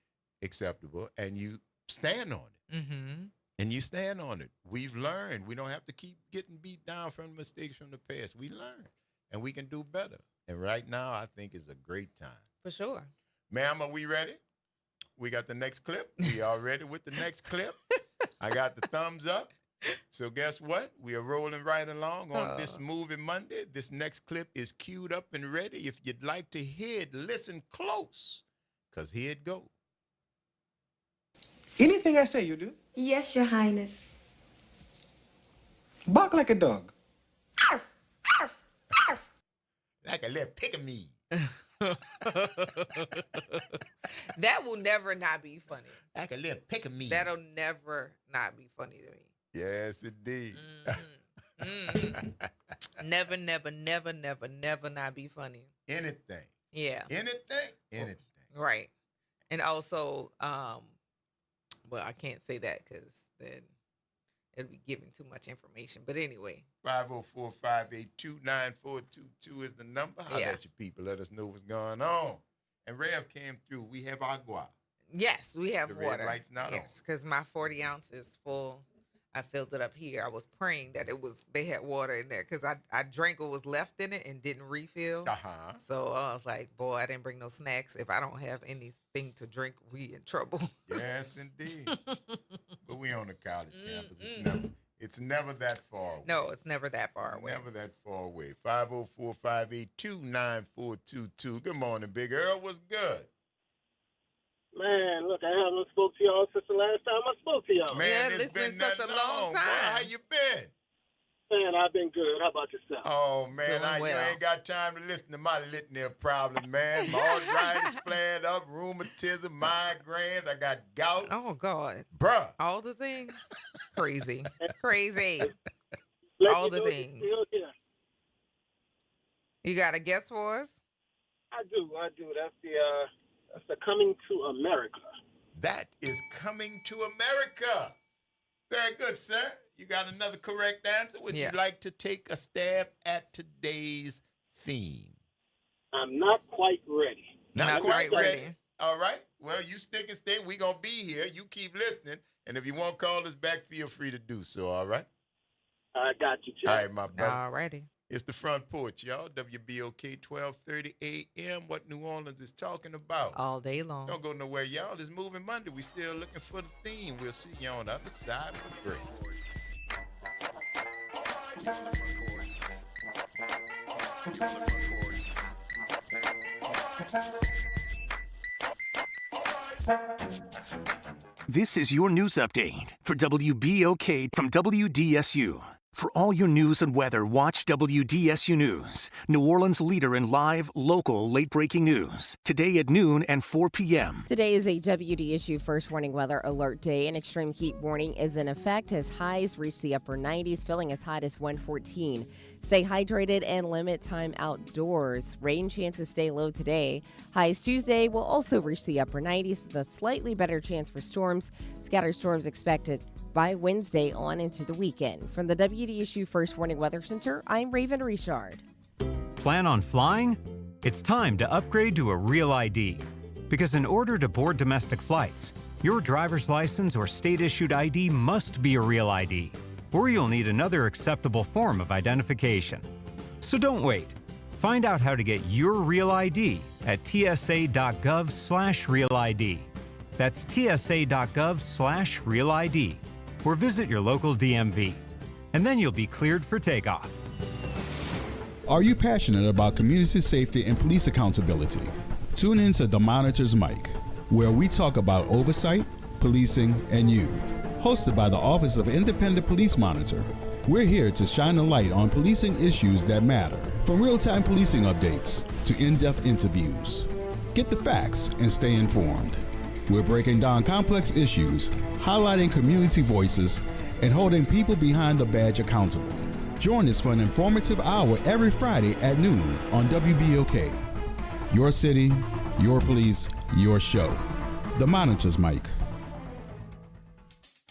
Speaker 2: acceptable, and you stand on it.
Speaker 1: Mm-hmm.
Speaker 2: And you stand on it. We've learned. We don't have to keep getting beat down from mistakes from the past. We learn, and we can do better. And right now, I think is a great time.
Speaker 1: For sure.
Speaker 2: Ma'am, are we ready? We got the next clip. We are ready with the next clip. I got the thumbs up. So guess what? We are rolling right along on this Movie Monday. This next clip is queued up and ready. If you'd like to hear it, listen close, because here it goes.
Speaker 11: Anything I say, you do?
Speaker 3: Yes, Your Highness.
Speaker 11: Bark like a dog.
Speaker 2: Like a little pickaninny.
Speaker 1: That will never not be funny.
Speaker 2: Like a little pick of me.
Speaker 1: That'll never not be funny to me.
Speaker 2: Yes, indeed.
Speaker 1: Never, never, never, never, never not be funny.
Speaker 2: Anything.
Speaker 1: Yeah.
Speaker 2: Anything.
Speaker 1: Right. And also, well, I can't say that because then it'll be giving too much information. But anyway.
Speaker 2: 504-582-9422 is the number. Holler at your people. Let us know what's going on. And Rev came through. We have agua.
Speaker 1: Yes, we have
Speaker 2: the
Speaker 1: water.
Speaker 2: Red light's not on.
Speaker 1: Because my 40 ounces is full. I filled it up here. I was praying that they had water in there because I drank what was left in it and didn't refill.
Speaker 2: Uh-huh.
Speaker 1: So I was like, boy, I didn't bring no snacks. If I don't have anything to drink, we in trouble.
Speaker 2: Yes, indeed. But we on the college campus. It's never that far away.
Speaker 1: No, it's never that far away.
Speaker 2: Never that far away. 504-582-9422. Good morning, Big Earl. What's good?
Speaker 21: Man, look, I haven't spoke to y'all since the last time I spoke to y'all.
Speaker 2: Man, it's been such a long time. Boy, how you been?
Speaker 21: Man, I've been good. How about yourself?
Speaker 2: Oh, man, you ain't got time to listen to my litany of problems, man. My arthritis flared up, rheumatism, migraines. I got gout.
Speaker 1: Oh, God.
Speaker 2: Bruh.
Speaker 1: All the things? Crazy. Crazy. All the things. You got a guess for us?
Speaker 21: I do. That's the Coming to America.
Speaker 2: That is Coming to America. Very good, sir. You got another correct answer. Would you like to take a stab at today's theme?
Speaker 21: I'm not quite ready.
Speaker 2: Not quite ready. All right. Well, you stick and stay. We're going to be here. You keep listening. And if you want to call us back, feel free to do so. All right?
Speaker 21: I got you, Jeff.
Speaker 2: All right, my brother.
Speaker 1: All righty.
Speaker 2: It's the Front Porch, y'all. WBOK 1230 a.m. What New Orleans is talking about.
Speaker 1: All day long.
Speaker 2: Don't go nowhere, y'all. It's Moving Monday. We still looking for the theme. We'll see you on the other side of the break.
Speaker 12: This is your news update for WBOK from WDSU. For all your news and weather, watch WDSU News, New Orleans' leader in live, local, late-breaking news. Today at noon and 4 p.m.
Speaker 13: Today is a WDSU first warning weather alert day. An extreme heat warning is in effect as highs reach the upper 90s, feeling as hot as 114. Stay hydrated and limit time outdoors. Rain chances stay low today. Highs Tuesday will also reach the upper 90s with a slightly better chance for storms. Scattered storms expected by Wednesday on into the weekend. From the WDSU First Warning Weather Center, I'm Raven Richard.
Speaker 14: Plan on flying? It's time to upgrade to a Real ID. Because in order to board domestic flights, your driver's license or state-issued ID must be a Real ID, or you'll need another acceptable form of identification. So don't wait. Find out how to get your Real ID at tsa.gov/Real ID. That's tsa.gov/Real ID. Or visit your local DMV. And then you'll be cleared for takeoff.
Speaker 7: Are you passionate about community safety and police accountability? Tune in to The Monitor's Mic, where we talk about oversight, policing, and you. Hosted by the Office of Independent Police Monitor, we're here to shine a light on policing issues that matter. From real-time policing updates to in-depth interviews. Get the facts and stay informed. We're breaking down complex issues, highlighting community voices, and holding people behind the badge accountable. Join us for an informative hour every Friday at noon on WBOK. Your city, your police, your show. The Monitor's Mic.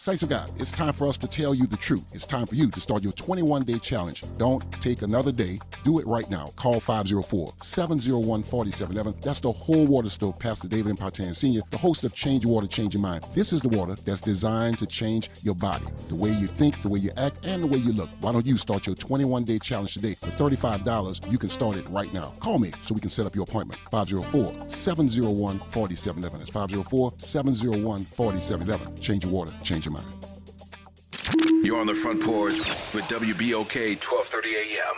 Speaker 24: Saints of God, it's time for us to tell you the truth. It's time for you to start your 21-day challenge. Don't take another day. Do it right now. Call 504-701-4711. That's the whole water stove, Pastor David Impartan Sr., the host of Change Your Water, Change Your Mind. This is the water that's designed to change your body, the way you think, the way you act, and the way you look. Why don't you start your 21-day challenge today? For $35, you can start it right now. Call me so we can set up your appointment. 504-701-4711. That's 504-701-4711. Change your water, change your mind.
Speaker 8: You're on the Front Porch with WBOK 1230 AM.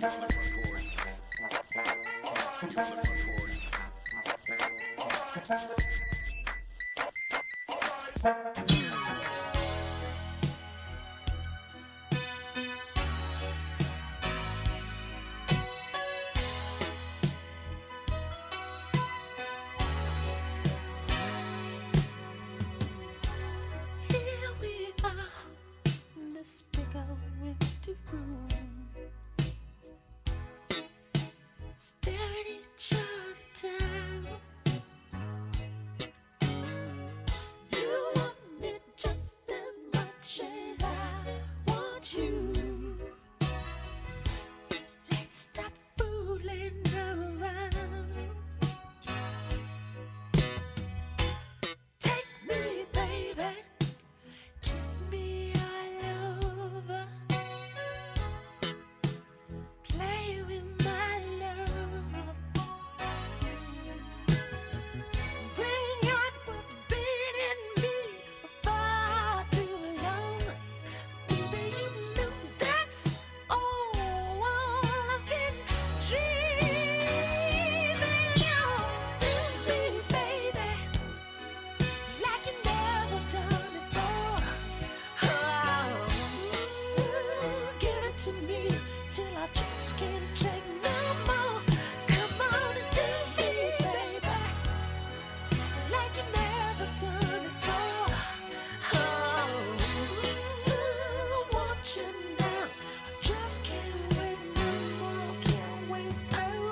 Speaker 17: Here we are in this big old empty room, staring each other down. You want me just as much as I want you. Let's stop fooling around. Take me, baby. Kiss me all over. Play with my love. Bring out what's been in me for far too long. Baby, you know that's all I've been dreaming of. Do me, baby, like you never done before. Oh, give it to me till I just can't take no more. Come on and do me, baby, like you never done before. Oh, want you now. I just can't wait no more. Can't wait. Oh.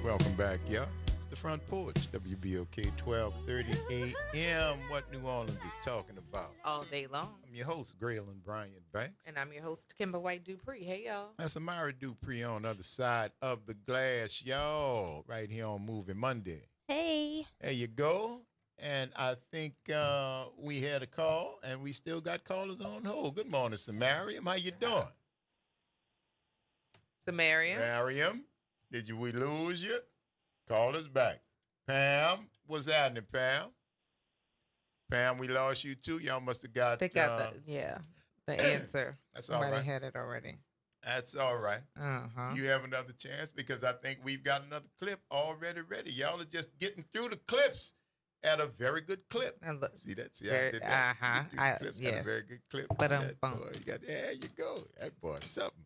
Speaker 2: Welcome back, y'all. It's the Front Porch, WBOK 1230 AM. What New Orleans is talking about.
Speaker 1: All day long.
Speaker 2: I'm your host, Graylin Bryant Banks.
Speaker 1: And I'm your host, Kimber White Dupree. Hey, y'all.
Speaker 2: That's Amara Dupree on the other side of the glass, y'all. Right here on Moving Monday.
Speaker 3: Hey.
Speaker 2: There you go. And I think we had a call, and we still got callers on hold. Good morning, Samarium. How you doing?
Speaker 1: Samarium.
Speaker 2: Samarium, we lose you? Call us back. Pam, what's happening, Pam? Pam, we lost you too. Y'all must have got.
Speaker 1: They got the answer.
Speaker 2: That's all
Speaker 1: Somebody
Speaker 2: right.
Speaker 1: had it already.
Speaker 2: That's all right.
Speaker 1: Uh-huh.
Speaker 2: You have another chance because I think we've got another clip already ready. Y'all are just getting through the clips at a very good clip. See that? See, I did that.
Speaker 1: Uh-huh.
Speaker 2: You get through the clips at a very good clip.
Speaker 1: But
Speaker 2: That boy, there you go. That boy's something.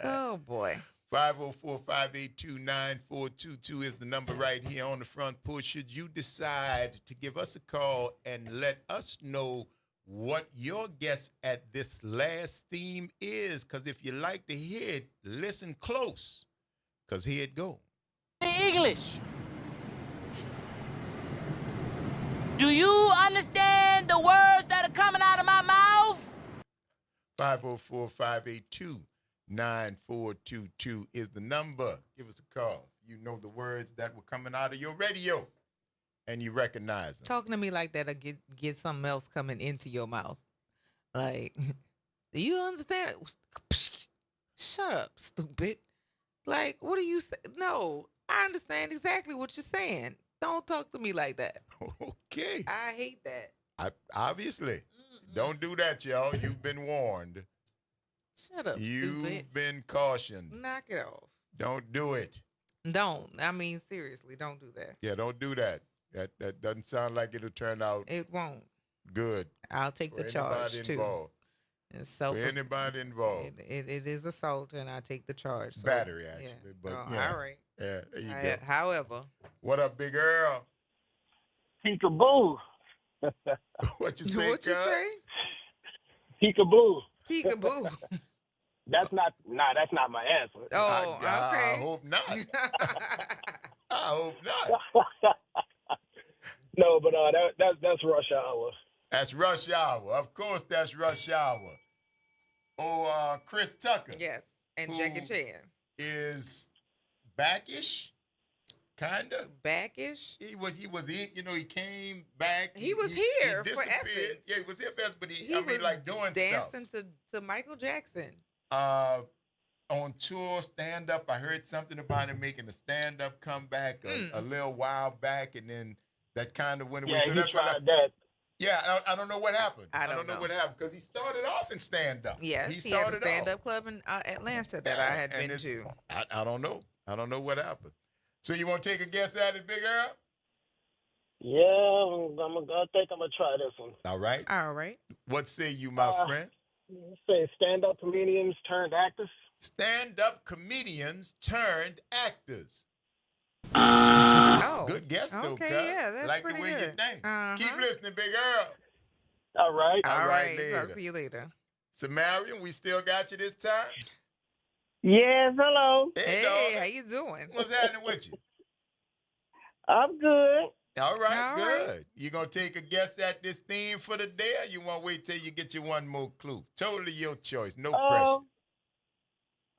Speaker 1: Oh, boy.
Speaker 2: 504-582-9422 is the number right here on the Front Porch. Should you decide to give us a call and let us know what your guess at this last theme is, because if you like to hear it, listen close, because here it go.
Speaker 15: English. Do you understand the words that are coming out of my mouth?
Speaker 2: 504-582-9422 is the number. Give us a call. You know the words that were coming out of your radio, and you recognize them.
Speaker 1: Talking to me like that, or get something else coming into your mouth. Like, do you understand? Shut up, stupid. Like, what are you saying? No, I understand exactly what you're saying. Don't talk to me like that.
Speaker 2: Okay.
Speaker 1: I hate that.
Speaker 2: Obviously. Don't do that, y'all. You've been warned.
Speaker 1: Shut up,
Speaker 2: You've
Speaker 1: stupid.
Speaker 2: been cautioned.
Speaker 1: Knock it off.
Speaker 2: Don't do it.
Speaker 1: Don't. I mean, seriously, don't do that.
Speaker 2: Yeah, don't do that. That doesn't sound like it'll turn out.
Speaker 1: It won't.
Speaker 2: Good.
Speaker 1: I'll take the charge, too.
Speaker 2: Involved.
Speaker 1: It's
Speaker 2: For anybody involved.
Speaker 1: It is assault, and I take the charge. So,
Speaker 2: Battery, actually.
Speaker 1: Yeah.
Speaker 2: But,
Speaker 1: Oh,
Speaker 2: yeah.
Speaker 1: all right.
Speaker 2: Yeah, there you go.
Speaker 1: However.
Speaker 2: What up, Big Earl?
Speaker 21: Peekaboo.
Speaker 2: What you say,
Speaker 1: What you say?
Speaker 21: Peekaboo.
Speaker 1: Peekaboo.
Speaker 21: That's not my answer.
Speaker 1: Oh, okay.
Speaker 2: I hope not. I hope not.
Speaker 21: No, but that's rush hour.
Speaker 2: That's rush hour. Of course, that's rush hour. Oh, Chris Tucker.
Speaker 1: Yes, and Jackie Chan.
Speaker 2: Is backish, kind of.
Speaker 1: Backish?
Speaker 2: He was, he came back.
Speaker 1: He was here
Speaker 2: he
Speaker 1: for
Speaker 2: disappeared.
Speaker 1: Essence.
Speaker 2: Yeah, he was here for Essence, but he
Speaker 1: was
Speaker 2: like doing
Speaker 1: dancing
Speaker 2: stuff.
Speaker 1: to Michael Jackson.
Speaker 2: On tour, stand-up, I heard something about him making a stand-up comeback a little while back, and then that kind of went away.
Speaker 21: Yeah,
Speaker 2: So
Speaker 21: he
Speaker 2: that's
Speaker 21: tried
Speaker 2: what
Speaker 21: that.
Speaker 2: Yeah, I don't know what happened.
Speaker 1: I
Speaker 2: don't know
Speaker 1: know.
Speaker 2: what happened because he started off in stand-up.
Speaker 1: Yes, he had a
Speaker 2: started
Speaker 1: stand-up club in Atlanta that I had been to.
Speaker 2: I don't know. I don't know what happened. So you want to take a guess at it, Big Earl?
Speaker 21: Yeah, I think I'm gonna try this one.
Speaker 2: All right.
Speaker 1: All right.
Speaker 2: What say you, my friend?
Speaker 21: Say stand-up comedians turned actors.
Speaker 2: Stand-up comedians turned actors.
Speaker 1: Oh,
Speaker 2: good guess, though,
Speaker 1: okay,
Speaker 2: cuz.
Speaker 1: yeah, that's
Speaker 2: like
Speaker 1: pretty
Speaker 2: the way
Speaker 1: good.
Speaker 2: you think.
Speaker 1: Uh-huh.
Speaker 2: Keep listening, Big Earl.
Speaker 21: All right.
Speaker 1: All right.
Speaker 2: later.
Speaker 1: Talk to you later.
Speaker 2: Samarian, we still got you this time?
Speaker 21: Yes, hello.
Speaker 2: Hey,
Speaker 1: how you doing?
Speaker 2: What's happening with you?
Speaker 21: I'm good.
Speaker 2: All right,
Speaker 1: All
Speaker 2: good.
Speaker 1: right.
Speaker 2: You gonna take a guess at this theme for the day, or you want to wait till you get your one more clue? Totally your choice. No pressure.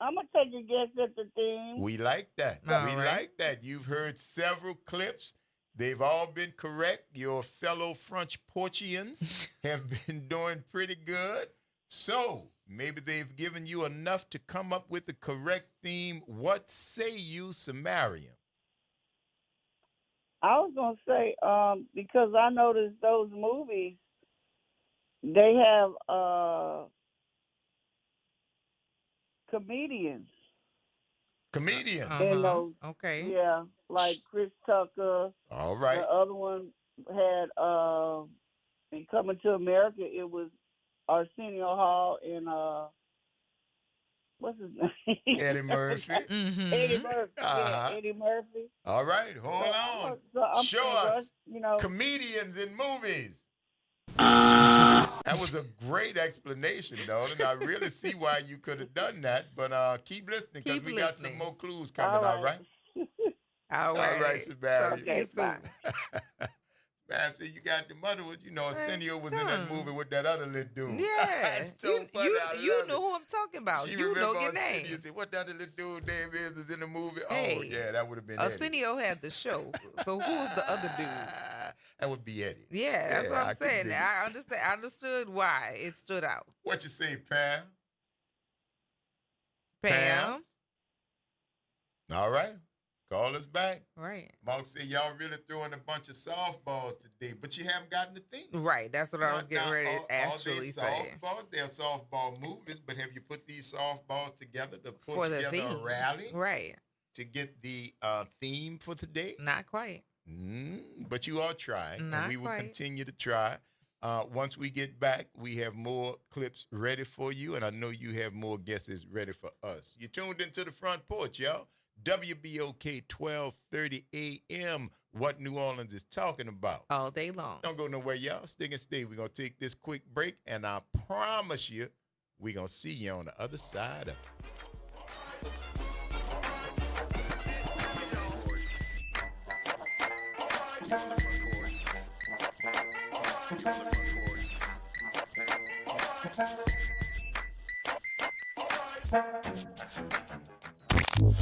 Speaker 21: I'm gonna take a guess at the theme.
Speaker 2: We like that.
Speaker 1: All
Speaker 2: we
Speaker 1: right.
Speaker 2: like that. You've heard several clips. They've all been correct. Your fellow Front Porchians have been doing pretty good. So maybe they've given you enough to come up with the correct theme. What say you, Samarian?
Speaker 21: I was gonna say, because I noticed those movies, they have comedians.
Speaker 2: Comedians.
Speaker 21: In those,
Speaker 1: okay.
Speaker 21: Yeah, like Chris Tucker.
Speaker 2: All right.
Speaker 21: The other one had in Coming to America, it was Arsenio Hall and what's his name?
Speaker 2: Eddie Murphy.
Speaker 1: Mm-hmm.
Speaker 21: Eddie Murphy.
Speaker 2: Uh-huh.
Speaker 21: Yeah, Eddie Murphy.
Speaker 2: All right, hold on.
Speaker 21: So I'm
Speaker 2: Show
Speaker 21: saying,
Speaker 2: us
Speaker 21: you know,
Speaker 2: comedians in movies. That was a great explanation, though, and I really see why you could have done that. But keep listening because we got some more clues coming. All right.
Speaker 1: All right.
Speaker 2: All right, Samarian.
Speaker 1: Talk to you soon.
Speaker 2: Man, you got the mother was, Arsenio was in that movie with that other little dude.
Speaker 1: Yeah.
Speaker 2: It's so funny.
Speaker 1: You know who I'm talking about.
Speaker 2: She
Speaker 1: You know
Speaker 2: remember
Speaker 1: your name.
Speaker 2: Arsenio. Said, what that little dude name is in the movie?
Speaker 1: Hey,
Speaker 2: oh, yeah, that would have been Eddie.
Speaker 1: Arsenio had the show. So who's the other dude?
Speaker 2: That would be Eddie.
Speaker 1: Yeah, that's what
Speaker 2: I
Speaker 1: I'm
Speaker 2: could
Speaker 1: saying.
Speaker 2: dig it.
Speaker 1: I understand. I understood why it stood out.
Speaker 2: What you say, Pam?
Speaker 1: Pam.
Speaker 2: All right. Call us back.
Speaker 1: Right.
Speaker 2: Mark said y'all really throwing a bunch of softballs today, but you haven't gotten the thing.
Speaker 1: Right. That's what I was getting ready to actually say.
Speaker 2: Softballs, they're softball movies, but have you put these softballs together to put
Speaker 1: For the
Speaker 2: together
Speaker 1: theme.
Speaker 2: a rally?
Speaker 1: Right.
Speaker 2: To get the theme for today?
Speaker 1: Not quite.
Speaker 2: But you are trying,
Speaker 1: Not
Speaker 2: and we will
Speaker 1: quite.
Speaker 2: continue to try. Once we get back, we have more clips ready for you, and I know you have more guesses ready for us. You tuned into the Front Porch, y'all. WBOK 1230 AM. What New Orleans is talking about.
Speaker 1: All day long.
Speaker 2: Don't go nowhere, y'all. Stick and stay. We're going to take this quick break, and I promise you, we're going to see you on the other side of it.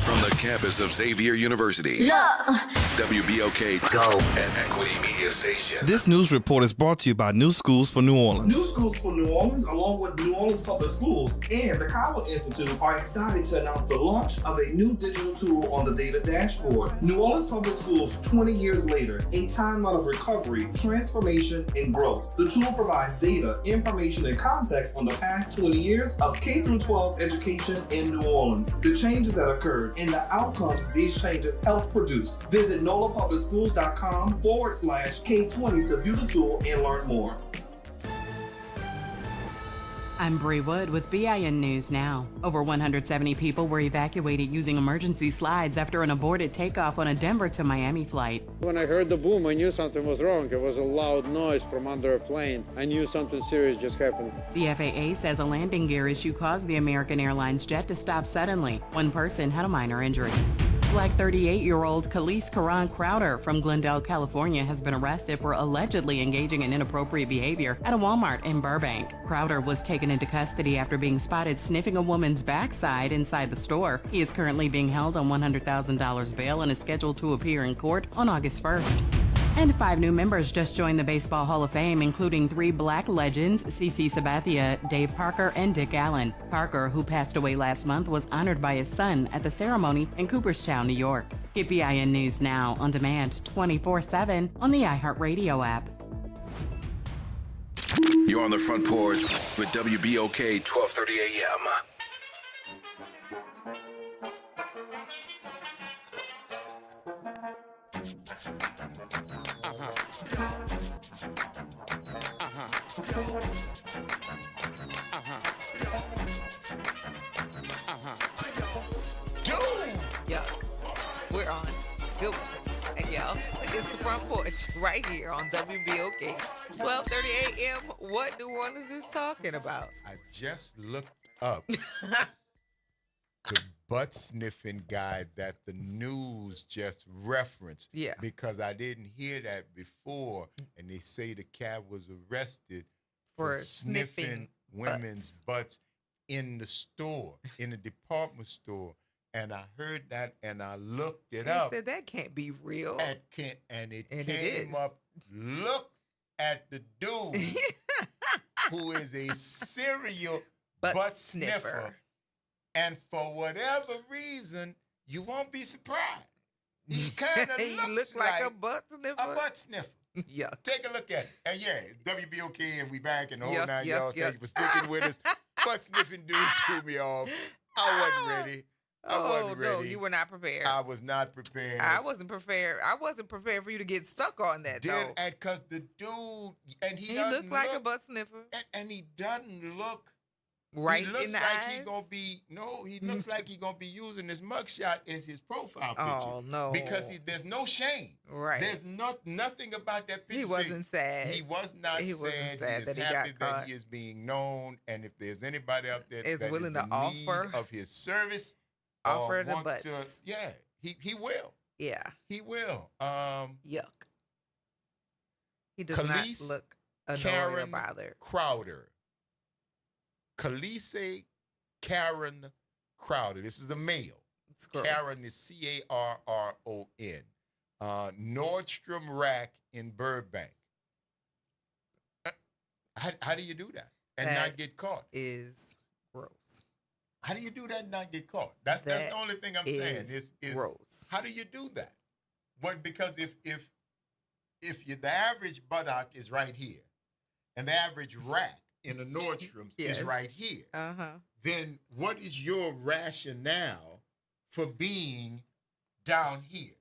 Speaker 8: From the campus of Xavier University, WBOK Go and Equity Media Station.
Speaker 16: This news report is brought to you by New Schools for New Orleans.
Speaker 18: New Schools for New Orleans, along with New Orleans Public Schools and the Kyle Institute, are excited to announce the launch of a new digital tool on the data dashboard. New Orleans Public Schools, 20 years later, a timeline of recovery, transformation, and growth. The tool provides data, information, and context on the past 20 years of K-12 education in New Orleans, the changes that occurred, and the outcomes these changes helped produce. Visit nolapublicsschools.com/K20 to view the tool and learn more.
Speaker 19: I'm Bree Wood with BIN News Now. Over 170 people were evacuated using emergency slides after an aborted takeoff on a Denver to Miami flight.
Speaker 20: When I heard the boom, I knew something was wrong. It was a loud noise from under a plane. I knew something serious just happened.
Speaker 19: The FAA says a landing gear issue caused the American Airlines jet to stop suddenly. One person had a minor injury. Black 38-year-old Khalees Karan Crowder from Glendale, California has been arrested for allegedly engaging in inappropriate behavior at a Walmart in Burbank. Crowder was taken into custody after being spotted sniffing a woman's backside inside the store. He is currently being held on $100,000 bail and is scheduled to appear in court on August 1st. And 5 new members just joined the Baseball Hall of Fame, including 3 black legends, CeCe Sabathia, Dave Parker, and Dick Allen. Parker, who passed away last month, was honored by his son at the ceremony in Cooperstown, New York. Get BIN News Now on demand 24/7 on the iHeartRadio app.
Speaker 8: You're on the Front Porch with WBOK 1230 AM.
Speaker 1: Yuck. We're on. Good one. And y'all, it's the Front Porch right here on WBOK. 12:30 a.m. What New Orleans is talking about.
Speaker 2: I just looked up the butt sniffing guy that the news just referenced.
Speaker 1: Yeah.
Speaker 2: Because I didn't hear that before. And they say the cat was arrested
Speaker 1: For
Speaker 2: for sniffing
Speaker 1: sniffing
Speaker 2: women's butts in the store, in the department store. And I heard that and I looked it
Speaker 1: He
Speaker 2: up.
Speaker 1: said that can't be real.
Speaker 2: And it
Speaker 1: And it
Speaker 2: came
Speaker 1: is.
Speaker 2: up. Look at the dude who is a serial butt sniffer. And for whatever reason, you won't be surprised. He kind of
Speaker 1: He
Speaker 2: looks
Speaker 1: look like a butt sniffer.
Speaker 2: A butt sniffer.
Speaker 1: Yeah.
Speaker 2: Take a look at it. And yeah, it's WBOK and we back and the whole
Speaker 1: Yuck,
Speaker 2: nine
Speaker 1: yuck,
Speaker 2: y'all. Thank
Speaker 1: yuck.
Speaker 2: you for sticking with us. Butt sniffing dude threw me off. I wasn't ready. I wasn't ready.
Speaker 1: No, you were not prepared.
Speaker 2: I was not prepared.
Speaker 1: I wasn't prepared. I wasn't prepared for you to get stuck on that, though.
Speaker 2: And because the dude, and he
Speaker 1: looked like a butt sniffer.
Speaker 2: And he doesn't look
Speaker 1: right
Speaker 2: he looks
Speaker 1: in the
Speaker 2: like
Speaker 1: eyes.
Speaker 2: He gonna be he looks like he gonna be using this mugshot as his profile picture.
Speaker 1: Oh no!
Speaker 2: Because there's no shame.
Speaker 1: Right.
Speaker 2: There's nothing about that picture.
Speaker 1: He wasn't sad.
Speaker 2: He was not
Speaker 1: He
Speaker 2: sad.
Speaker 1: wasn't sad
Speaker 2: He
Speaker 1: that
Speaker 2: is
Speaker 1: he
Speaker 2: happy
Speaker 1: got
Speaker 2: that
Speaker 1: caught.
Speaker 2: he is being known, and if there's anybody out there
Speaker 1: Is
Speaker 2: that
Speaker 1: willing
Speaker 2: is
Speaker 1: to
Speaker 2: in
Speaker 1: offer-
Speaker 2: need of his service,
Speaker 1: offer the
Speaker 2: wants to,
Speaker 1: butts.
Speaker 2: yeah, he will.
Speaker 1: Yeah.
Speaker 2: He will.
Speaker 1: Yuck. He does
Speaker 2: Khalees
Speaker 1: not look annoyed or
Speaker 2: Karen
Speaker 1: bothered.
Speaker 2: Crowder. Khalees Karen Crowder. This is the male.
Speaker 1: It's gross.
Speaker 2: Karen is Carron. Nordstrom Rack in Burbank. How do you do that and
Speaker 1: That
Speaker 2: not get caught?
Speaker 1: Is gross.
Speaker 2: How do you do that and not get caught? That's the only thing I'm saying. Is
Speaker 1: gross.
Speaker 2: How do you do that? What? Because if the average buttock is right here, and the average rack in a Nordstrom's
Speaker 1: Yes.
Speaker 2: is right here,
Speaker 1: Uh-huh.
Speaker 2: then what is your rationale for being down here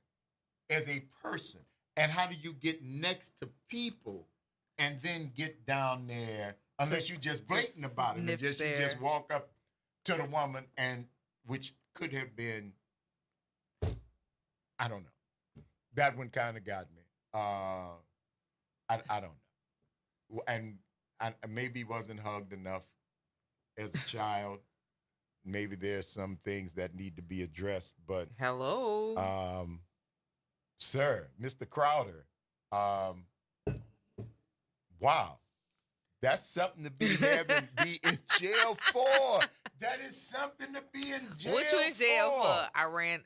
Speaker 2: as a person? And how do you get next to people and then get down there unless you just blatant about it and
Speaker 1: sniff
Speaker 2: you
Speaker 1: there.
Speaker 2: just walk up to the woman, and which could have been, I don't know. That one kind of got me. I don't know. And I maybe wasn't hugged enough as a child. Maybe there's some things that need to be addressed, but
Speaker 1: hello,
Speaker 2: sir, Mr. Crowder, wow, that's something to be in jail for. That is something to be in jail for.
Speaker 1: What you in jail for? I ran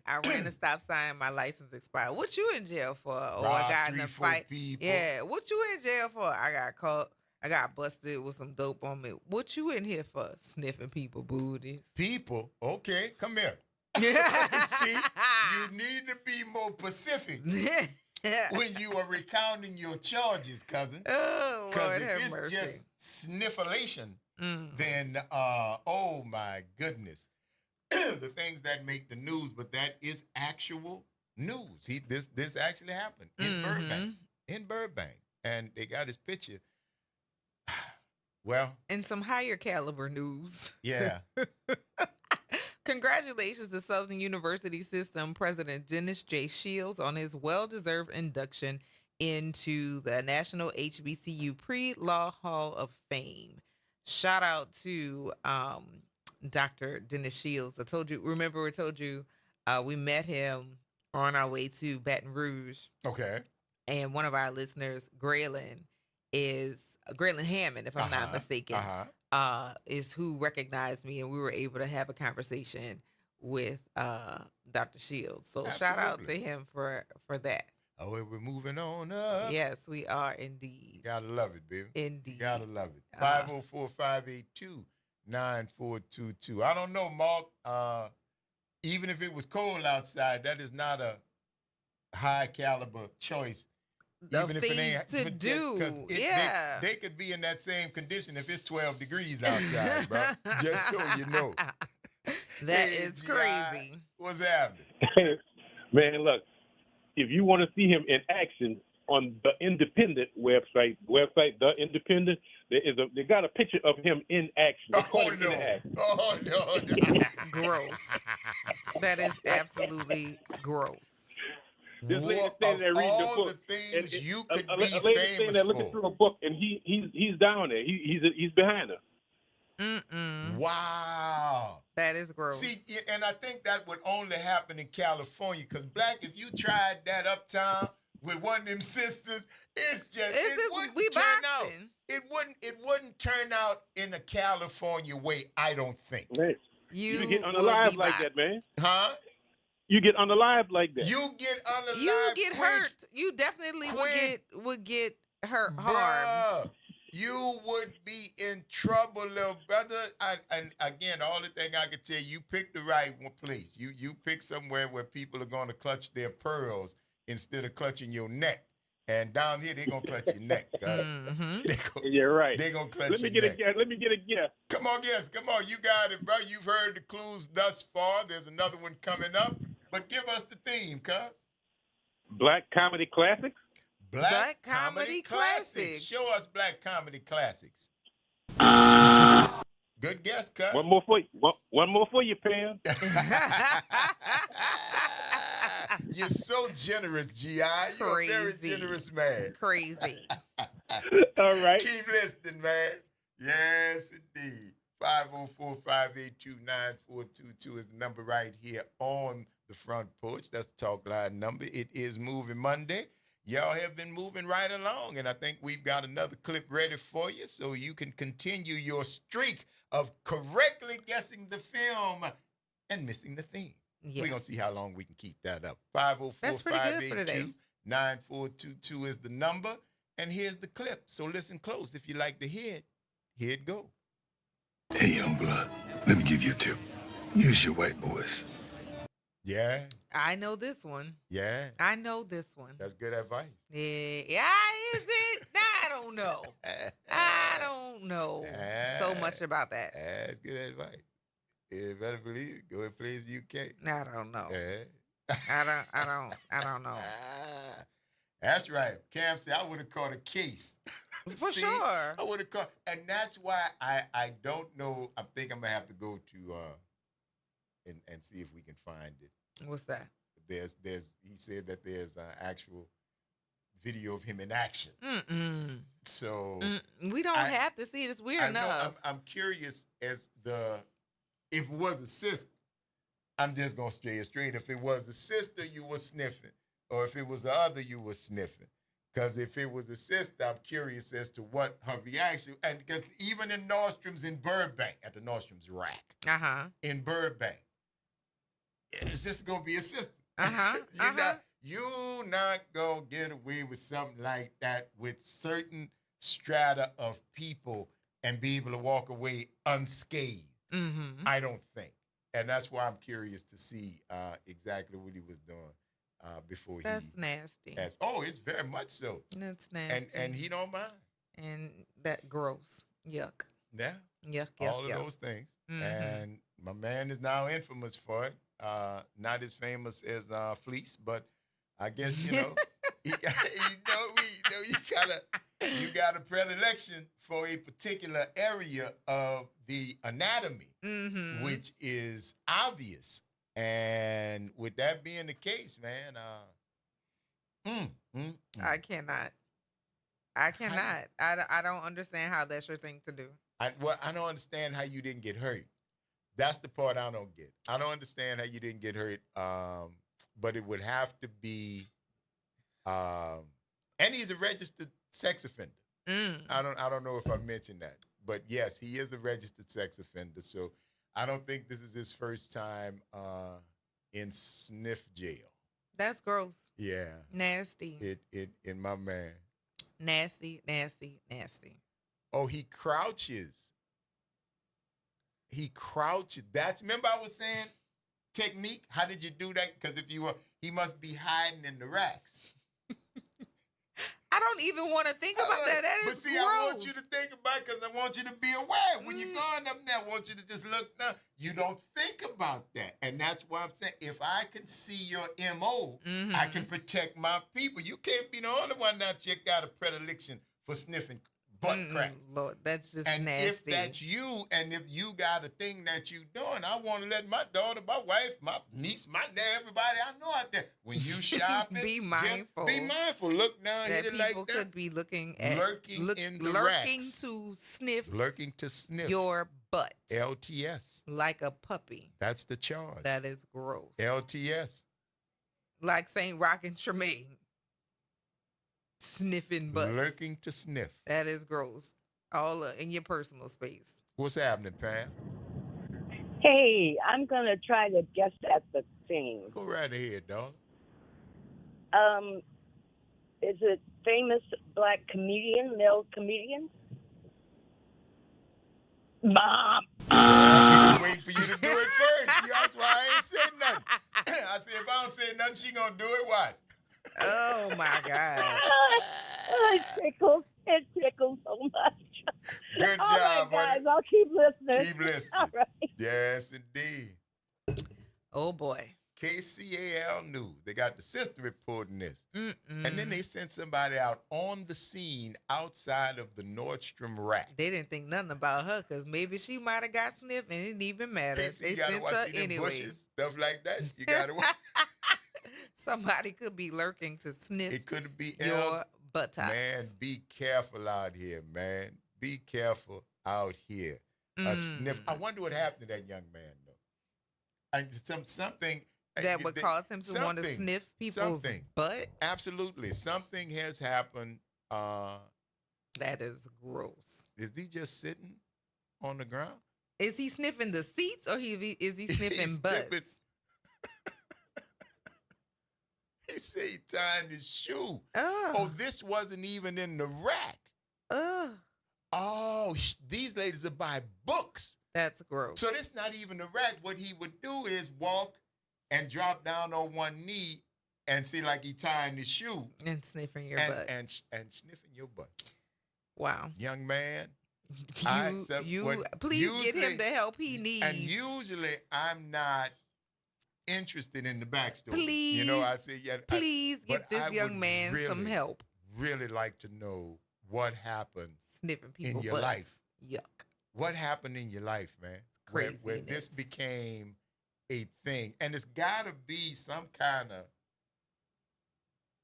Speaker 1: a stop sign. My license expired. What you in jail for? Oh, I got in a fight.
Speaker 2: People.
Speaker 1: Yeah. What you in jail for? I got caught. I got busted with some dope on me. What you in here for? Sniffing people booties.
Speaker 2: People, okay, come here. See, you need to be more specific when you are recounting your charges, cousin.
Speaker 1: Oh, Lord
Speaker 2: if
Speaker 1: have
Speaker 2: it's
Speaker 1: mercy.
Speaker 2: just snifflation, then oh my goodness, the things that make the news, but that is actual news. This actually happened in Burbank, and they got his picture. Well,
Speaker 1: in some higher caliber news.
Speaker 2: Yeah.
Speaker 1: Congratulations to Southern University System President Dennis J. Shields on his well-deserved induction into the National HBCU Pre-Law Hall of Fame. Shout out to Dr. Dennis Shields. I told you we met him on our way to Baton Rouge.
Speaker 2: Okay.
Speaker 1: And one of our listeners, Graylin Hammond, if I'm not mistaken, is who recognized me, and we were able to have a conversation with Dr. Shields. So shout out to him for that.
Speaker 2: Oh, we're moving on up.
Speaker 1: Yes, we are indeed.
Speaker 2: Gotta love it, baby.
Speaker 1: Indeed.
Speaker 2: Gotta love it. 504-582-9422. I don't know, Mark. Even if it was cold outside, that is not a high caliber choice
Speaker 1: of things to do. Yeah.
Speaker 2: They could be in that same condition if it's 12 degrees outside, bro. Just so you know.
Speaker 1: That is crazy.
Speaker 2: What's happening?
Speaker 6: Man, look, if you want to see him in action on the Independent website, The Independent, they got a picture of him in action.
Speaker 2: Oh, no.
Speaker 1: Gross. That is absolutely gross.
Speaker 6: This lady standing there reading the book.
Speaker 2: The things you could
Speaker 6: a
Speaker 2: be
Speaker 6: lady
Speaker 2: famous
Speaker 6: standing there
Speaker 2: for.
Speaker 6: looking through a book, and he's down there. He's behind her.
Speaker 2: Wow.
Speaker 1: That is gross.
Speaker 2: See, and I think that would only happen in California, because Black, if you tried that uptown with one of them sisters, it wouldn't turn out in a California way, I don't think.
Speaker 6: Man, you get unalive like that, man.
Speaker 2: Huh?
Speaker 6: You get unalive like that.
Speaker 2: You get unalive.
Speaker 1: You get
Speaker 2: quick.
Speaker 1: hurt. You definitely would get hurt,
Speaker 2: Bruh,
Speaker 1: harmed.
Speaker 2: You would be in trouble, little brother. And again, all the thing I can tell you, pick the right one place. You pick somewhere where people are going to clutch their pearls instead of clutching your neck. And down here, they're going to clutch your neck.
Speaker 6: You're right.
Speaker 2: They're going to clutch
Speaker 6: Let me
Speaker 2: your
Speaker 6: get
Speaker 2: neck.
Speaker 6: a guess. Let me get a guess.
Speaker 2: Come on, guess. Come on. You got it, bro. You've heard the clues thus far. There's another one coming up. But give us the theme, cuz.
Speaker 6: Black comedy classics?
Speaker 2: Black comedy classics. Show us Black comedy classics. Good guess, cuz.
Speaker 6: One more for you, Pam.
Speaker 2: You're so generous, G.I. You're a very generous man.
Speaker 1: Crazy.
Speaker 6: All right.
Speaker 2: Keep listening, man. Yes, indeed. 504-582-9422 is the number right here on the Front Porch. That's the talk line number. It is Moving Monday. Y'all have been moving right along, and I think we've got another clip ready for you so you can continue your streak of correctly guessing the film and missing the theme.
Speaker 1: Yeah.
Speaker 2: We're going to see how long we can keep that up.
Speaker 1: That's pretty good for today.
Speaker 2: 504-582-9422 is the number, and here's the clip. So listen close. If you like to hear it, here it go.
Speaker 4: Hey, young blood, let me give you a tip. Use your white voice.
Speaker 2: Yeah.
Speaker 1: I know this one.
Speaker 2: Yeah.
Speaker 1: I know this one.
Speaker 2: That's good advice.
Speaker 1: Yeah, is it? I don't know. I don't know so much about that.
Speaker 2: That's good advice. You better believe it. Go and play as UK.
Speaker 1: I don't know. I don't know.
Speaker 2: That's right. Cam said I would have caught a case.
Speaker 1: For sure.
Speaker 2: I would have caught, and that's why I don't know. I think I'm gonna have to go to and see if we can find it.
Speaker 1: What's that?
Speaker 2: There's he said that there's actual video of him in action. So
Speaker 1: we don't have to see it. It's weird enough.
Speaker 2: I'm curious as if it was a sister. I'm just gonna stay straight. If it was a sister, you were sniffing, or if it was the other, you were sniffing. Because if it was a sister, I'm curious as to what her reaction. And because even in Nordstrom's in Burbank, at the Nordstrom's rack, in Burbank, it's just gonna be a sister. You're not gonna get away with something like that with certain strata of people and be able to walk away unscathed. I don't think, and that's why I'm curious to see exactly what he was doing before
Speaker 1: That's nasty.
Speaker 2: Oh, it's very much so.
Speaker 1: That's nasty.
Speaker 2: And he don't mind.
Speaker 1: And that gross. Yuck.
Speaker 2: Yeah.
Speaker 1: Yuck.
Speaker 2: All of those things. And my man is now infamous for it. Not as famous as Fleece, but I guess you know, you got a predilection for a particular area of the anatomy, which is obvious. And with that being the case, man,
Speaker 1: I cannot. I don't understand how that's your thing to do.
Speaker 2: I don't understand how you didn't get hurt. That's the part I don't get. I don't understand how you didn't get hurt. But it would have to be, and he's a registered sex offender. I don't know if I mentioned that, but yes, he is a registered sex offender. So I don't think this is his first time in sniff jail.
Speaker 1: That's gross.
Speaker 2: Yeah.
Speaker 1: Nasty.
Speaker 2: It in my man.
Speaker 1: Nasty.
Speaker 2: Oh, he crouches. That's, remember I was saying technique? How did you do that? Because he must be hiding in the racks.
Speaker 1: I don't even want to think about that. That
Speaker 2: But
Speaker 1: is
Speaker 2: see,
Speaker 1: gross.
Speaker 2: I want you to think about it because I want you to be aware. When you're going up there, I want you to just look down. You don't think about that. And that's why I'm saying, if I can see your MO, I can protect my people. You can't be the only one that you got a predilection for sniffing butt crack.
Speaker 1: Lord, that's just
Speaker 2: And
Speaker 1: nasty.
Speaker 2: if that's you, and if you got a thing that you doing, I want to let my daughter, my wife, my niece, my dad, everybody I know out there, when you shopping,
Speaker 1: Be mindful.
Speaker 2: Just be mindful. Look now,
Speaker 1: that
Speaker 2: hit it
Speaker 1: people
Speaker 2: like that.
Speaker 1: could be looking at
Speaker 2: Lurking in the
Speaker 1: lurking
Speaker 2: racks.
Speaker 1: to sniff
Speaker 2: Lurking to sniff
Speaker 1: your butt
Speaker 2: LTS.
Speaker 1: like a puppy.
Speaker 2: That's the charge.
Speaker 1: That is gross.
Speaker 2: LTS.
Speaker 1: Like Saint Rock and Tremaine. Sniffing butts.
Speaker 2: Lurking to sniff.
Speaker 1: That is gross. All in your personal space.
Speaker 2: What's happening, Pam?
Speaker 22: Hey, I'm going to try to guess at the thing.
Speaker 2: Go right ahead, dog.
Speaker 22: Is it famous black comedian, male comedian? Mom.
Speaker 2: I was waiting for you to do it first. That's why I ain't said nothing. I said, if I don't say nothing, she going to do it. Watch.
Speaker 1: Oh, my God.
Speaker 22: It tickles. It tickles so much.
Speaker 2: Good
Speaker 22: All
Speaker 2: job,
Speaker 22: right, guys.
Speaker 2: honey.
Speaker 22: I'll keep listening.
Speaker 2: Keep listening.
Speaker 22: All right.
Speaker 2: Yes, indeed.
Speaker 1: Oh, boy.
Speaker 2: KCAL News. They got the sister reporting this. And then they sent somebody out on the scene outside of the Nordstrom rack.
Speaker 1: They didn't think nothing about her because maybe she might have got sniffed and it didn't even matter.
Speaker 2: KC,
Speaker 1: They
Speaker 2: you gotta
Speaker 1: sent
Speaker 2: watch
Speaker 1: her
Speaker 2: see them
Speaker 1: anyway.
Speaker 2: bushes, stuff like that. You got to watch.
Speaker 1: Somebody could be lurking to sniff
Speaker 2: It could be
Speaker 1: your buttocks.
Speaker 2: Man, be careful out here, man. Be careful out here. A sniff. I wonder what happened to that young man, though. Something
Speaker 1: that would cause him to want to sniff people's butt?
Speaker 2: Absolutely. Something has happened.
Speaker 1: That is gross.
Speaker 2: Is he just sitting on the ground?
Speaker 1: Is he sniffing the seats or is he sniffing butts?
Speaker 2: He said he tying his shoe. Oh, this wasn't even in the rack. Oh, these ladies will buy books.
Speaker 1: That's gross.
Speaker 2: So this not even the rack. What he would do is walk and drop down on one knee and see like he tying his shoe.
Speaker 1: And sniffing your butt.
Speaker 2: And sniffing your butt.
Speaker 1: Wow.
Speaker 2: Young man.
Speaker 1: Please get him the help he needs.
Speaker 2: And usually I'm not interested in the backstory.
Speaker 1: Please.
Speaker 2: You know, I say, yeah.
Speaker 1: Please get this young man some help.
Speaker 2: Really like to know what happened
Speaker 1: sniffing people
Speaker 2: in your
Speaker 1: butts.
Speaker 2: life.
Speaker 1: Yuck.
Speaker 2: What happened in your life, man? Where this became a thing. And it's got to be some kind of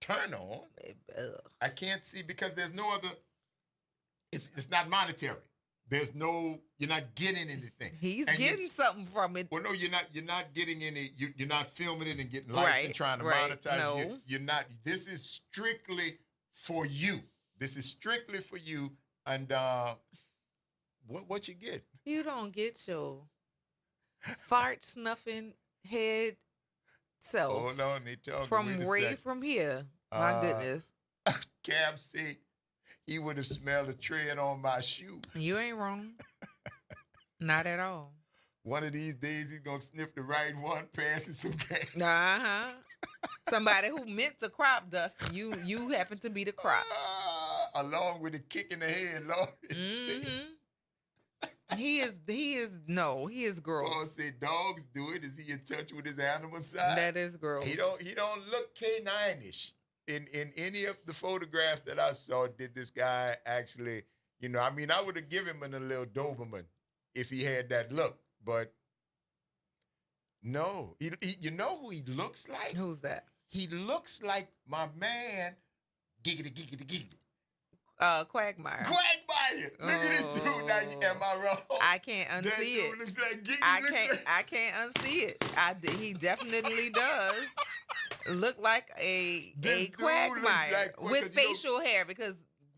Speaker 2: turn on. I can't see because there's no other. It's not monetary. There's no. You're not getting anything.
Speaker 1: He's getting something from it.
Speaker 2: Well, no, you're not. You're not getting any. You're not filming it and getting likes and trying to monetize.
Speaker 1: No.
Speaker 2: You're not. This is strictly for you. This is strictly for you. And what you get?
Speaker 1: You don't get your fart snuffing head self.
Speaker 2: Hold on, they talking
Speaker 1: from way from here. My goodness.
Speaker 2: Cab said he would have smelled a tread on my shoe.
Speaker 1: You ain't wrong. Not at all.
Speaker 2: One of these days he's gonna sniff the right one, passing some gas.
Speaker 1: Somebody who meant to crop dust, you happen to be the crop.
Speaker 2: Along with a kick in the head, Lord.
Speaker 1: He is gross.
Speaker 2: Paul said dogs do it. Is he in touch with his animal side?
Speaker 1: That is gross.
Speaker 2: He don't look canine-ish. In any of the photographs that I saw, did this guy actually, I would have given him a little Doberman if he had that look, but no. You know who he looks like?
Speaker 1: Who's that?
Speaker 2: He looks like my man, Giggity Giggity Giggity.
Speaker 1: Quagmire.
Speaker 2: Quagmire. Look at this dude. Now, am I wrong?
Speaker 1: I can't unsee
Speaker 2: that
Speaker 1: it.
Speaker 2: Dude looks like Giggity.
Speaker 1: I can't unsee it. He definitely does look like a Quagmire with facial hair because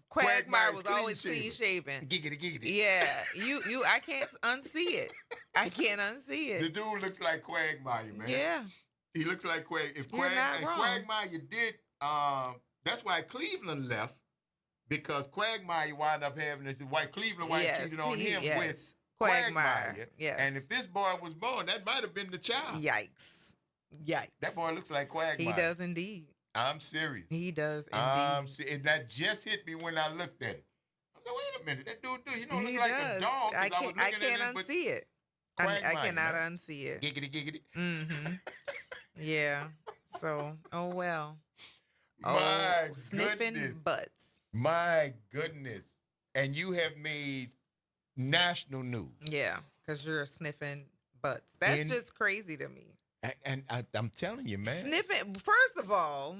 Speaker 1: Quagmire was always clean shaven.
Speaker 2: Giggity Giggity.
Speaker 1: Yeah, I can't unsee it. I can't unsee it.
Speaker 2: The dude looks like Quagmire, man.
Speaker 1: Yeah.
Speaker 2: He looks like Quagmire. If
Speaker 1: You're not wrong.
Speaker 2: Quagmire did, that's why Cleveland left. Because Quagmire wound up having this white Cleveland white cheated on him with Quagmire.
Speaker 1: Yes.
Speaker 2: And if this boy was born, that might have been the child.
Speaker 1: Yikes.
Speaker 2: That boy looks like Quagmire.
Speaker 1: He does indeed.
Speaker 2: I'm serious.
Speaker 1: He does indeed.
Speaker 2: And that just hit me when I looked at it. I said, wait a minute, that dude, he don't
Speaker 1: He
Speaker 2: look like
Speaker 1: does.
Speaker 2: a dog. 'Cause
Speaker 1: I
Speaker 2: was
Speaker 1: can't. I
Speaker 2: looking
Speaker 1: can't
Speaker 2: at it, but
Speaker 1: unsee it. I
Speaker 2: Quagmire,
Speaker 1: cannot
Speaker 2: man.
Speaker 1: unsee it.
Speaker 2: Giggity, giggity.
Speaker 1: Mm-hmm. Yeah. So, oh well.
Speaker 2: My
Speaker 1: sniffing
Speaker 2: goodness.
Speaker 1: butts.
Speaker 2: My goodness. And you have made national news.
Speaker 1: Yeah, because you're sniffing butts. That's just crazy to me.
Speaker 2: And I'm telling you, man.
Speaker 1: Sniffing. First of all,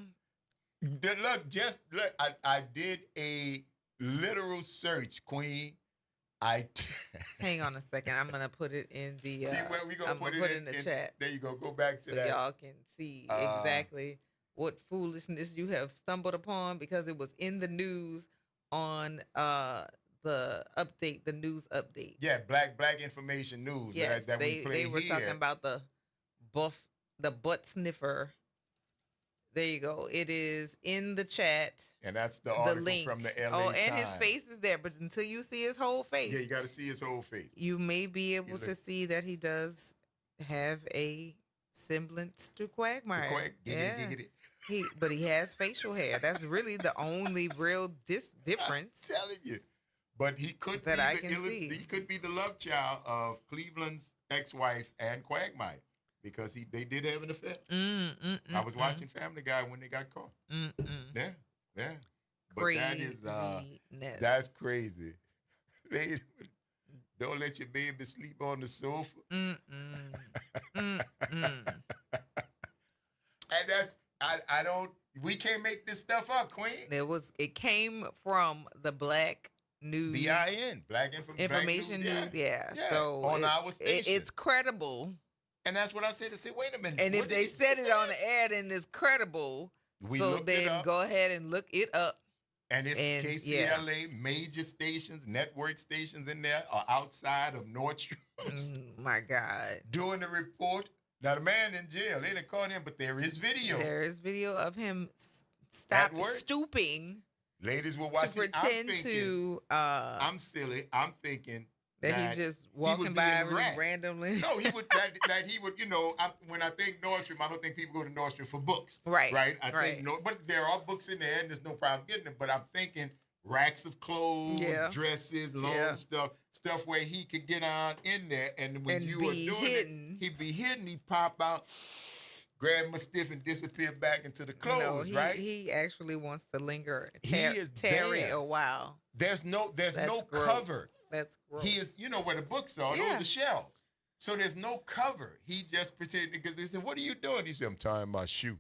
Speaker 2: Look, I did a literal search, Queen.
Speaker 1: hang on a second. I'm gonna put it in the.
Speaker 2: we gonna
Speaker 1: I'm
Speaker 2: put
Speaker 1: gonna
Speaker 2: it
Speaker 1: in the chat
Speaker 2: There you go. Go back to
Speaker 1: so
Speaker 2: that.
Speaker 1: y'all can see exactly what foolishness you have stumbled upon because it was in the news on the update, the news update.
Speaker 2: Yeah, black information news.
Speaker 1: Yes,
Speaker 2: that we play
Speaker 1: they were
Speaker 2: here.
Speaker 1: talking about the butt sniffer. There you go. It is in the chat.
Speaker 2: And that's the article
Speaker 1: link
Speaker 2: from the LA
Speaker 1: Oh, and
Speaker 2: Times.
Speaker 1: his face is there, but until you see his whole face,
Speaker 2: Yeah, you got to see his whole face.
Speaker 1: you may be able to see that he does have a semblance to Quagmire. But he has facial hair. That's really the only real difference.
Speaker 2: I'm telling you. But he could
Speaker 1: that
Speaker 2: be
Speaker 1: I can see.
Speaker 2: He could be the love child of Cleveland's ex-wife and Quagmire because they did have an affair. I was watching Family Guy when they got caught. Yeah. But that is that's crazy. They don't let your baby sleep on the sofa. And that's I don't. We can't make this stuff up, Queen.
Speaker 1: It came from the Black News.
Speaker 2: BIN, Black
Speaker 1: Information News. Yeah. So
Speaker 2: on our station.
Speaker 1: It's credible.
Speaker 2: And that's what I said to say, wait a minute.
Speaker 1: And if they said it on the air, then it's credible. So then go ahead and look it up.
Speaker 2: And it's KCLA, major stations, network stations in there are outside of Nordstrom's.
Speaker 1: My God.
Speaker 2: Doing the report. Now, the man in jail, they didn't call him, but there is video.
Speaker 1: There is video of him stooping.
Speaker 2: Ladies will watch
Speaker 1: to pretend
Speaker 2: I'm silly. I'm thinking
Speaker 1: that he's just walking by randomly.
Speaker 2: No, he would. that he would. When I think Nordstrom, I don't think people go to Nordstrom for books.
Speaker 1: Right.
Speaker 2: Right. I think but there are books in there, and there's no problem getting them. But I'm thinking racks of clothes, dresses, long stuff where he could get on in there, and when you were doing it, he'd be hidden. He'd pop out, grab my stiff, and disappear back into the clothes. Right.
Speaker 1: He actually wants to linger.
Speaker 2: Tarry
Speaker 1: a while.
Speaker 2: There's no cover.
Speaker 1: That's gross.
Speaker 2: He is, where the books are. Those are shelves. So there's no cover. He just pretended because they said, "What are you doing?" He said, "I'm tying my shoe."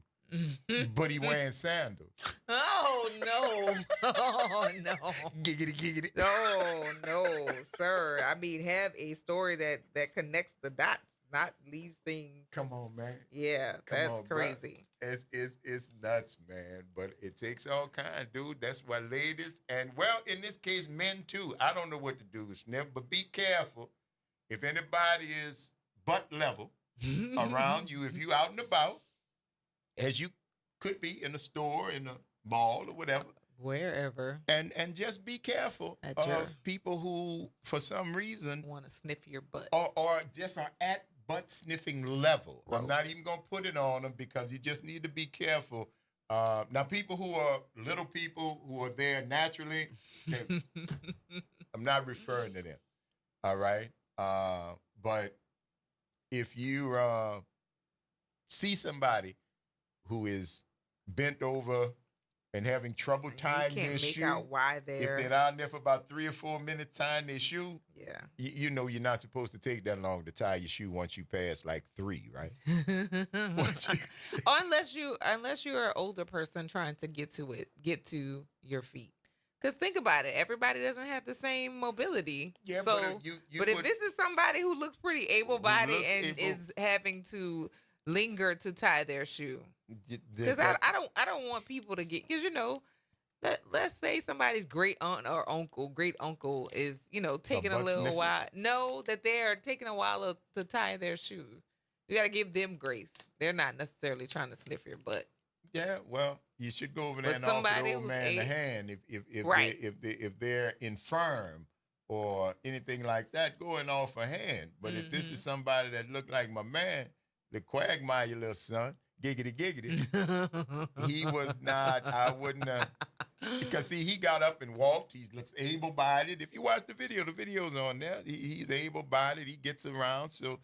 Speaker 2: But he wearing sandals.
Speaker 1: Oh no! Oh no!
Speaker 2: Giggity giggity.
Speaker 1: No, sir. I mean, have a story that connects the dots, not leaves things.
Speaker 2: Come on, man.
Speaker 1: Yeah, that's crazy.
Speaker 2: It's nuts, man. But it takes all kind, dude. That's why ladies and in this case, men too. I don't know what to do with sniff, but be careful. If anybody is butt level around you, if you out and about, as you could be in a store, in a mall, or whatever,
Speaker 1: wherever,
Speaker 2: and just be careful of people who, for some reason,
Speaker 1: want to sniff your butt,
Speaker 2: or just are at butt sniffing level.
Speaker 1: Gross.
Speaker 2: I'm not even gonna put it on them because you just need to be careful. Now, people who are little people who are there naturally, I'm not referring to them. All right, but if you see somebody who is bent over and having trouble tying their shoe.
Speaker 1: You can't make out why they're...
Speaker 2: If they're down there for about 3 or 4 minutes tying their shoe,
Speaker 1: yeah,
Speaker 2: you know you're not supposed to take that long to tie your shoe once you pass like 3, right?
Speaker 1: unless you're an older person trying to get to your feet. Because think about it, everybody doesn't have the same mobility.
Speaker 2: Yeah,
Speaker 1: so, but if this is somebody who looks pretty able-bodied and is having to linger to tie their shoe. Because I don't want people to get, because let's say somebody's great aunt or great uncle is taking a little while. Know that they're taking a while to tie their shoe. You got to give them grace. They're not necessarily trying to sniff your butt.
Speaker 2: Yeah, well, you should go over there and offer the old man a hand if they're infirm or anything like that. Go and offer a hand. But if this is somebody that look like my man, the Quagmire little son, giggity, giggity. He was not, I wouldn't, because see, he got up and walked. He looks able-bodied. If you watch the video's on there. He's able-bodied. He gets around. So,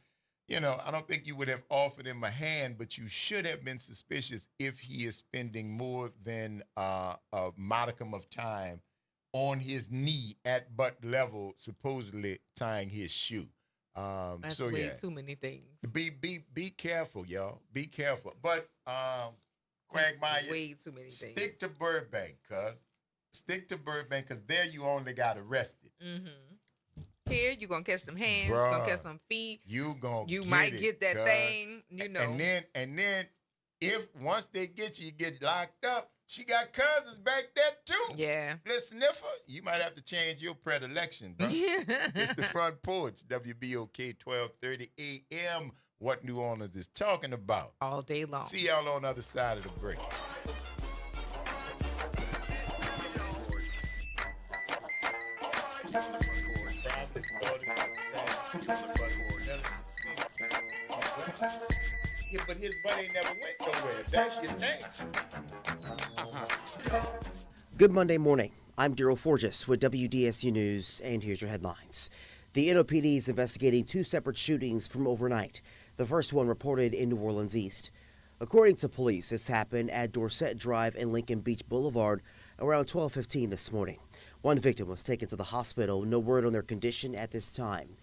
Speaker 2: you know, I don't think you would have offered him a hand, but you should have been suspicious if he is spending more than a modicum of time on his knee at butt level, supposedly tying his shoe.
Speaker 1: That's
Speaker 2: so
Speaker 1: way
Speaker 2: yeah,
Speaker 1: too many things.
Speaker 2: Be careful, y'all. Be careful. But Quagmire,
Speaker 1: way too many things.
Speaker 2: Stick to Burbank, cuz. Stick to Burbank, because there you only got arrested.
Speaker 1: Mm-hmm. Here, you're going to catch them hands,
Speaker 2: Bruh,
Speaker 1: going to catch some feet.
Speaker 2: You
Speaker 1: might get that
Speaker 2: cuz.
Speaker 1: thing, you know.
Speaker 2: And then if once they get you get locked up, she got cousins back there too.
Speaker 1: Yeah.
Speaker 2: Little sniffer, you might have to change your predilection, bro. It's the Front Porch, WBOK 1230 AM. What New Orleans is talking about.
Speaker 1: All day long.
Speaker 2: See y'all on the other side of the break. Yeah, but his butt ain't never went nowhere. That's your thing.
Speaker 5: Good Monday morning. I'm Daryl Forges with WDSU News, and here's your headlines. The NOPD is investigating two separate shootings from overnight. The first one reported in New Orleans East. According to police, this happened at Dorset Drive and Lincoln Beach Boulevard around 12:15 this morning. One victim was taken to the hospital. No word on their condition at this time.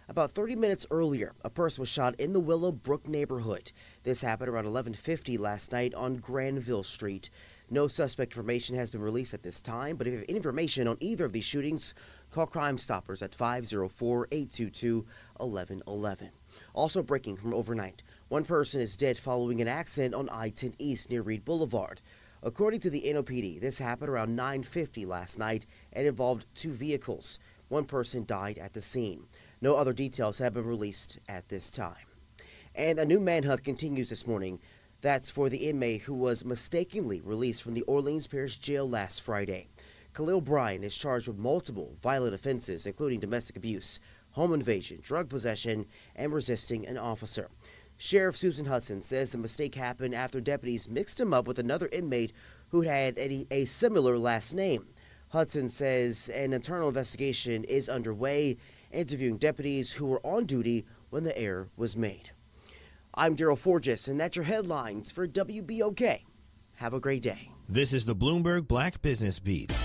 Speaker 5: About 30 minutes earlier, a person was shot in the Willowbrook neighborhood. This happened around 11:50 last night on Granville Street. No suspect information has been released at this time, but if you have any information on either of these shootings, call Crime Stoppers at 504-822-1111. Also breaking from overnight, one person is dead following an accident on I-10 East near Reed Boulevard. According to the NOPD, this happened around 9:50 last night and involved two vehicles. One person died at the scene. No other details have been released at this time. And a new manhunt continues this morning. That's for the inmate who was mistakenly released from the Orleans Parish Jail last Friday. Khalil Bryan is charged with multiple violent offenses, including domestic abuse, home invasion, drug possession, and resisting an officer. Sheriff Susan Hudson says the mistake happened after deputies mixed him up with another inmate who had a similar last name. Hudson says an internal investigation is underway, interviewing deputies who were on duty when the error was made. I'm Daryl Forges, and that's your headlines for WBOK. Have a great day.
Speaker 9: This is the Bloomberg Black Business Beat.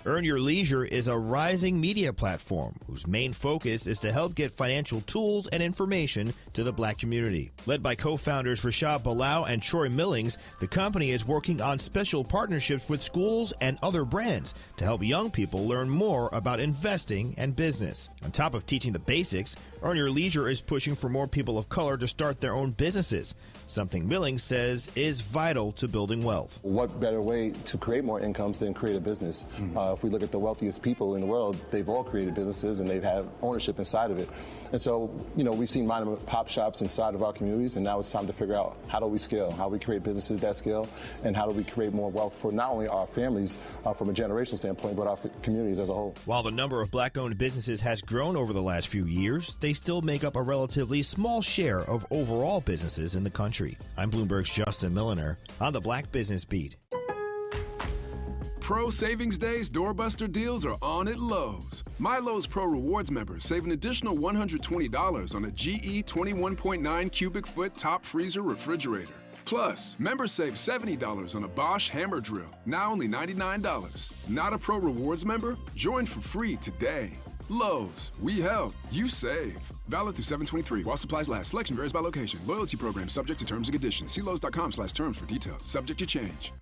Speaker 9: Earn Your Leisure is a rising media platform whose main focus is to help get financial tools and information to the black community. Led by co-founders Rashad Balau and Troy Millings, the company is working on special partnerships with schools and other brands to help young people learn more about investing and business. On top of teaching the basics, Earn Your Leisure is pushing for more people of color to start their own businesses, something Millings says is vital to building wealth.
Speaker 10: What better way to create more incomes than create a business? If we look at the wealthiest people in the world, they've all created businesses and they've had ownership inside of it. And so, we've seen mom and pop shops inside of our communities, and now it's time to figure out how do we scale, how we create businesses that scale, and how do we create more wealth for not only our families from a generational standpoint, but our communities as a whole.
Speaker 9: While the number of black-owned businesses has grown over the last few years, they still make up a relatively small share of overall businesses in the country. I'm Bloomberg's Justin Milliner on the Black Business Beat.
Speaker 23: Pro Savings Day's doorbuster deals are on at Lowe's. My Lowe's Pro Rewards members save an additional $120 on a GE 21.9 cubic foot top freezer refrigerator. Plus, members save $70 on a Bosch hammer drill, now only $99. Not a Pro Rewards member? Join for free today. Lowe's, we help, you save. Valid through 7/23 while supplies last. Selection varies by location. Loyalty program subject to terms and conditions. See Lowes.com/terms for details. Subject to change.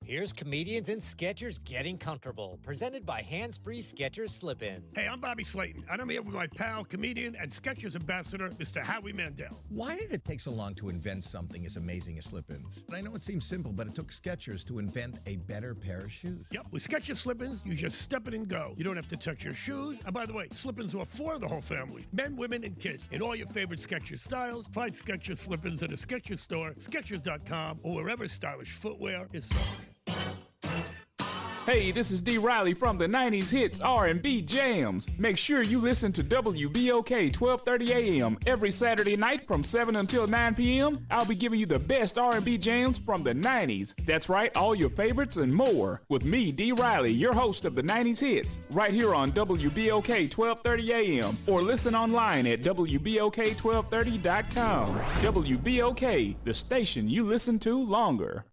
Speaker 25: Here's Comedians and Sketchers Getting Comfortable, presented by Hands Free Skechers Slip-Ins.
Speaker 26: Hey, I'm Bobby Slayton, and I'm here with my pal, comedian, and Skechers ambassador, Mr. Howie Mandel.
Speaker 27: Why did it take so long to invent something as amazing as slip-ins? I know it seems simple, but it took Skechers to invent a better pair of shoes.
Speaker 26: Yep, with Skechers Slip-Ins, you just step in and go. You don't have to touch your shoes. And by the way, Slip-Ins are for the whole family, men, women, and kids, in all your favorite Skechers styles. Find Skechers Slip-Ins at a Skechers store, Skechers.com, or wherever stylish footwear is sold.
Speaker 7: Hey, this is D. Riley from the 90s Hits R&B Jams. Make sure you listen to WBOK 1230 AM every Saturday night from 7 until 9 p.m. I'll be giving you the best R&B jams from the 90s. That's right, all your favorites and more. With me, D. Riley, your host of the 90s Hits, right here on WBOK 1230 AM, or listen online at WBOK1230.com. WBOK, the station you listen to longer.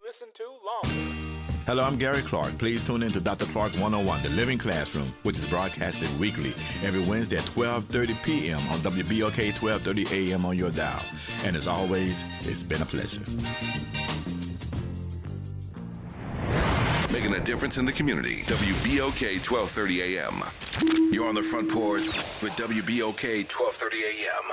Speaker 11: Hello, I'm Gary Clark. Please tune in to Dr. Clark 101, The Living Classroom, which is broadcasted weekly every Wednesday at 12:30 p.m. on WBOK 1230 AM on your dial. And as always, it's been a pleasure.
Speaker 8: Making a difference in the community. WBOK 1230 AM. You're on the front porch with WBOK 1230 AM.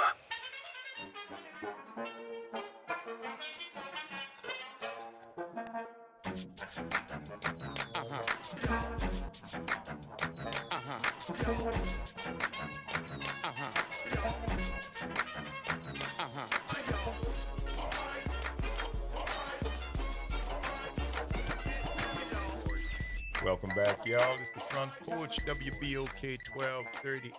Speaker 2: Welcome back, y'all. It's the Front Porch, WBOK 1230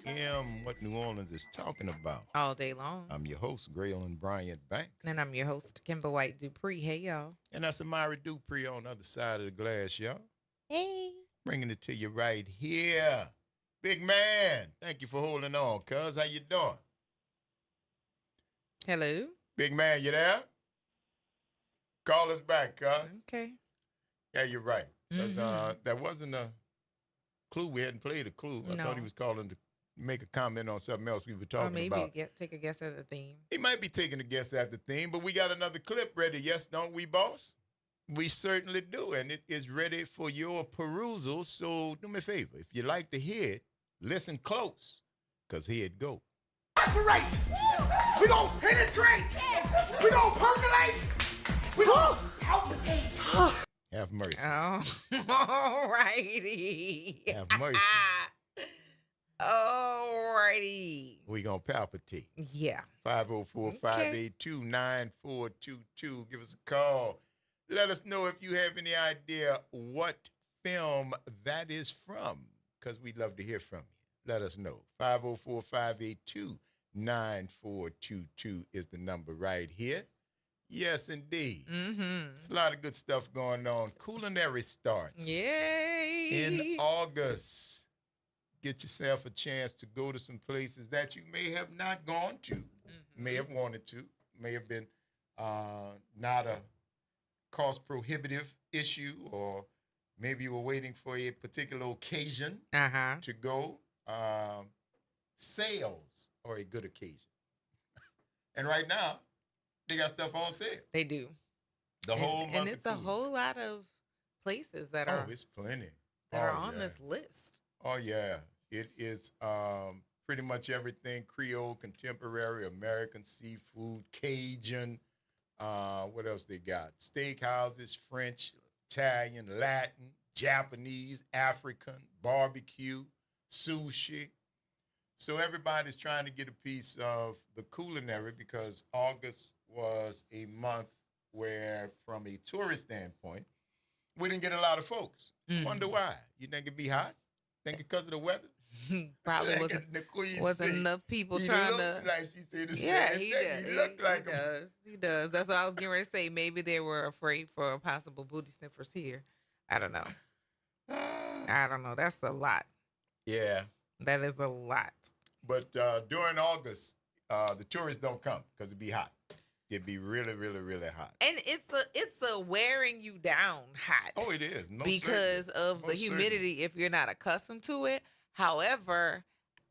Speaker 2: AM. What New Orleans is talking about.
Speaker 1: All day long.
Speaker 2: I'm your host, Graylin Bryant Banks.
Speaker 1: And I'm your host, Kimber White Dupree. Hey, y'all.
Speaker 2: And that's Amari Dupree on the other side of the glass, y'all.
Speaker 1: Hey.
Speaker 2: Bringing it to you right here. Big man, thank you for holding on, cuz. How you doing?
Speaker 1: Hello.
Speaker 2: Big man, you there? Call us back, cuz.
Speaker 1: Okay.
Speaker 2: Yeah, you're right.
Speaker 1: Mm-hmm.
Speaker 2: That wasn't a clue. We hadn't played a clue. I
Speaker 1: No.
Speaker 2: thought he was calling to make a comment on something else we were talking
Speaker 1: Or maybe
Speaker 2: about.
Speaker 1: take a guess at the theme.
Speaker 2: He might be taking a guess at the theme, but we got another clip ready. Yes, don't we, boss? We certainly do, and it is ready for your perusal. So do me a favor. If you like to hear it, listen close, because here it go.
Speaker 12: Operation. We gonna penetrate. We gonna percolate. We gonna palpitate.
Speaker 2: Have mercy.
Speaker 1: Oh, all righty.
Speaker 2: Have mercy.
Speaker 1: All righty.
Speaker 2: We gonna palpitate.
Speaker 1: Yeah.
Speaker 2: 504-582-9422. Give us a call. Let us know if you have any idea what film that is from, because we'd love to hear from you. Let us know. 504-582-9422 is the number right here. Yes, indeed.
Speaker 1: Mm-hmm.
Speaker 2: There's a lot of good stuff going on. Culinary starts.
Speaker 1: Yay.
Speaker 2: In August. Get yourself a chance to go to some places that you may have not gone to, may have wanted to, may have been not a cost-prohibitive issue, or maybe you were waiting for a particular occasion to go. Sales are a good occasion. And right now, they got stuff on sale.
Speaker 1: They do.
Speaker 2: The whole month.
Speaker 1: And it's a whole lot of places that are.
Speaker 2: Oh, it's plenty.
Speaker 1: That are on this list.
Speaker 2: Oh, yeah. It is pretty much everything Creole, contemporary, American, seafood, Cajun. What else they got? Steakhouses, French, Italian, Latin, Japanese, African, barbecue, sushi. So everybody's trying to get a piece of the culinary, because August was a month where, from a tourist standpoint, we didn't get a lot of folks. Wonder why? You think it'd be hot? Think because of the weather?
Speaker 1: Probably wasn't enough people trying to.
Speaker 2: Like she said the
Speaker 1: Yeah,
Speaker 2: same
Speaker 1: he
Speaker 2: thing.
Speaker 1: does.
Speaker 2: He looked like
Speaker 1: he
Speaker 2: him.
Speaker 1: does. He does. That's what I was getting ready to say. Maybe they were afraid for possible booty sniffers here. I don't know. I don't know. That's a lot.
Speaker 2: Yeah.
Speaker 1: That is a lot.
Speaker 2: But during August, the tourists don't come because it'd be hot. It'd be really, really, really hot.
Speaker 1: And it's a wearing you down hot.
Speaker 2: Oh, it is.
Speaker 1: Because of the humidity if you're not accustomed to it. However,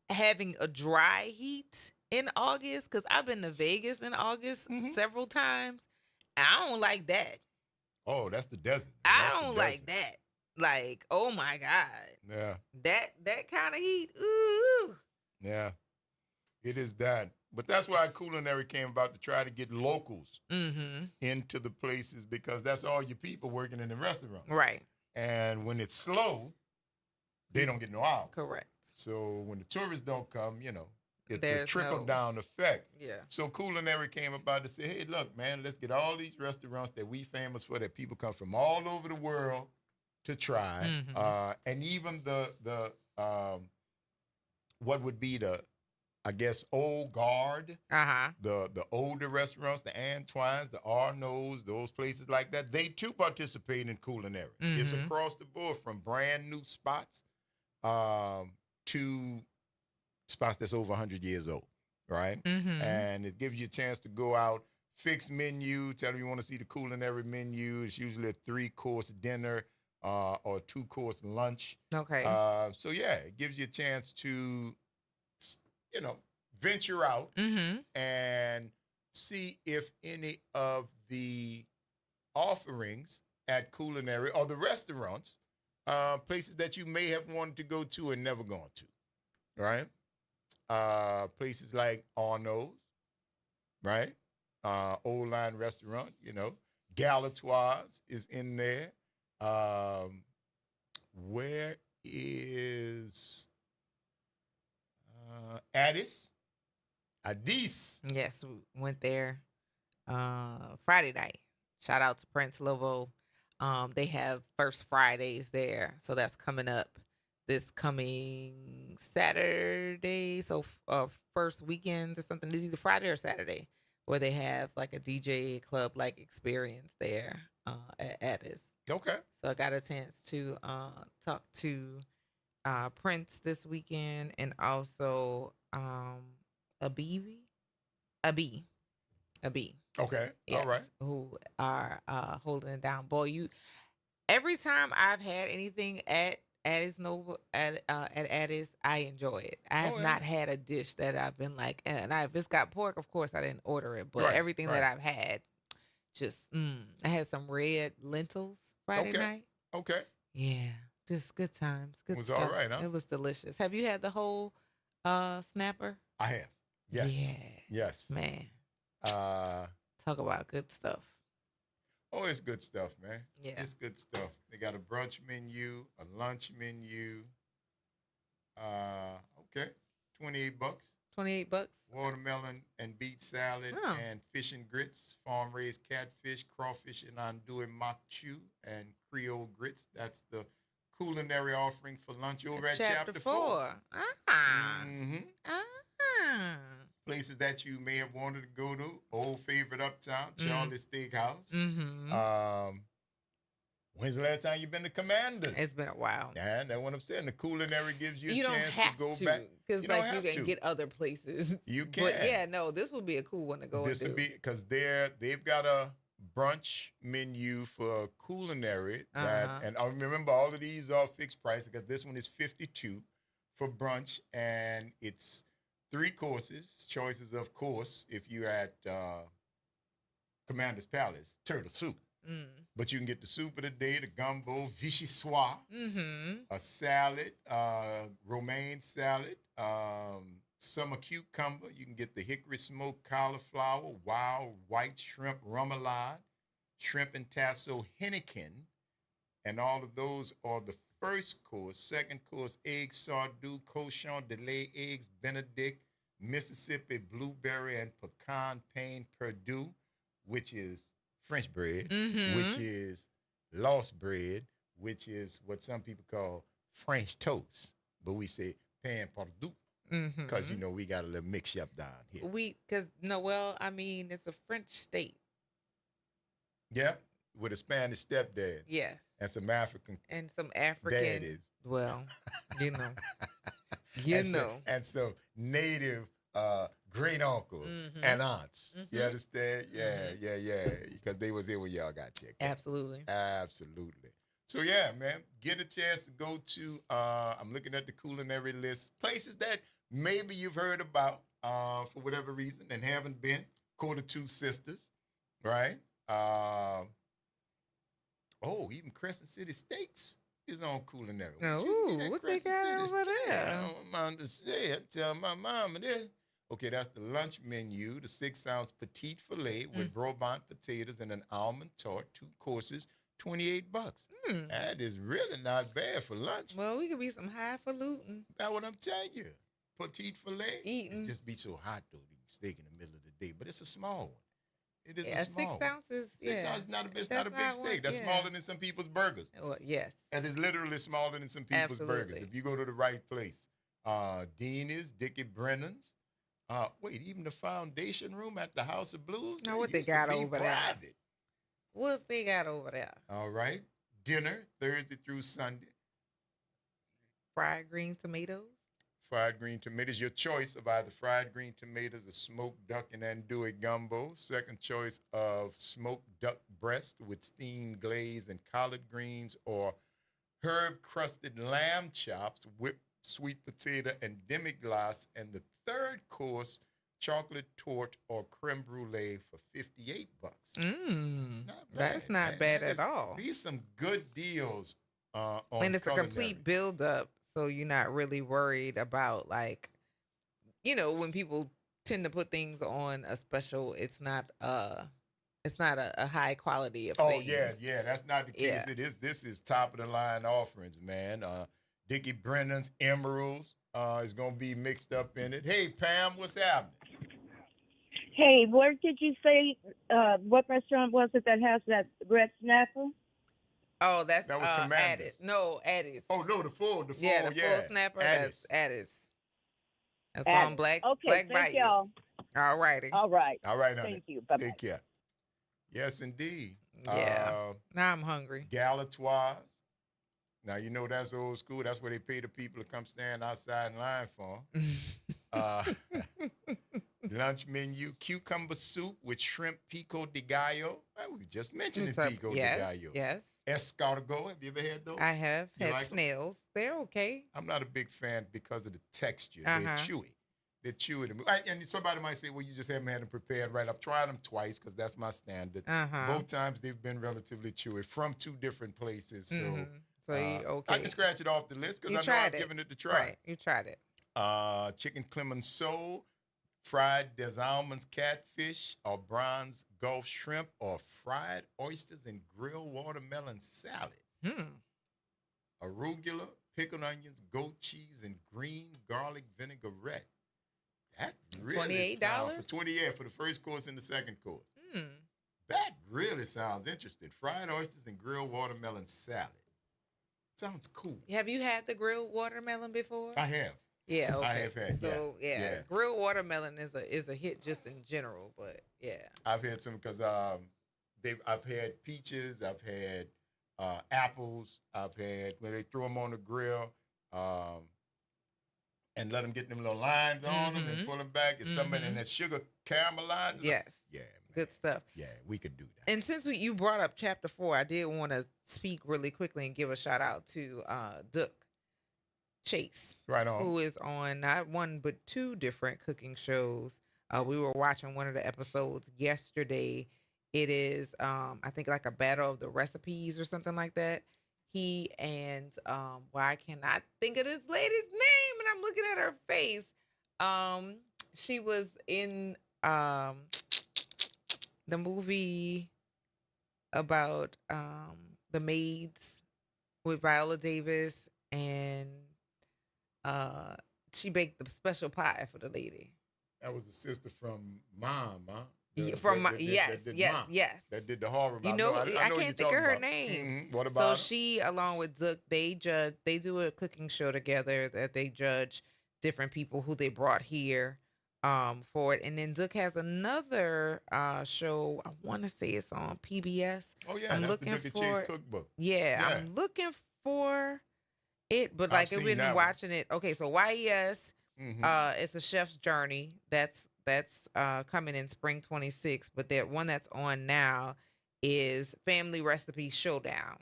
Speaker 1: having a dry heat in August, because I've been to Vegas in August several times, and I don't like that.
Speaker 2: Oh, that's the desert.
Speaker 1: I don't like that. Like, oh my God.
Speaker 2: Yeah.
Speaker 1: That kind of heat. Ooh.
Speaker 2: Yeah. It is that. But that's why culinary came about, to try to get locals into the places, because that's all your people working in the restaurant.
Speaker 1: Right.
Speaker 2: And when it's slow, they don't get no hours.
Speaker 1: Correct.
Speaker 2: So when the tourists don't come, it's
Speaker 1: There's
Speaker 2: a trickle-down effect.
Speaker 1: Yeah.
Speaker 2: So culinary came about to say, hey, look, man, let's get all these restaurants that we famous for, that people come from all over the world to try. And even the what would be the, I guess, old guard, the older restaurants, the Antoine's, the Arnaud's, those places like that, they too participate in culinary. It's across the board, from brand new spots to spots that's over 100 years old, right? And it gives you a chance to go out, fix menu, tell them you want to see the culinary menu. It's usually a 3-course dinner or a 2-course lunch.
Speaker 1: Okay.
Speaker 2: So yeah, it gives you a chance to, venture out and see if any of the offerings at culinary or the restaurants, places that you may have wanted to go to and never gone to, right? Places like Arnaud's, right? Old Line Restaurant, Galatoire's is in there. Where is Addis?
Speaker 1: Yes, we went there Friday night. Shout out to Prince Lovo. They have First Fridays there, so that's coming up this coming Saturday. So first weekend or something. It's either Friday or Saturday, where they have like a DJ club like experience there at Addis.
Speaker 2: Okay.
Speaker 1: So I got a chance to talk to Prince this weekend, and also Abi.
Speaker 2: Okay.
Speaker 1: Yes,
Speaker 2: All right.
Speaker 1: who are holding it down. Boy, every time I've had anything at Addis Nova at Addis, I enjoy it. I have not had a dish that I've been like, and if it's got pork, of course I didn't order it, but everything that I've had, just I had some red lentils Friday night.
Speaker 2: Okay.
Speaker 1: Yeah, just good times. Good
Speaker 2: It was
Speaker 1: stuff.
Speaker 2: all right, huh?
Speaker 1: It was delicious. Have you had the whole snapper?
Speaker 2: I have. Yes.
Speaker 1: Yeah.
Speaker 2: Yes.
Speaker 1: Man. Talk about good stuff.
Speaker 2: Oh, it's good stuff, man.
Speaker 1: Yeah.
Speaker 2: It's good stuff. They got a brunch menu, a lunch menu. Okay. $28.
Speaker 1: $28.
Speaker 2: Watermelon and beet salad and fish and grits, farm-raised catfish, crawfish, and andouille makchu, and Creole grits. That's the culinary offering for lunch over at Chapter 4. Places that you may have wanted to go to. Old favorite uptown, Charlie's Steakhouse. When's the last time you've been to Commander's?
Speaker 1: It's been a while.
Speaker 2: Yeah, that's what I'm saying. The culinary gives you a
Speaker 1: don't
Speaker 2: chance
Speaker 1: have
Speaker 2: to go back.
Speaker 1: Because you can get other places.
Speaker 2: You can.
Speaker 1: But yeah, no, this would be a cool one to go
Speaker 2: This
Speaker 1: and
Speaker 2: would
Speaker 1: do.
Speaker 2: be because they've got a brunch menu for culinary and I remember all of these are fixed price because this one is $52 for brunch, and it's 3 courses, choices of course if you're at Commander's Palace, turtle soup. But you can get the soup of the day, the gumbo, vichyssoise, a salad, romaine salad, summer cucumber. You can get the hickory smoked cauliflower, wild white shrimp remoulade, shrimp and tassel Henneken, and all of those are the first course. Second course, egg sardou, cochon de lait, eggs Benedict, Mississippi blueberry and pecan pain Perdue, which is French bread, which is lost bread, which is what some people call French toast, but we say pain Perdue because we got a little mix up down here.
Speaker 1: It's a French state.
Speaker 2: Yeah, with a Spanish stepdad.
Speaker 1: Yes.
Speaker 2: And some African.
Speaker 1: And some African
Speaker 2: daddies.
Speaker 1: Well,
Speaker 2: and some native great uncles and aunts. You understand? Yeah. Because they was here when y'all got checked.
Speaker 1: Absolutely.
Speaker 2: Absolutely. So yeah, man, get a chance to go to, I'm looking at the culinary list, places that maybe you've heard about for whatever reason and haven't been. Quarter Two Sisters, right? Even Crescent City Steaks is on culinary.
Speaker 1: What they got over there?
Speaker 2: I don't mind to say it. Tell my mama this. Okay, that's the lunch menu, the 6-ounce petite filet with Brabant potatoes and an almond tart, 2 courses, $28. That is really not bad for lunch.
Speaker 1: Well, we could be some highfalutin.
Speaker 2: That's what I'm telling you. Petite filet.
Speaker 1: Eating.
Speaker 2: It's just be so hot, though, the steak in the middle of the day. But it's a small one. It is
Speaker 1: Yeah,
Speaker 2: a small
Speaker 1: 6 ounces.
Speaker 2: 6
Speaker 1: Yeah,
Speaker 2: ounces not a, it's
Speaker 1: that's
Speaker 2: not a big steak.
Speaker 1: one-
Speaker 2: That's
Speaker 1: yeah.
Speaker 2: smaller than some people's burgers.
Speaker 1: Well, yes.
Speaker 2: And it's literally smaller than some people's burgers.
Speaker 1: Absolutely.
Speaker 2: If you go to the right place. Dean Dickie Brennan's. Wait, even the Foundation Room at the House of Blues?
Speaker 1: Now,
Speaker 2: It
Speaker 1: what they
Speaker 2: used to
Speaker 1: got
Speaker 2: be
Speaker 1: over there?
Speaker 2: private.
Speaker 1: What's they got over there?
Speaker 2: All right. Dinner, Thursday through Sunday.
Speaker 1: Fried green tomatoes.
Speaker 2: Fried green tomatoes. Your choice of either fried green tomatoes or smoked duck and andouille gumbo. Second choice of smoked duck breast with steamed glaze and collard greens, or herb-crusted lamb chops, whipped sweet potato and demi-glace. And the third course, chocolate torte or creme brulee for $58.
Speaker 1: That's not
Speaker 2: man.
Speaker 1: bad
Speaker 2: That
Speaker 1: at
Speaker 2: is-
Speaker 1: all.
Speaker 2: These some good deals on
Speaker 1: And it's a
Speaker 2: culinary.
Speaker 1: complete build up, so you're not really worried about, like, when people tend to put things on a special, it's not a high quality of
Speaker 2: Oh
Speaker 1: things.
Speaker 2: yeah, that's not the case.
Speaker 1: Yeah.
Speaker 2: This is top of the line offerings, man. Dickie Brennan's Emeralds is gonna be mixed up in it. Hey Pam, what's happening?
Speaker 22: Hey, where did you say, what restaurant was it that has that red snapper?
Speaker 1: Oh, that
Speaker 2: was
Speaker 1: Addis.
Speaker 2: Commanders.
Speaker 1: No, Addis.
Speaker 2: Oh no, the full,
Speaker 1: Yeah, the full snapper.
Speaker 2: Addis.
Speaker 1: That's Addis. That's
Speaker 22: Addis.
Speaker 1: on Black
Speaker 22: Okay,
Speaker 1: Black
Speaker 22: thank
Speaker 1: Bayou.
Speaker 22: y'all.
Speaker 1: All righty.
Speaker 22: All right.
Speaker 2: All right, honey.
Speaker 22: Thank you. Bye-bye.
Speaker 2: Take care. Yes, indeed.
Speaker 1: Yeah. Now I'm hungry.
Speaker 2: Galatoire's. Now you know that's old school. That's where they pay the people to come stand outside in line for. Lunch menu: cucumber soup with shrimp pico de gallo. We just mentioned the pico de gallo.
Speaker 1: Yes.
Speaker 2: Escargot. Have you ever had those?
Speaker 1: I have
Speaker 2: You
Speaker 1: had
Speaker 2: like 'em?
Speaker 1: snails. They're okay.
Speaker 2: I'm not a big fan because of the texture.
Speaker 1: Uh-huh.
Speaker 2: They're chewy. They're chewy. And somebody might say, well, you just haven't had them prepared right. I've tried them twice because that's my standard.
Speaker 1: Uh-huh.
Speaker 2: Both times they've been relatively chewy from two different places. So,
Speaker 1: So you okay?
Speaker 2: I can scratch it off the list because
Speaker 1: You
Speaker 2: I know
Speaker 1: tried
Speaker 2: I've
Speaker 1: it.
Speaker 2: given it a try.
Speaker 1: Right. You tried it.
Speaker 2: Chicken clemenceau, fried des almonds catfish, or bronze Gulf shrimp, or fried oysters and grilled watermelon salad. Arugula, pickled onions, goat cheese, and green garlic vinaigrette. That really sounds
Speaker 1: $28?
Speaker 2: for 28 for the first course and the second course. That really sounds interesting. Fried oysters and grilled watermelon salad. Sounds cool.
Speaker 1: Have you had the grilled watermelon before?
Speaker 2: I have.
Speaker 1: Yeah, okay.
Speaker 2: I have had.
Speaker 1: So
Speaker 2: yeah.
Speaker 1: grilled watermelon is a hit just in general, but yeah.
Speaker 2: I've had some because I've had peaches, I've had apples, I've had when they throw them on the grill and let them get them little lines on them and pull them back. It's something and that sugar caramelizes.
Speaker 1: Yes.
Speaker 2: Yeah.
Speaker 1: Good stuff.
Speaker 2: Yeah, we could do that.
Speaker 1: And since you brought up chapter 4, I did want to speak really quickly and give a shout out to Duck Chase,
Speaker 2: Right on.
Speaker 1: who is on not one but 2 different cooking shows. We were watching one of the episodes yesterday. It is, I think, like a battle of the recipes or something like that. He and I cannot think of this lady's name, and I'm looking at her face. She was in the movie about the maids with Viola Davis, and she baked the special pie for the lady.
Speaker 2: That was the sister from Mom, huh?
Speaker 1: Yes.
Speaker 2: That did the horror.
Speaker 1: You know, I can't think of her name.
Speaker 2: What about her?
Speaker 1: So she, along with Duck, they do a cooking show together that they judge different people who they brought here for it. And then Duck has another show. I want to say it's on PBS.
Speaker 2: Oh yeah,
Speaker 1: I'm
Speaker 2: that's
Speaker 1: looking
Speaker 2: the Duck and
Speaker 1: for
Speaker 2: Chase
Speaker 1: it.
Speaker 2: cookbook.
Speaker 1: Yeah, I'm looking for it, but
Speaker 2: I've
Speaker 1: like
Speaker 2: seen
Speaker 1: we've
Speaker 2: that
Speaker 1: been
Speaker 2: one.
Speaker 1: watching it. Okay, so YES, it's a chef's journey. That's coming in spring 26. But that one that's on now is Family Recipe Showdown.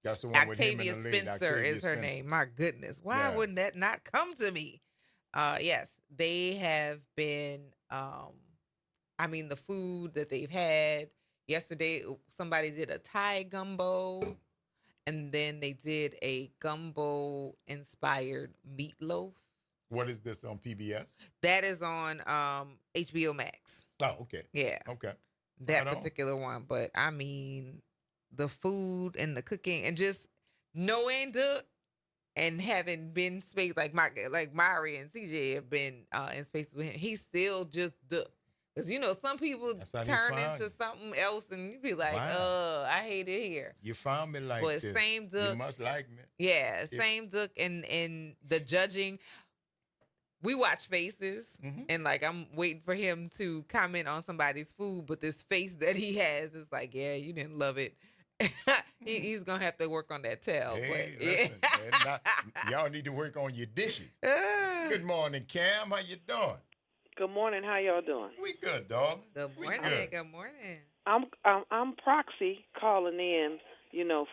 Speaker 2: That's the one with him
Speaker 1: Octavia
Speaker 2: and the lady,
Speaker 1: Spencer
Speaker 2: Octavia
Speaker 1: is her
Speaker 2: Spencer.
Speaker 1: name. My goodness, why
Speaker 2: Yeah.
Speaker 1: wouldn't that not come to me? Yes, they have been. I mean, the food that they've had yesterday. Somebody did a Thai gumbo, and then they did a gumbo inspired meatloaf.
Speaker 2: What is this on PBS?
Speaker 1: That is on HBO Max.
Speaker 2: Oh, okay.
Speaker 1: Yeah.
Speaker 2: Okay.
Speaker 1: That
Speaker 2: Right on.
Speaker 1: particular one. But I mean, the food and the cooking and just knowing Duck and having been space like Mari and CJ have been in spaces with him, he's still just Duck. Because, some people
Speaker 2: That's how they
Speaker 1: turn
Speaker 2: found
Speaker 1: into
Speaker 2: you.
Speaker 1: something else and you be like,
Speaker 2: Wow.
Speaker 1: I hate it here.
Speaker 2: You found me like
Speaker 1: But
Speaker 2: this.
Speaker 1: same
Speaker 2: You
Speaker 1: duck.
Speaker 2: must like me.
Speaker 1: Yeah, same duck and the judging. We watch faces, and like I'm waiting for him to comment on somebody's food, but this face that he has is like, yeah, you didn't love it. He's gonna have to work on that tail.
Speaker 2: Hey,
Speaker 1: but
Speaker 2: listen, y'all need to work on your dishes. Good morning, Cam. How you doing?
Speaker 3: Good morning. How y'all doing?
Speaker 2: We good, dog.
Speaker 1: Good morning. Good morning.
Speaker 3: I'm proxy calling in,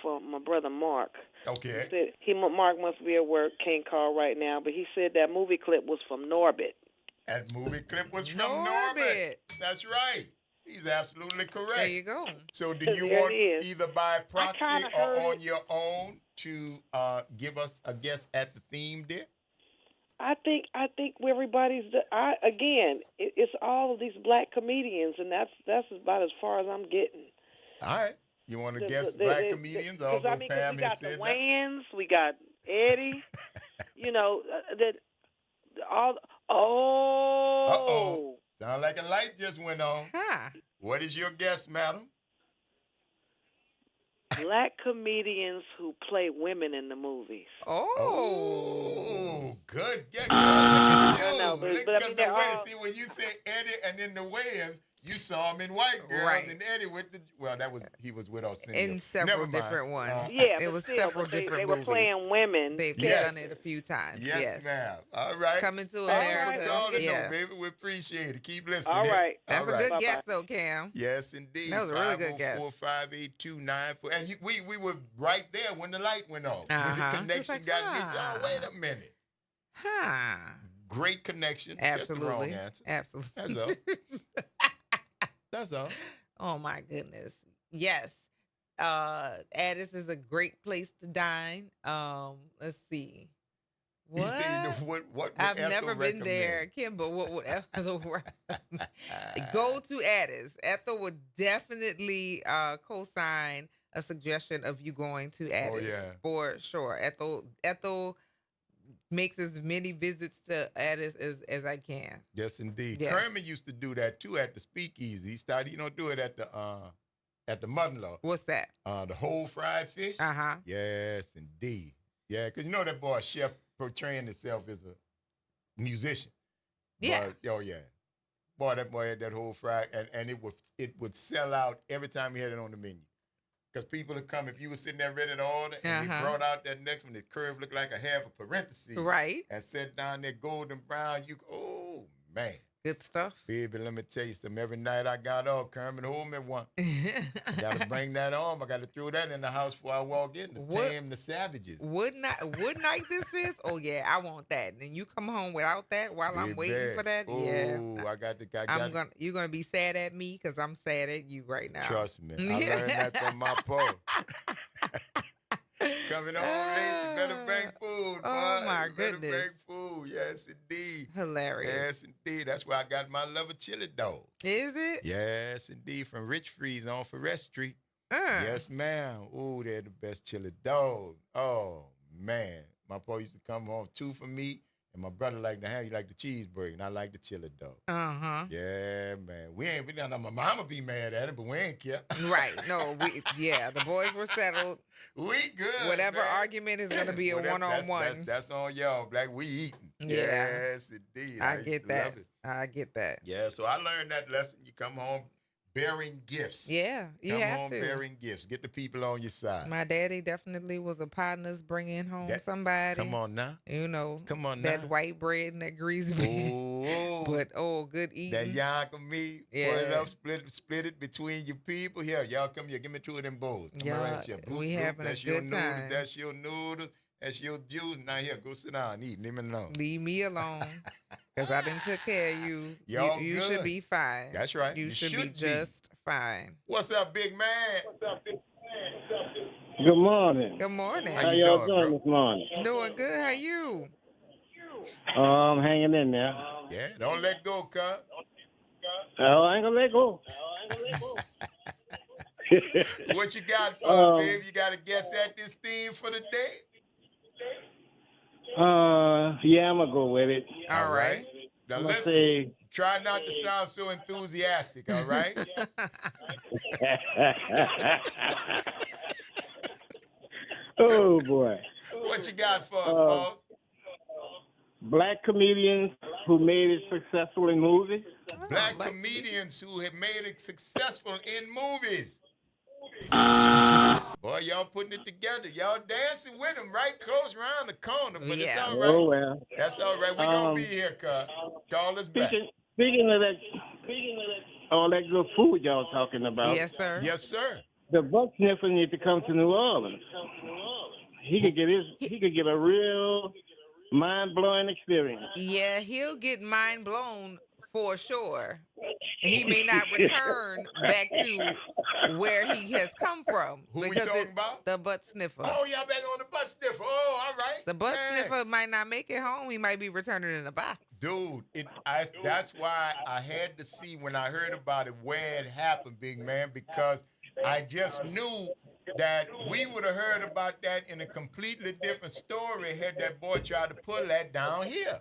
Speaker 3: for my brother Mark.
Speaker 2: Okay.
Speaker 3: He said Mark must be at work, can't call right now, but he said that movie clip was from Norbit.
Speaker 2: That movie clip was from Norbit. That's right. He's absolutely correct.
Speaker 1: There you go.
Speaker 2: So do you want either by proxy or on your own to give us a guess at the theme there?
Speaker 3: I think everybody's it's all of these black comedians, and that's about as far as I'm getting.
Speaker 2: All right. You want to guess black comedians? Although Pam
Speaker 3: we got
Speaker 2: has said
Speaker 3: the Wayans, we got Eddie,
Speaker 2: Uh-oh. Sound like a light just went on.
Speaker 1: Huh.
Speaker 2: What is your guess, madam?
Speaker 3: Black comedians who play women in the movies.
Speaker 2: Oh, good. Yeah, good.
Speaker 3: I know, but
Speaker 2: the way, see, when you say Eddie and then the Wayans, you saw him in White Girls,
Speaker 1: Right.
Speaker 2: and Eddie with the he was with Arsenio.
Speaker 1: In several different ones.
Speaker 3: It
Speaker 1: was
Speaker 3: still,
Speaker 1: several
Speaker 3: but they
Speaker 1: different
Speaker 3: were
Speaker 1: movies.
Speaker 3: playing women.
Speaker 1: They've
Speaker 2: Yes.
Speaker 1: done it a few times.
Speaker 2: Yes, ma'am. All right.
Speaker 1: Coming to
Speaker 2: Thanks
Speaker 1: America.
Speaker 2: for calling,
Speaker 1: Yeah.
Speaker 2: though, baby. We appreciate it. Keep listening.
Speaker 3: All
Speaker 2: eh?
Speaker 3: right.
Speaker 1: That's
Speaker 2: All
Speaker 1: a
Speaker 2: right.
Speaker 1: good
Speaker 3: Bye-bye.
Speaker 1: guess, though, Cam.
Speaker 2: Yes, indeed.
Speaker 1: That was a really good guess.
Speaker 2: 504-582-94. And we were right there when the light went on. When
Speaker 1: Uh-huh.
Speaker 2: the connection
Speaker 1: Just like,
Speaker 2: got mixed. Oh, wait a minute.
Speaker 1: Huh.
Speaker 2: Great connection.
Speaker 1: Absolutely.
Speaker 2: Just the wrong answer.
Speaker 1: Absolutely.
Speaker 2: That's all. That's all.
Speaker 1: Oh my goodness. Yes. Addis is a great place to dine. Let's see.
Speaker 2: He
Speaker 1: What?
Speaker 2: stayed what
Speaker 1: I've
Speaker 2: Ethel
Speaker 1: never been there,
Speaker 2: recommend?
Speaker 1: Kim, but what would Ethel go to Addis? Ethel would definitely co-sign a suggestion of you going to Addis
Speaker 2: yeah.
Speaker 1: for sure. Ethel makes as many visits to Addis as I can.
Speaker 2: Yes, indeed.
Speaker 1: Yes.
Speaker 2: Kermit used to do that too at the Speakeasy. He started, do it at the mother-in-law.
Speaker 1: What's that?
Speaker 2: The whole fried fish.
Speaker 1: Uh-huh.
Speaker 2: Yes, indeed. Yeah, because that boy chef portraying himself as a musician.
Speaker 1: Yeah.
Speaker 2: But, oh yeah. Boy, that boy had that whole fried and it would sell out every time he had it on the menu. Because people would come, if you were sitting there ready to order, and they brought out that next one, the curve looked like a half a parenthesis.
Speaker 1: Right.
Speaker 2: And set down there golden brown, oh, man.
Speaker 1: Good stuff.
Speaker 2: Baby, let me tell you something. Every night I got off, Kermit hold me one. I got to bring that home. I got to throw that in the house before I walk in to tame the savages.
Speaker 1: What night this is? Oh, yeah, I want that. And you come home without that while I'm waiting for that? Yeah.
Speaker 2: Oh,
Speaker 1: You're going to be sad at me because I'm sad at you right now.
Speaker 2: Trust me. I learned that from my po. Coming home late, you better bring food, boy.
Speaker 1: Oh, my
Speaker 2: you better
Speaker 1: goodness.
Speaker 2: bring food. Yes, indeed.
Speaker 1: Hilarious.
Speaker 2: Yes, indeed. That's where I got my love of chili dog.
Speaker 1: Is it?
Speaker 2: Yes, indeed. From Rich Freeze on Forest Street. Yes, ma'am. Oh, they're the best chili dog. Oh, man. My po used to come home 2 for me, and my brother liked to have you like the cheeseburger, and I like the chili dog.
Speaker 1: Uh-huh.
Speaker 2: Yeah, man. We ain't been down. My mama be mad at him, but we ain't kept.
Speaker 1: Right. No, the boys were settled.
Speaker 2: We good.
Speaker 1: Whatever
Speaker 2: man.
Speaker 1: argument is going to be a
Speaker 2: Well,
Speaker 1: one-on-one.
Speaker 2: That's on y'all, Black. We eating.
Speaker 1: Yeah.
Speaker 2: Yes, indeed.
Speaker 1: I
Speaker 2: used
Speaker 1: get
Speaker 2: to
Speaker 1: that.
Speaker 2: love it.
Speaker 1: I get that.
Speaker 2: Yeah, so I learned that lesson. You come home bearing gifts.
Speaker 1: Yeah, you
Speaker 2: come
Speaker 1: have
Speaker 2: home
Speaker 1: to.
Speaker 2: bearing gifts. Get the people on your side.
Speaker 1: My daddy definitely was a partner's bringing home somebody.
Speaker 2: Come on now. Come on now.
Speaker 1: That white bread and that grease bread. But, good eating.
Speaker 2: That yakka meat.
Speaker 1: Yeah.
Speaker 2: Put it up, split it between your people. Here, y'all come here. Give me 2 of them bowls. Come right here.
Speaker 1: We having
Speaker 2: That's
Speaker 1: a
Speaker 2: your
Speaker 1: good
Speaker 2: noodles.
Speaker 1: time.
Speaker 2: That's your noodles. That's your juice. Now here, go sit down and eat. Leave me alone.
Speaker 1: Leave me alone. Because I didn't take care of you.
Speaker 2: Y'all
Speaker 1: you
Speaker 2: good.
Speaker 1: should be fine.
Speaker 2: That's right.
Speaker 1: You should be just fine.
Speaker 2: What's up, big man?
Speaker 13: Good morning.
Speaker 1: Good morning.
Speaker 13: How y'all doing this morning?
Speaker 1: Doing good. How you?
Speaker 13: I'm hanging in there.
Speaker 2: Yeah, don't let go, cuz.
Speaker 13: Oh, I ain't gonna let go.
Speaker 2: What you got for us, babe? You got to guess at this theme for the day?
Speaker 13: Yeah, I'm gonna go with it.
Speaker 2: All right. Now
Speaker 13: I'm gonna
Speaker 2: listen,
Speaker 13: say,
Speaker 2: try not to sound so enthusiastic, all right?
Speaker 13: oh boy.
Speaker 2: What you got for us,
Speaker 13: Uh,
Speaker 2: boss?
Speaker 13: Black comedians who made it successful in movies.
Speaker 2: Black comedians who have made it successful in movies. Boy, y'all putting it together. Y'all dancing with them right close around the corner, but it's all right.
Speaker 13: Oh well.
Speaker 2: That's all right. We're going to be here, cuz. Call us back.
Speaker 13: Speaking of that, all that good food y'all talking about.
Speaker 1: Yes, sir.
Speaker 2: Yes, sir.
Speaker 13: The buck sniffer need to come to New Orleans. He could get a real mind-blowing experience.
Speaker 1: Yeah, he'll get mind blown for sure. He may not return back to where he has come from.
Speaker 2: Who we
Speaker 1: because
Speaker 2: talking about?
Speaker 1: The butt sniffer.
Speaker 2: Oh, y'all back on the butt sniffer. Oh, all right.
Speaker 1: The butt sniffer might not make it home. He might be returning in a box.
Speaker 2: Dude, that's why I had to see when I heard about it where it happened, big man, because I just knew that we would have heard about that in a completely different story had that boy tried to pull that down here.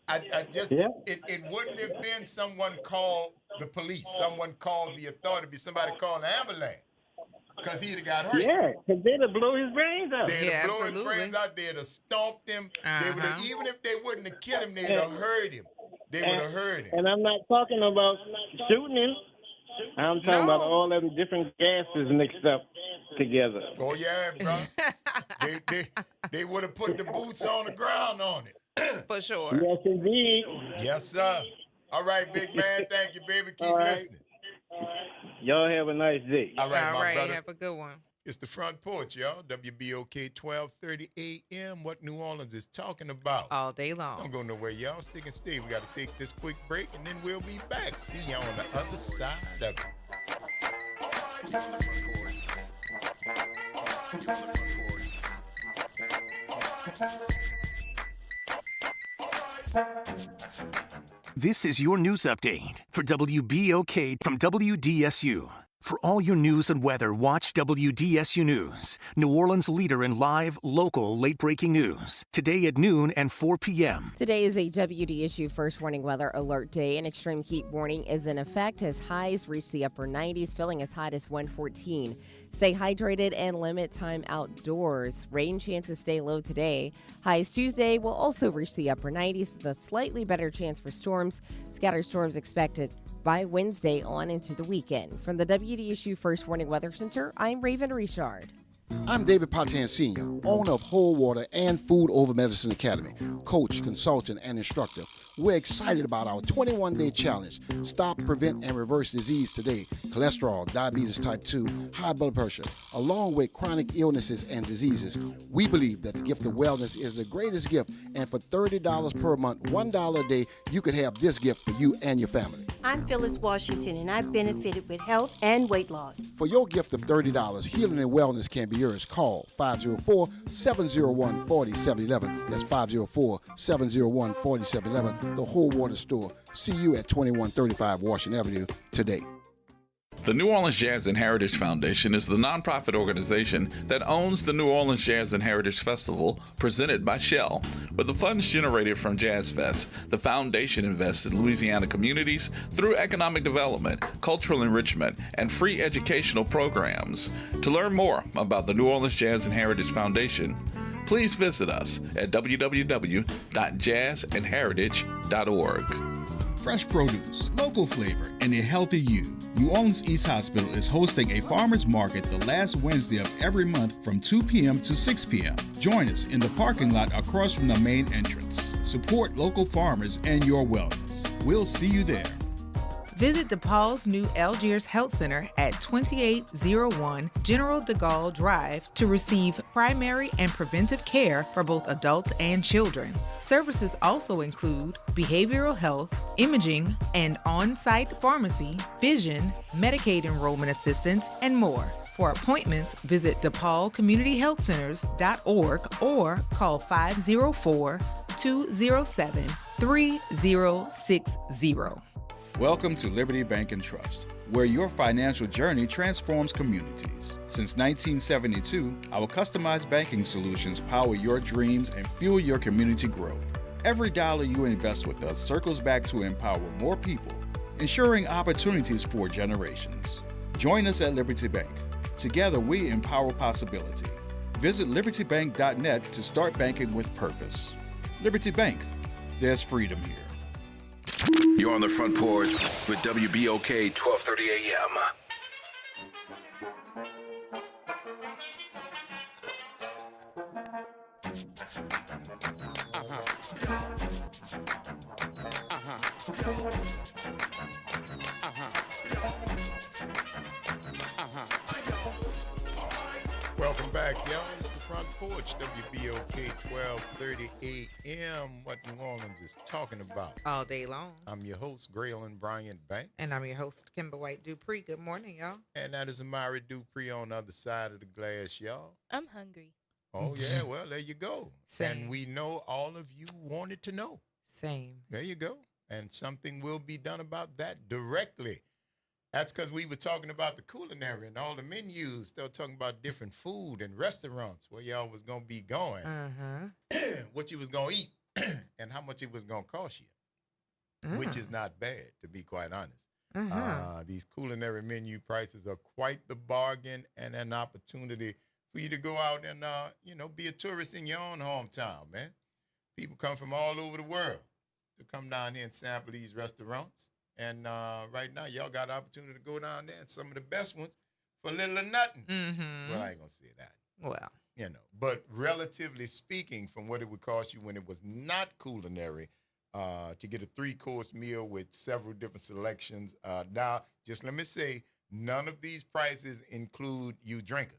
Speaker 2: It wouldn't have been someone called the police, someone called the authority, somebody called an ambulance, because he'd have got hurt.
Speaker 13: Yeah, because they'd have blown his brains out.
Speaker 2: They'd have blown his brains out. They'd have stomped him. They would have, even if they wouldn't have killed him, they'd have hurt him. They would have hurt him.
Speaker 13: And I'm not talking about shooting him. I'm talking about all them different gases mixed up together.
Speaker 2: Oh yeah, bro. they would have put the boots on the ground on it.
Speaker 1: For sure.
Speaker 13: Yes, indeed.
Speaker 2: Yes, sir. All right, big man. Thank you, baby. Keep listening.
Speaker 13: Y'all have a nice day.
Speaker 2: All right, my brother.
Speaker 1: Have a good one.
Speaker 2: It's the Front Porch, y'all. WBOK 1230 AM. What New Orleans is talking about.
Speaker 1: All day long.
Speaker 2: Don't go nowhere, y'all. Stick and stay. We got to take this quick break, and then we'll be back. See you on the other side of it.
Speaker 14: This is your news update for WBOK from WDSU. For all your news and weather, watch WDSU News, New Orleans' leader in live, local, late-breaking news. Today at noon and 4 p.m.
Speaker 15: Today is a WDSU first warning weather alert day. An extreme heat warning is in effect as highs reach the upper 90s, feeling as hot as 114. Stay hydrated and limit time outdoors. Rain chances stay low today. Highs Tuesday will also reach the upper 90s with a slightly better chance for storms. Scattered storms expected by Wednesday on into the weekend. From the WDSU First Warning Weather Center, I'm Raven Richard.
Speaker 16: I'm David Patan Sr., owner of Whole Water and Food Over Medicine Academy, coach, consultant, and instructor. We're excited about our 21-day challenge. Stop, prevent, and reverse disease today. Cholesterol, diabetes type 2, high blood pressure, along with chronic illnesses and diseases. We believe that the gift of wellness is the greatest gift, and for $30 per month, $1 a day, you could have this gift for you and your family.
Speaker 17: I'm Phyllis Washington, and I've benefited with health and weight loss.
Speaker 16: For your gift of $30, healing and wellness can be yours. Call 504-701-4711. That's 504-701-4711. The Whole Water Store. See you at 2135 Washington Avenue today.
Speaker 18: The New Orleans Jazz and Heritage Foundation is the nonprofit organization that owns the New Orleans Jazz and Heritage Festival presented by Shell. With the funds generated from Jazz Fest, the foundation invests in Louisiana communities through economic development, cultural enrichment, and free educational programs. To learn more about the New Orleans Jazz and Heritage Foundation, please visit us at www.jazzandheritage.org.
Speaker 21: Fresh produce, local flavor, and a healthy you. New Orleans East Hospital is hosting a farmers market the last Wednesday of every month from 2 p.m. to 6 p.m. Join us in the parking lot across from the main entrance. Support local farmers and your wellness. We'll see you there.
Speaker 24: Visit DePaul's new Algiers Health Center at 2801 General de Gaulle Drive to receive primary and preventive care for both adults and children. Services also include behavioral health, imaging, and on-site pharmacy, vision, Medicaid enrollment assistance, and more. For appointments, visit DePaulCommunityHealthCenters.org or call 504-207-3060.
Speaker 21: Welcome to Liberty Bank and Trust, where your financial journey transforms communities. Since 1972, our customized banking solutions power your dreams and fuel your community growth. Every dollar you invest with us circles back to empower more people, ensuring opportunities for generations. Join us at Liberty Bank. Together, we empower possibility. Visit libertybank.net to start banking with purpose. Liberty Bank, there's freedom here.
Speaker 8: You're on the Front Porch with WBOK 1230 AM.
Speaker 2: Welcome back, y'all. It's the Front Porch, WBOK 1230 AM. What New Orleans is talking about
Speaker 1: all day long.
Speaker 2: I'm your host, Graylin Bryant Banks.
Speaker 1: And I'm your host, Kimber White Dupree. Good morning, y'all.
Speaker 2: And that is Amari Dupree on the other side of the glass, y'all.
Speaker 4: I'm hungry.
Speaker 2: Oh, yeah, well, there you go.
Speaker 1: Same.
Speaker 2: And we know all of you wanted to know.
Speaker 1: Same.
Speaker 2: There you go. And something will be done about that directly. That's because we were talking about the culinary and all the menus. Still talking about different food and restaurants where y'all was going to be going, what you was going to eat, and how much it was going to cost you, which is not bad, to be quite honest. These culinary menu prices are quite the bargain and an opportunity for you to go out and, be a tourist in your own hometown, man. People come from all over the world to come down here and sample these restaurants. And right now, y'all got an opportunity to go down there and some of the best ones for little or nothing. Well, I ain't going to say that.
Speaker 1: Well.
Speaker 2: But relatively speaking, from what it would cost you when it was not culinary, to get a 3-course meal with several different selections. Now, just let me say, none of these prices include you drinkers.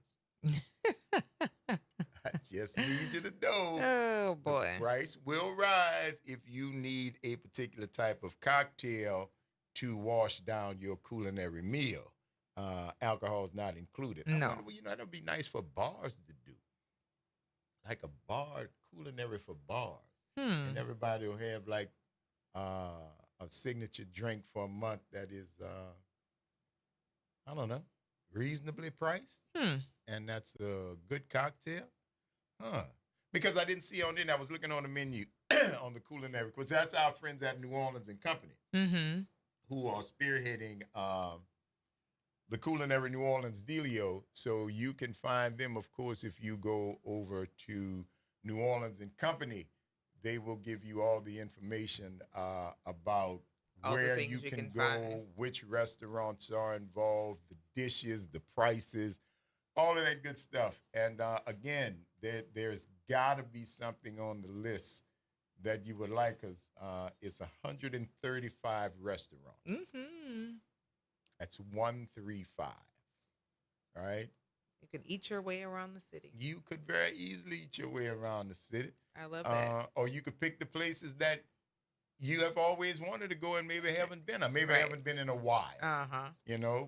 Speaker 2: I just need you to know.
Speaker 1: Oh, boy.
Speaker 2: The price will rise if you need a particular type of cocktail to wash down your culinary meal. Alcohol is not included.
Speaker 1: No.
Speaker 2: I wonder, that'd be nice for bars to do. Like a bar, culinary for bars. And everybody will have like a signature drink for a month that is, I don't know, reasonably priced. And that's a good cocktail. Because I didn't see on there, I was looking on the menu on the culinary, because that's our friends at New Orleans and Company who are spearheading the Culinary New Orleans dealio. So you can find them, of course, if you go over to New Orleans and Company. They will give you all the information about
Speaker 1: all
Speaker 2: where you can go,
Speaker 1: find.
Speaker 2: which restaurants are involved, the dishes, the prices, all of that good stuff. And again, there's got to be something on the list that you would like, because it's 135 restaurants. That's 135. All right?
Speaker 1: You can eat your way around the city.
Speaker 2: You could very easily eat your way around the city.
Speaker 1: I love that.
Speaker 2: Or you could pick the places that you have always wanted to go and maybe haven't been, or maybe haven't been in a while.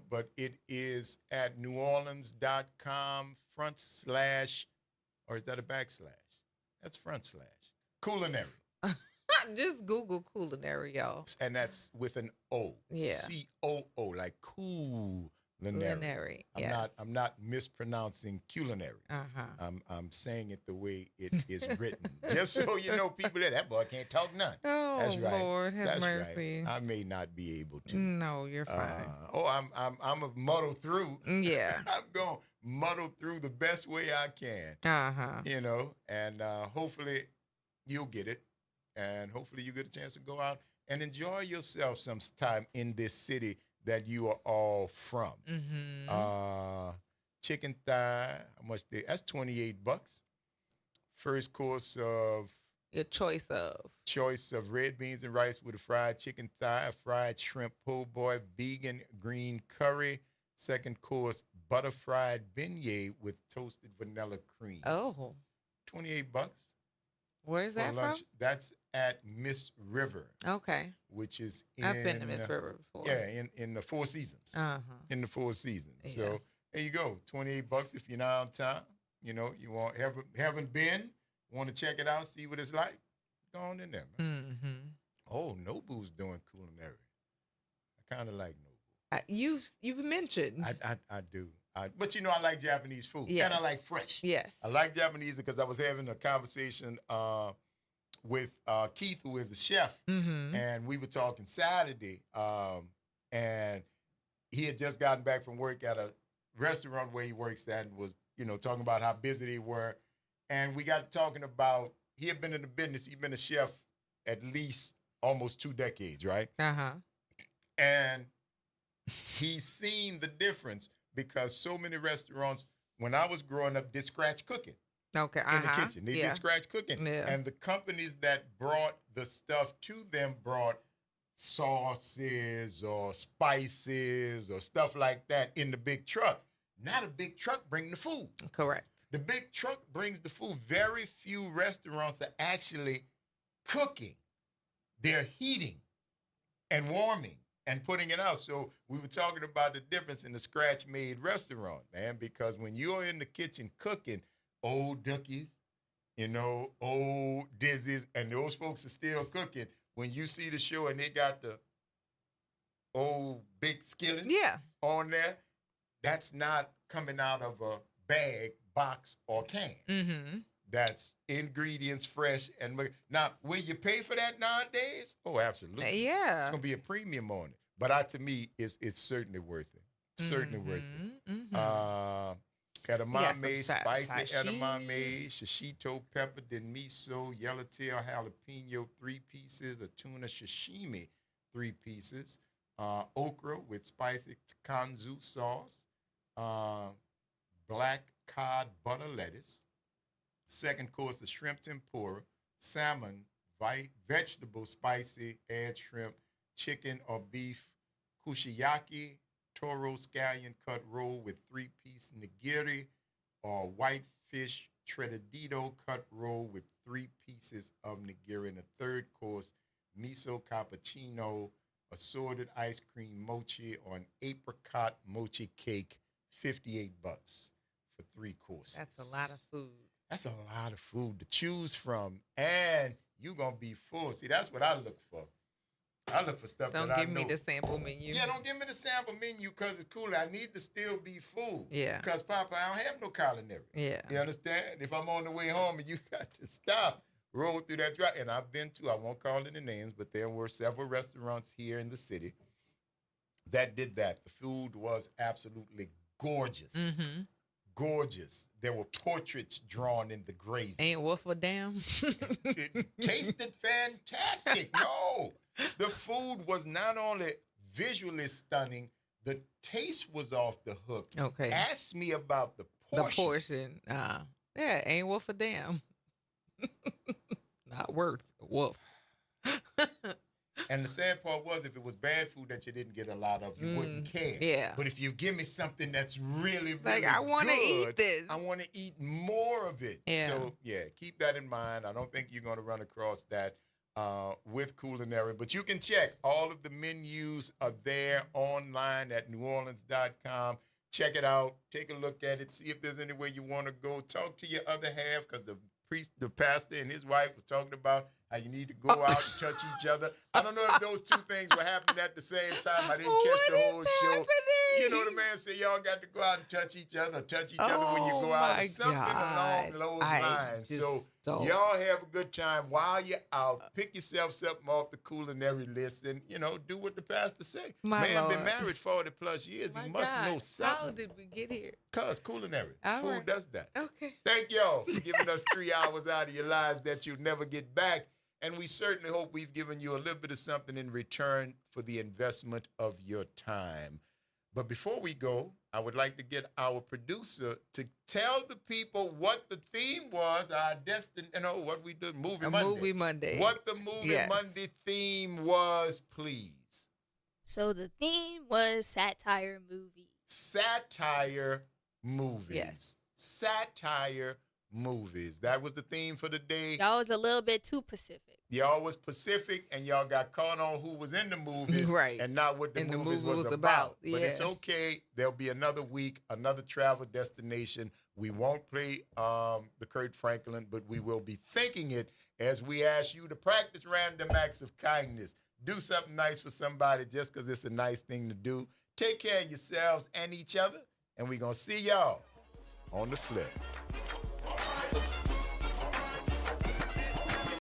Speaker 2: But it is at neworleans.com / or is that a backslash? That's / culinary.
Speaker 1: Just Google culinary, y'all.
Speaker 2: And that's with an O.
Speaker 1: Yeah.
Speaker 2: COO, like cool.
Speaker 1: Culinary.
Speaker 2: I'm not mispronouncing culinary. I'm saying it the way it is written. Just so you know, people that boy can't talk none.
Speaker 1: Oh,
Speaker 2: that's right.
Speaker 1: Lord, have
Speaker 2: that's
Speaker 1: mercy.
Speaker 2: Right. I may not be able to.
Speaker 1: No, you're fine.
Speaker 2: I'm a muddle through.
Speaker 1: Yeah.
Speaker 2: I'm going to muddle through the best way I can. And hopefully you'll get it. And hopefully you get a chance to go out and enjoy yourself some time in this city that you are all from. Chicken thigh, how much? That's $28. First course of
Speaker 1: your choice of
Speaker 2: red beans and rice with a fried chicken thigh, a fried shrimp po' boy, vegan green curry. Second course, butter fried beignet with toasted vanilla cream.
Speaker 1: Oh,
Speaker 2: $28.
Speaker 1: Where's that
Speaker 2: lunch.
Speaker 1: from?
Speaker 2: That's at Miss River.
Speaker 1: Okay.
Speaker 2: Which is in...
Speaker 1: I've been to Miss River before.
Speaker 2: Yeah, in the Four Seasons. In the Four Seasons.
Speaker 1: Yeah.
Speaker 2: So there you go. $28 if you're not on time. You haven't been, want to check it out, see what it's like. Go on in there, man. Oh, Nobu's doing culinary. I kind of like Nobu.
Speaker 1: You've mentioned.
Speaker 2: I do. But I like Japanese food.
Speaker 1: Yes.
Speaker 2: And I like fresh.
Speaker 1: Yes.
Speaker 2: I like Japanese because I was having a conversation with Keith, who is a chef, and we were talking Saturday, and he had just gotten back from work at a restaurant where he works and was, talking about how busy they were. And we got to talking about, he had been in the business, he'd been a chef at least almost 2 decades, right? And he's seen the difference because so many restaurants, when I was growing up, did scratch cooking.
Speaker 1: Okay.
Speaker 2: In the kitchen. They did scratch cooking. And the companies that brought the stuff to them brought sauces or spices or stuff like that in the big truck. Not a big truck bring the food.
Speaker 1: Correct.
Speaker 2: The big truck brings the food. Very few restaurants are actually cooking. They're heating and warming and putting it out. So we were talking about the difference in the scratch-made restaurant, man, because when you're in the kitchen cooking, old Duckies, old Dizzies, and those folks are still cooking. When you see the show and they got the old big skillet on there, that's not coming out of a bag, box, or can. That's ingredients fresh. And now, will you pay for that nowadays? Oh, absolutely.
Speaker 1: Yeah.
Speaker 2: It's going to be a premium on it. But to me, it's certainly worth it. Certainly worth it. Edamame, spicy edamame, shishito pepper, then miso, yellowtail jalapeno, 3 pieces, a tuna sashimi, 3 pieces, okra with spicy kanzu sauce, black cod butter lettuce. Second course, a shrimp tempura, salmon, vegetable spicy, add shrimp, chicken or beef, kushiyaki, toro scallion cut roll with 3-piece nigiri, or whitefish tradidito cut roll with 3 pieces of nigiri. And a third course, miso cappuccino, assorted ice cream mochi, or an apricot mochi cake, $58 for 3 courses.
Speaker 1: That's a lot of food.
Speaker 2: That's a lot of food to choose from, and you're going to be full. See, that's what I look for. I look for stuff that I know.
Speaker 1: Don't give me the sample menu.
Speaker 2: Yeah, don't give me the sample menu because it's cool. I need to still be full.
Speaker 1: Yeah.
Speaker 2: Because, Papa, I don't have no culinary.
Speaker 1: Yeah.
Speaker 2: You understand? If I'm on the way home and you got to stop, roll through that drive. And I've been to, I won't call any names, but there were several restaurants here in the city that did that. The food was absolutely gorgeous. Gorgeous. There were portraits drawn in the gravy.
Speaker 1: Ain't worth a damn.
Speaker 2: It tasted fantastic. No. The food was not only visually stunning, the taste was off the hook.
Speaker 1: Okay.
Speaker 2: Ask me about the portion.
Speaker 1: The portion. Yeah, ain't worth a damn. Not worth a wolf.
Speaker 2: And the sad part was, if it was bad food that you didn't get a lot of, you wouldn't care.
Speaker 1: Yeah.
Speaker 2: But if you give me something that's really,
Speaker 1: like, I want to eat this.
Speaker 2: I want to eat more of it.
Speaker 1: Yeah.
Speaker 2: So, keep that in mind. I don't think you're going to run across that with culinary. But you can check. All of the menus are there online at neworleans.com. Check it out. Take a look at it. See if there's anywhere you want to go. Talk to your other half, because the pastor and his wife was talking about how you need to go out and touch each other. I don't know if those two things were happening at the same time. I didn't catch the whole show. You know, the man said y'all got to go out and touch each other when you go out. Something along those lines. So y'all have a good time while you're out. Pick yourself something off the culinary list and, do what the pastor say. Man been married 40 plus years. He must know something.
Speaker 1: How did we get here?
Speaker 2: Because culinary.
Speaker 1: All
Speaker 2: Food
Speaker 1: right.
Speaker 2: does that.
Speaker 1: Okay.
Speaker 2: Thank y'all for giving us 3 hours out of your lives that you'll never get back. And we certainly hope we've given you a little bit of something in return for the investment of your time. But before we go, I would like to get our producer to tell the people what the theme was, our destiny, what we did, Movie Monday. What the Movie Monday theme was, please.
Speaker 4: So the theme was satire movies.
Speaker 2: Satire movies.
Speaker 4: Yes.
Speaker 2: Satire movies. That was the theme for the day.
Speaker 4: Y'all was a little bit too Pacific.
Speaker 2: Y'all was Pacific, and y'all got caught on who was in the movies,
Speaker 1: right?
Speaker 2: And not what the movies was about. But it's okay. There'll be another week, another travel destination. We won't play the Kurt Franklin, but we will be thinking it as we ask you to practice random acts of kindness. Do something nice for somebody just because it's a nice thing to do. Take care of yourselves and each other, and we're going to see y'all on the flip.